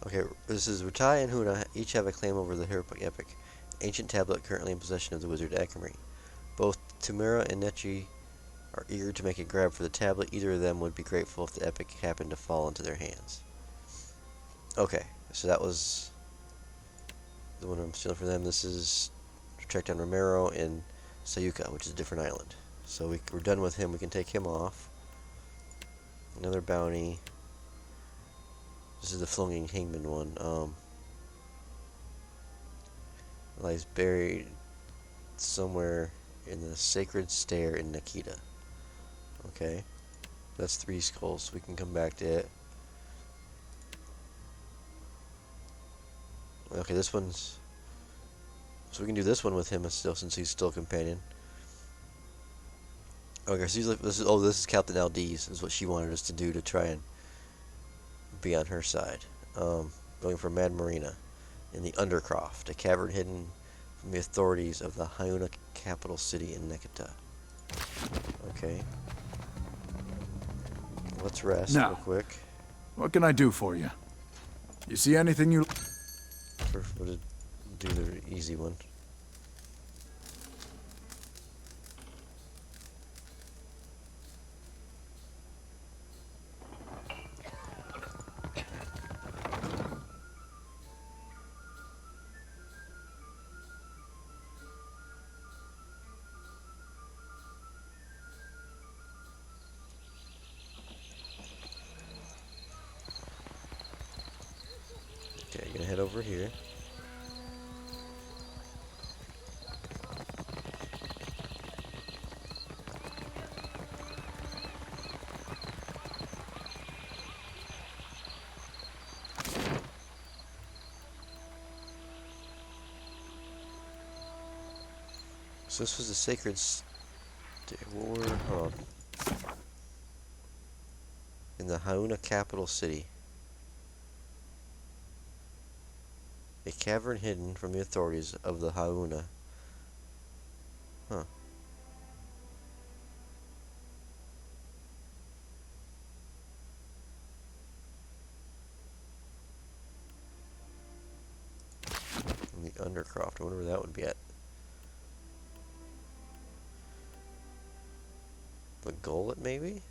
okay, this is Rutai and Huna each have a claim over the Therapeutic, ancient tablet currently in possession of the wizard Akamri. Both Tamura and Nechi are eager to make a grab for the tablet. Either of them would be grateful if the epic happened to fall into their hands. Okay, so that was the one I'm stealing from them. This is to track down Romero in Sayuka, which is a different island. So we're done with him. We can take him off. Another bounty. This is the Floating Hangman one. Lies buried somewhere in the Sacred Stair in Nikita. Okay. That's 3 skulls. We can come back to it. Okay, this one's... So we can do this one with him still, since he's still a companion. Okay, so this is Captain Aldee's, is what she wanted us to do to try and be on her side. Going for Mad Marina in the Undercroft, a cavern hidden from the authorities of the Hyuna capital city in Nikita. Okay. Let's rest now, real quick. What can I do for you? You see anything you... We'll do the easy one. Okay, I'm gonna head over here. So this was a sacred war, in the Hyuna capital city. A cavern hidden from the authorities of the Hyuna. Huh. In the Undercroft. I wonder where that would be at. The Gullet, maybe?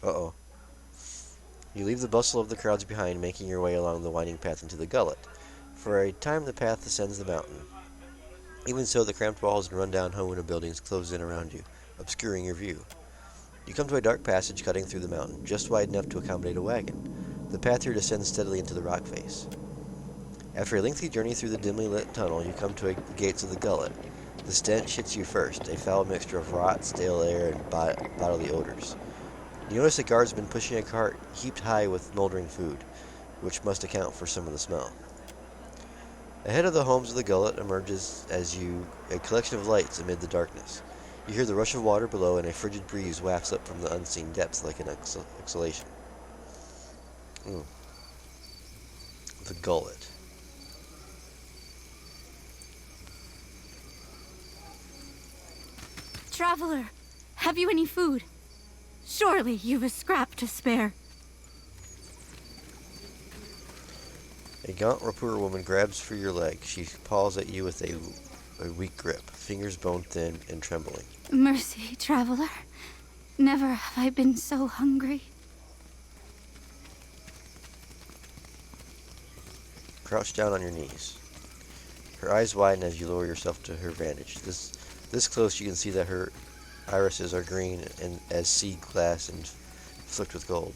Uh-oh. You leave the bustle of the crowds behind, making your way along the winding path into the Gullet. For a time, the path ascends the mountain. Even so, the cramped walls and run-down Hyuna buildings close in around you, obscuring your view. You come to a dark passage cutting through the mountain, just wide enough to accommodate a wagon. The path here descends steadily into the rock face. After a lengthy journey through the dimly lit tunnel, you come to the gates of the Gullet. The stench hits you first, a foul mixture of rot, stale air, and bodily odors. You notice the guard's been pushing a cart heaped high with moldering food, which must account for some of the smell. Ahead of the homes of the gullet emerges a collection of lights amid the darkness. You hear the rush of water below, and a frigid breeze wafts up from the unseen depths like an exhalation. The gullet. Traveler, have you any food? Surely you've a scrap to spare. A gaunt Rapur woman grabs for your leg. She paws at you with a weak grip, fingers bone-thin and trembling. Mercy, traveler. Never have I been so hungry. Crouch down on your knees. Her eyes widen as you lower yourself to her vantage. This close, you can see that her irises are green and as sea glass and flicked with gold.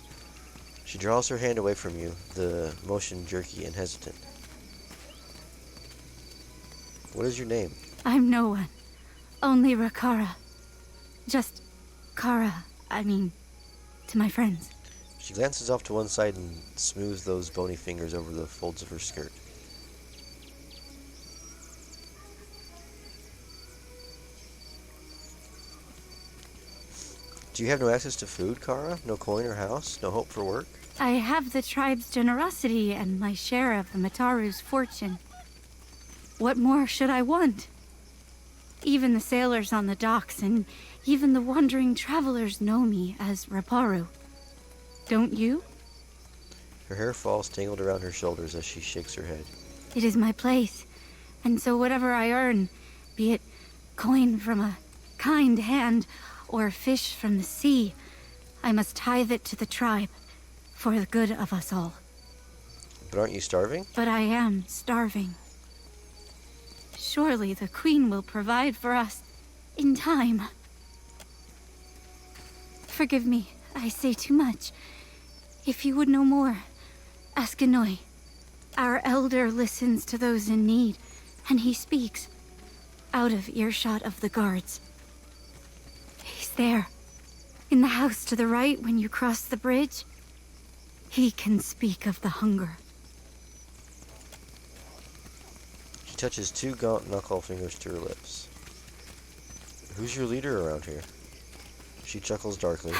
She draws her hand away from you, the motion jerky and hesitant. What is your name? I'm no one. Only Rakara. Just Kara, to my friends. She glances off to one side and smooths those bony fingers over the folds of her skirt. Do you have no access to food, Kara? No coin or house? No hope for work? I have the tribe's generosity and my share of the Mataru's fortune. What more should I want? Even the sailors on the docks and even the wandering travelers know me as Raparu. Don't you? Her hair falls tangled around her shoulders as she shakes her head. It is my place, and so whatever I earn, be it coin from a kind hand or fish from the sea, I must tithe it to the tribe for the good of us all. But aren't you starving? But I am starving. Surely the Queen will provide for us in time. Forgive me, I say too much. If you would know more, ask Inoi. Our elder listens to those in need, and he speaks, out of earshot of the guards. He's there, in the house to the right when you cross the bridge. He can speak of the hunger. She touches two gaunt knuckle fingers to her lips. Who's your leader around here? She chuckles darkly.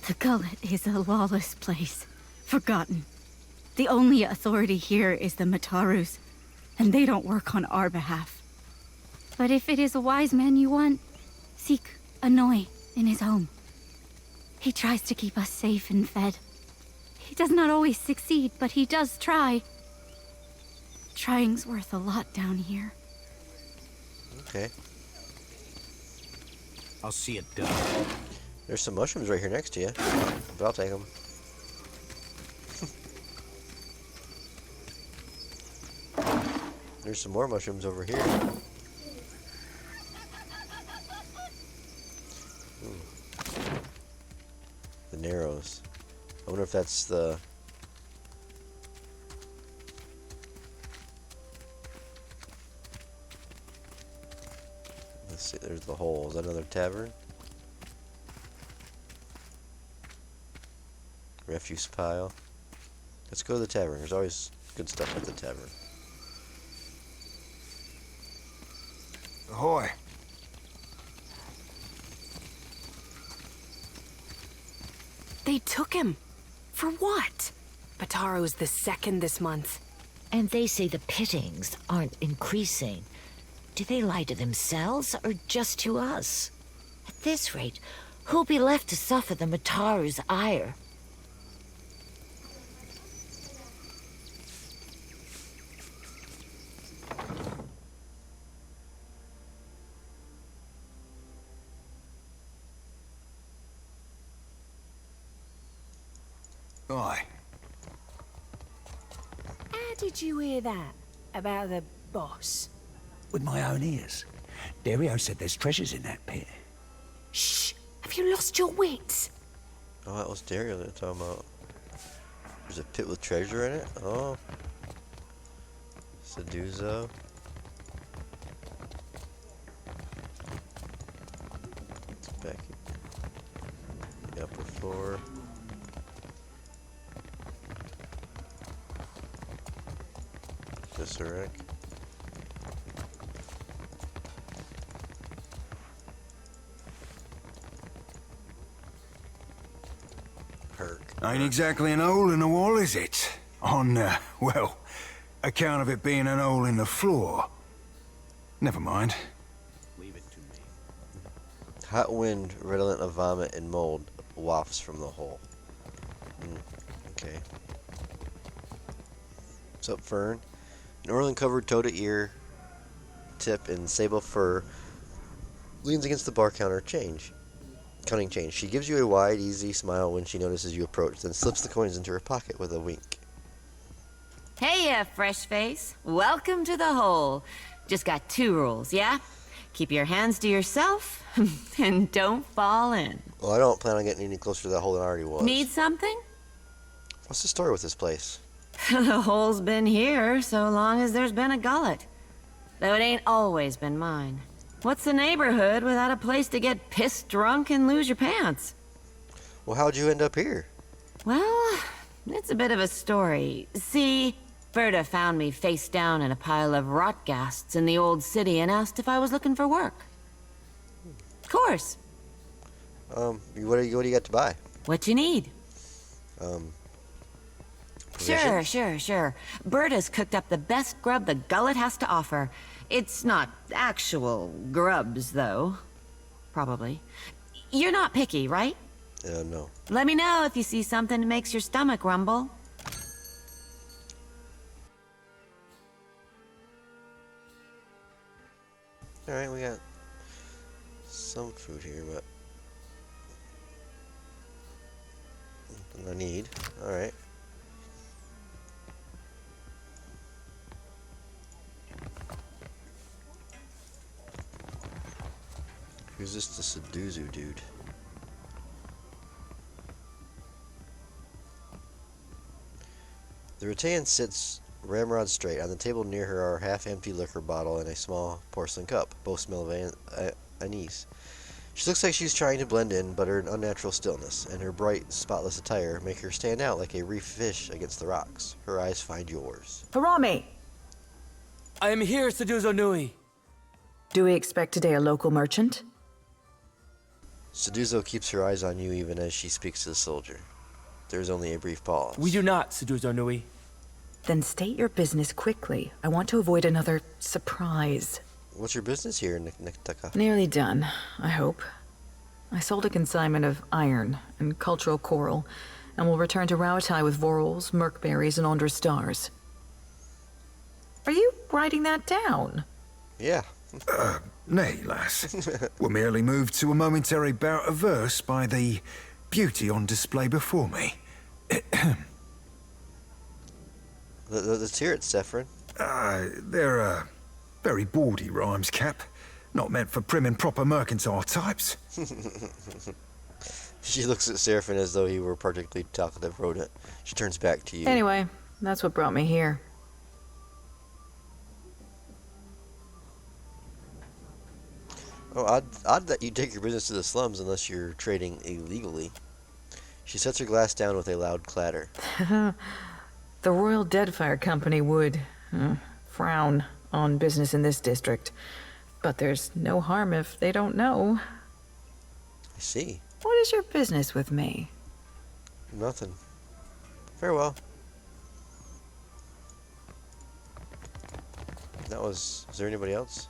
The gullet is a lawless place, forgotten. The only authority here is the Matarus, and they don't work on our behalf. But if it is a wise man you want, seek Inoi in his home. He tries to keep us safe and fed. He does not always succeed, but he does try. Trying's worth a lot down here. Okay. I'll see it done. There's some mushrooms right here next to you, but I'll take them. There's some more mushrooms over here. Ooh. The Narrows. I wonder if that's the... Let's see, there's the hole. Is that another tavern? Refuse pile. Let's go to the tavern. There's always good stuff at the tavern. Ahoy. They took him. For what? Bataro's the second this month. And they say the pittings aren't increasing. Do they lie to themselves or just to us? At this rate, who'll be left to suffer the Mataru's ire? Aye. How did you hear that? About the boss? With my own ears. Dario said there's treasures in that pit. Shh! Have you lost your wits? Oh, that was Dario that they're talking about. There's a pit with treasure in it? Oh. Seduzo. It's back in the upper 4. Just a wreck. Ain't exactly an hole in the wall, is it? On, well, account of it being an hole in the floor. Never mind. Leave it to me. Hot wind, redolent of vomit and mold, wafts from the hole. Okay. What's up, Fern? An Orlin-covered toe-to-ear tip in sable fur leans against the bar counter. Counting change. She gives you a wide, easy smile when she notices you approach, then slips the coins into her pocket with a wink. Hey, fresh face. Welcome to the hole. Just got 2 rules, yeah? Keep your hands to yourself, and don't fall in. Well, I don't plan on getting any closer to that hole than I already was. Need something? What's the story with this place? The hole's been here so long as there's been a gullet. Though it ain't always been mine. What's the neighborhood without a place to get pissed drunk and lose your pants? Well, how'd you end up here? Well, it's a bit of a story. See, Ferda found me face down in a pile of rot ghasts in the old city and asked if I was looking for work. Of course. What do you got to buy? What you need. Provisions? Sure. Berta's cooked up the best grub the gullet has to offer. It's not actual grubs, though. Probably. You're not picky, right? No. Let me know if you see something that makes your stomach rumble. Alright, we got some food here, but nothing I need. Alright. Who's this, the Seduzu dude? The rattan sits ramrod straight. On the table near her are a half-empty liquor bottle and a small porcelain cup. Both smell of anise. She looks like she's trying to blend in, but her unnatural stillness and her bright, spotless attire make her stand out like a reef fish against the rocks. Her eyes find yours. Harami! I am here, Seduzo Nui. Do we expect today a local merchant? Seduzo keeps her eyes on you even as she speaks to the soldier. There is only a brief pause. We do not, Seduzo Nui. Then state your business quickly. I want to avoid another surprise. What's your business here in Nekataka? Nearly done, I hope. I sold a consignment of iron and cultural coral, and will return to Rauatai with vorals, merkberries, and Andra stars. Are you writing that down? Yeah. Nay, lass. We're merely moved to a momentary bout of verse by the beauty on display before me. Let's hear it, Sephron. They're, very bawdy rhymes, Cap. Not meant for prim and proper mercantile types. She looks at Seraphim as though he were a particularly talkative rodent. She turns back to you. Anyway, that's what brought me here. Oh, odd that you take your business to the slums unless you're trading illegally. She sets her glass down with a loud clatter. The Royal Deadfire Company would frown on business in this district. But there's no harm if they don't know. I see. What is your business with me? Nothing. Farewell. Is there anybody else?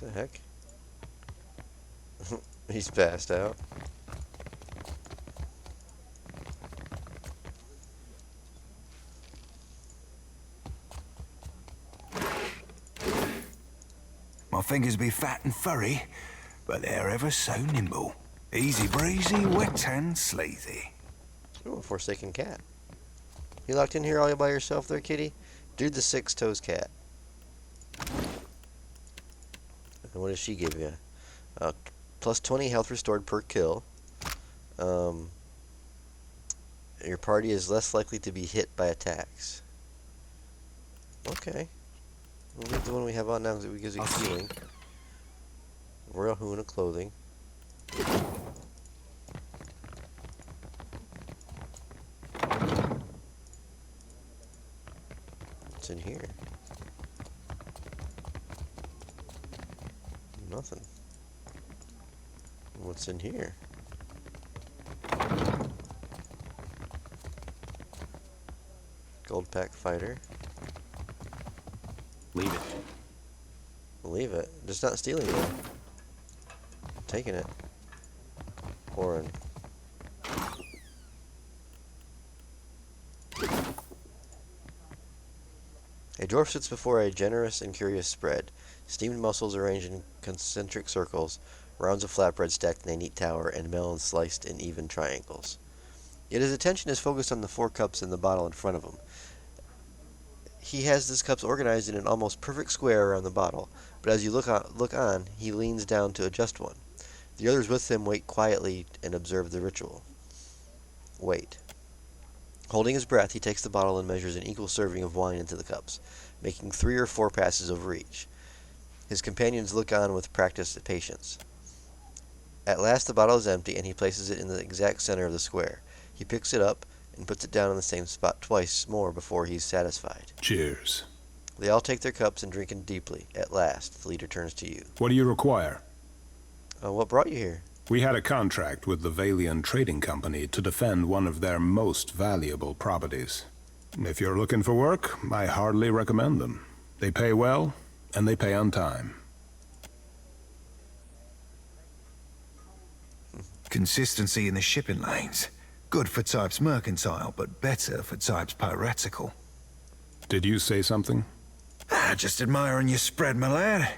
What the heck? He's passed out. My fingers be fat and furry, but they're ever so nimble. Easy breezy, wet and sleazy. Ooh, a Forsaken cat. You locked in here all by yourself there, kitty? Dude, the six toes cat. And what does she give you? Plus 20 health restored per kill. Your party is less likely to be hit by attacks. Okay. We'll leave the one we have on now because it's healing. Royal Huna clothing. What's in here? Nothing. What's in here? Gold pack fighter. Leave it. Leave it. Just not stealing it. Taking it. Orin. A dwarf sits before a generous and curious spread. Steamed mussels arranged in concentric circles, rounds of flatbread stacked in a neat tower, and melons sliced in even triangles. Yet his attention is focused on the 4 cups in the bottle in front of him. He has his cups organized in an almost perfect square around the bottle, but as you look on, he leans down to adjust one. The others with him wait quietly and observe the ritual. Wait. Holding his breath, he takes the bottle and measures an equal serving of wine into the cups, making 3 or 4 passes over each. His companions look on with practiced patience. At last the bottle is empty, and he places it in the exact center of the square. He picks it up and puts it down in the same spot twice more before he's satisfied. Cheers. They all take their cups and drink in deeply. At last, the leader turns to you. What do you require? What brought you here? We had a contract with the Valian Trading Company to defend one of their most valuable properties. If you're looking for work, I hardly recommend them. They pay well, and they pay on time. Consistency in the shipping lanes. Good for types mercantile, but better for types piratical. Did you say something? Just admiring your spread, my lad.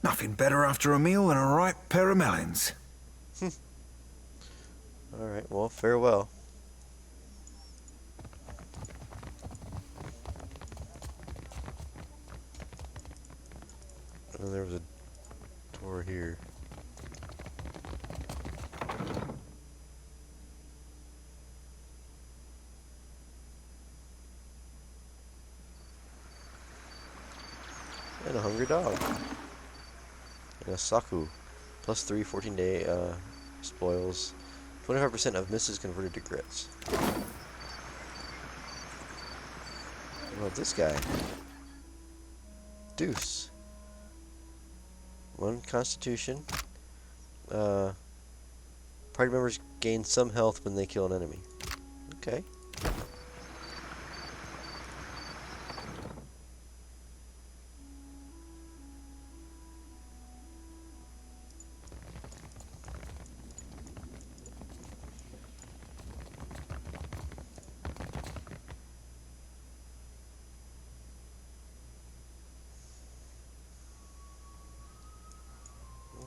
Nothing better after a meal than a ripe pair of melons. Alright, well, farewell. And there was a door here. And a hungry dog. And a Saku. Plus 3, 14-day spoils. 25% of misses converted to grits. What about this guy? Deuce. 1 constitution. Party members gain some health when they kill an enemy. Okay.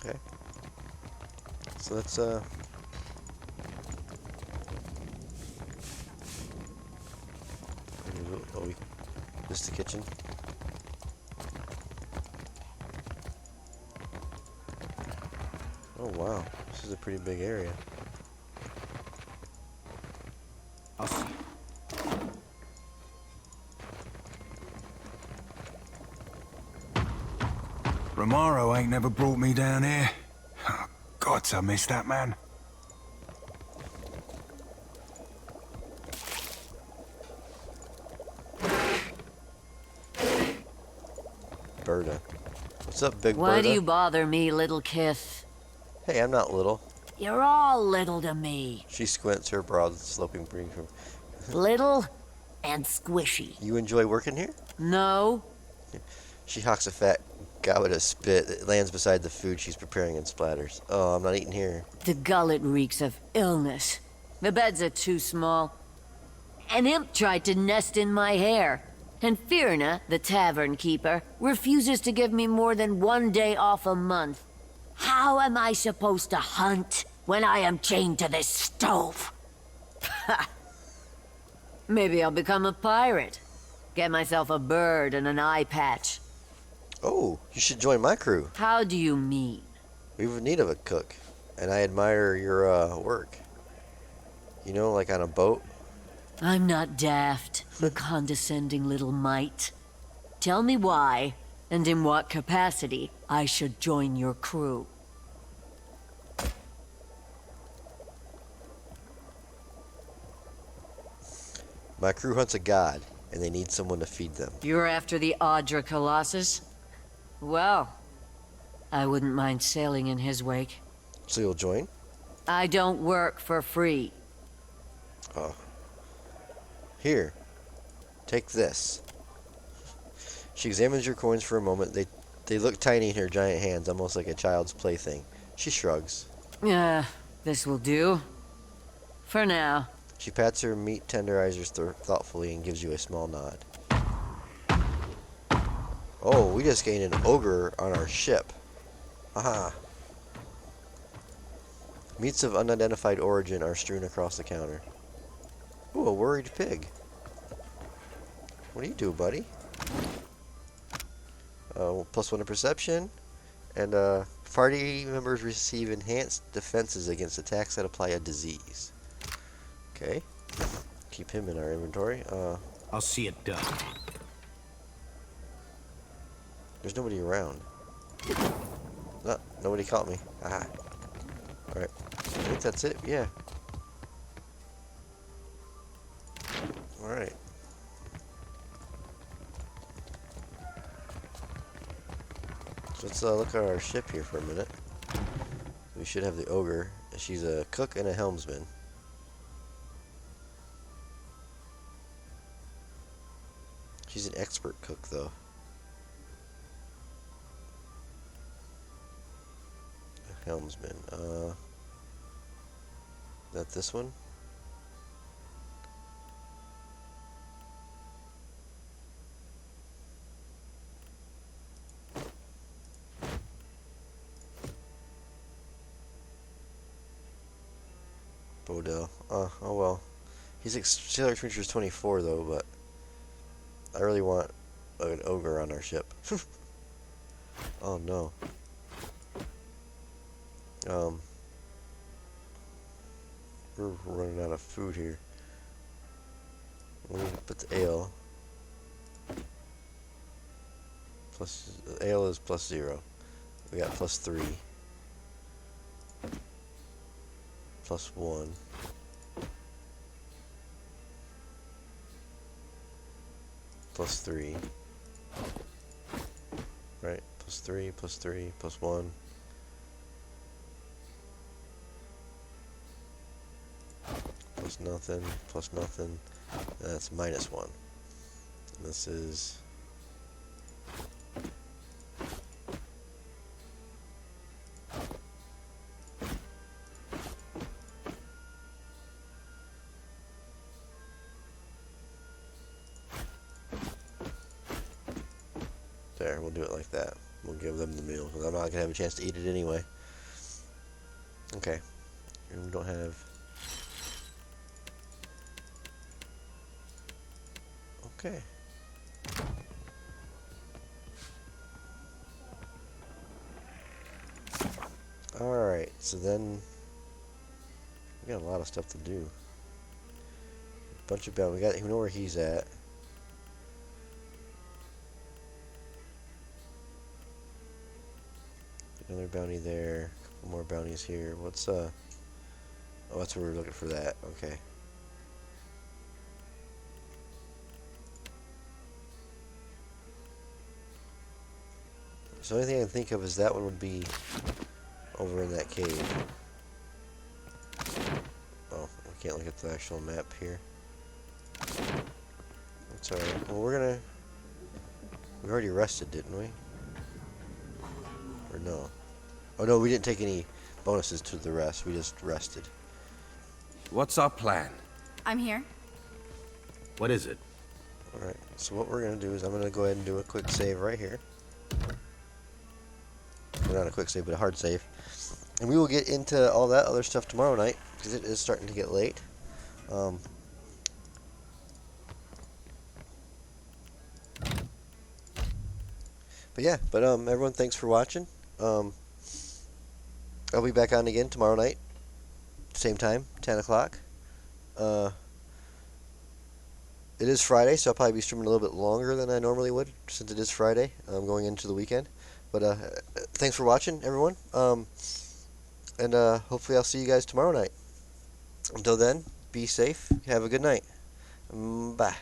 Okay. So let's oh, this is the kitchen. Oh wow, this is a pretty big area. Romaro ain't never brought me down here. Oh, gods, I miss that man. Berta. What's up, Big Why Berta? do you bother me, little kith? Hey, I'm not little. You're all little to me. She squints, her broad sloping brim from... Little and squishy. You enjoy working here? No. She hawks a fat goblet of spit that lands beside the food she's preparing and splatters. Oh, I'm not eating here. The gullet reeks of illness. The beds are too small. An imp tried to nest in my hair. And Firna, the tavern keeper, refuses to give me more than 1 day off a month. How am I supposed to hunt when I am chained to this stove? Maybe I'll become a pirate. Get myself a bird and an eye patch. Oh, you should join my crew. How do you mean? We have need of a cook, and I admire your work. You know, like on a boat? I'm not daft, you condescending little mite. Tell me why, and in what capacity, I should join your crew. My crew hunts a god, and they need someone to feed them. You're after the Andra Colossus? Well, I wouldn't mind sailing in his wake. So you'll join? I don't work for free. Oh. Here. Take this. She examines your coins for a moment. They look tiny in her giant hands, almost like a child's plaything. She shrugs. This will do. For now. She pats her meat tenderizers thoughtfully and gives you a small nod. Oh, we just gained an ogre on our ship. Haha. Meats of unidentified origin are strewn across the counter. Ooh, a worried pig. What do you do, buddy? +1 to perception. And party members receive enhanced defenses against attacks that apply a disease. Okay. Keep him in our inventory. I'll see it done. There's nobody around. No, nobody caught me. Aha. Alright. I think that's it. Yeah. Alright. So let's look at our ship here for a minute. We should have the ogre. She's a cook and a helmsman. She's an expert cook, though. A helmsman. Is that this one? Bodell. Oh well. He's Sailor Adventures 24 though, but I really want an ogre on our ship. Oh no. We're running out of food here. We need to put the ale. Ale is +0. We got +3. +1. +3. Right, +3, +3, +1. +nothing, +nothing. That's -1. And this is there. We'll do it like that. We'll give them the meal because I'm not gonna have a chance to eat it anyway. Okay, and we don't have. Okay. Alright, so then we got a lot of stuff to do. A bunch of bounty. We know where he's at. Another bounty there. A couple more bounties here. What's oh, that's where we're looking for that. Okay. So the only thing I can think of is that one would be over in that cave. Oh, I can't look at the actual map here. That's alright. Well, we already rested, didn't we? Or no? Oh no, we didn't take any bonuses to the rest. We just rested. What's our plan? I'm here. What is it? Alright, so what we're going to do is I'm going to go ahead and do a quick save right here. Well, not a quick save, but a hard save. And we will get into all that other stuff tomorrow night, because it is starting to get late. Everyone, thanks for watching. I'll be back on again tomorrow night, same time, 10 o'clock. It is Friday, so I'll probably be streaming a little bit longer than I normally would, since it is Friday. I'm going into the weekend. But thanks for watching, everyone. And hopefully I'll see you guys tomorrow night. Until then, be safe. Have a good night. Bye.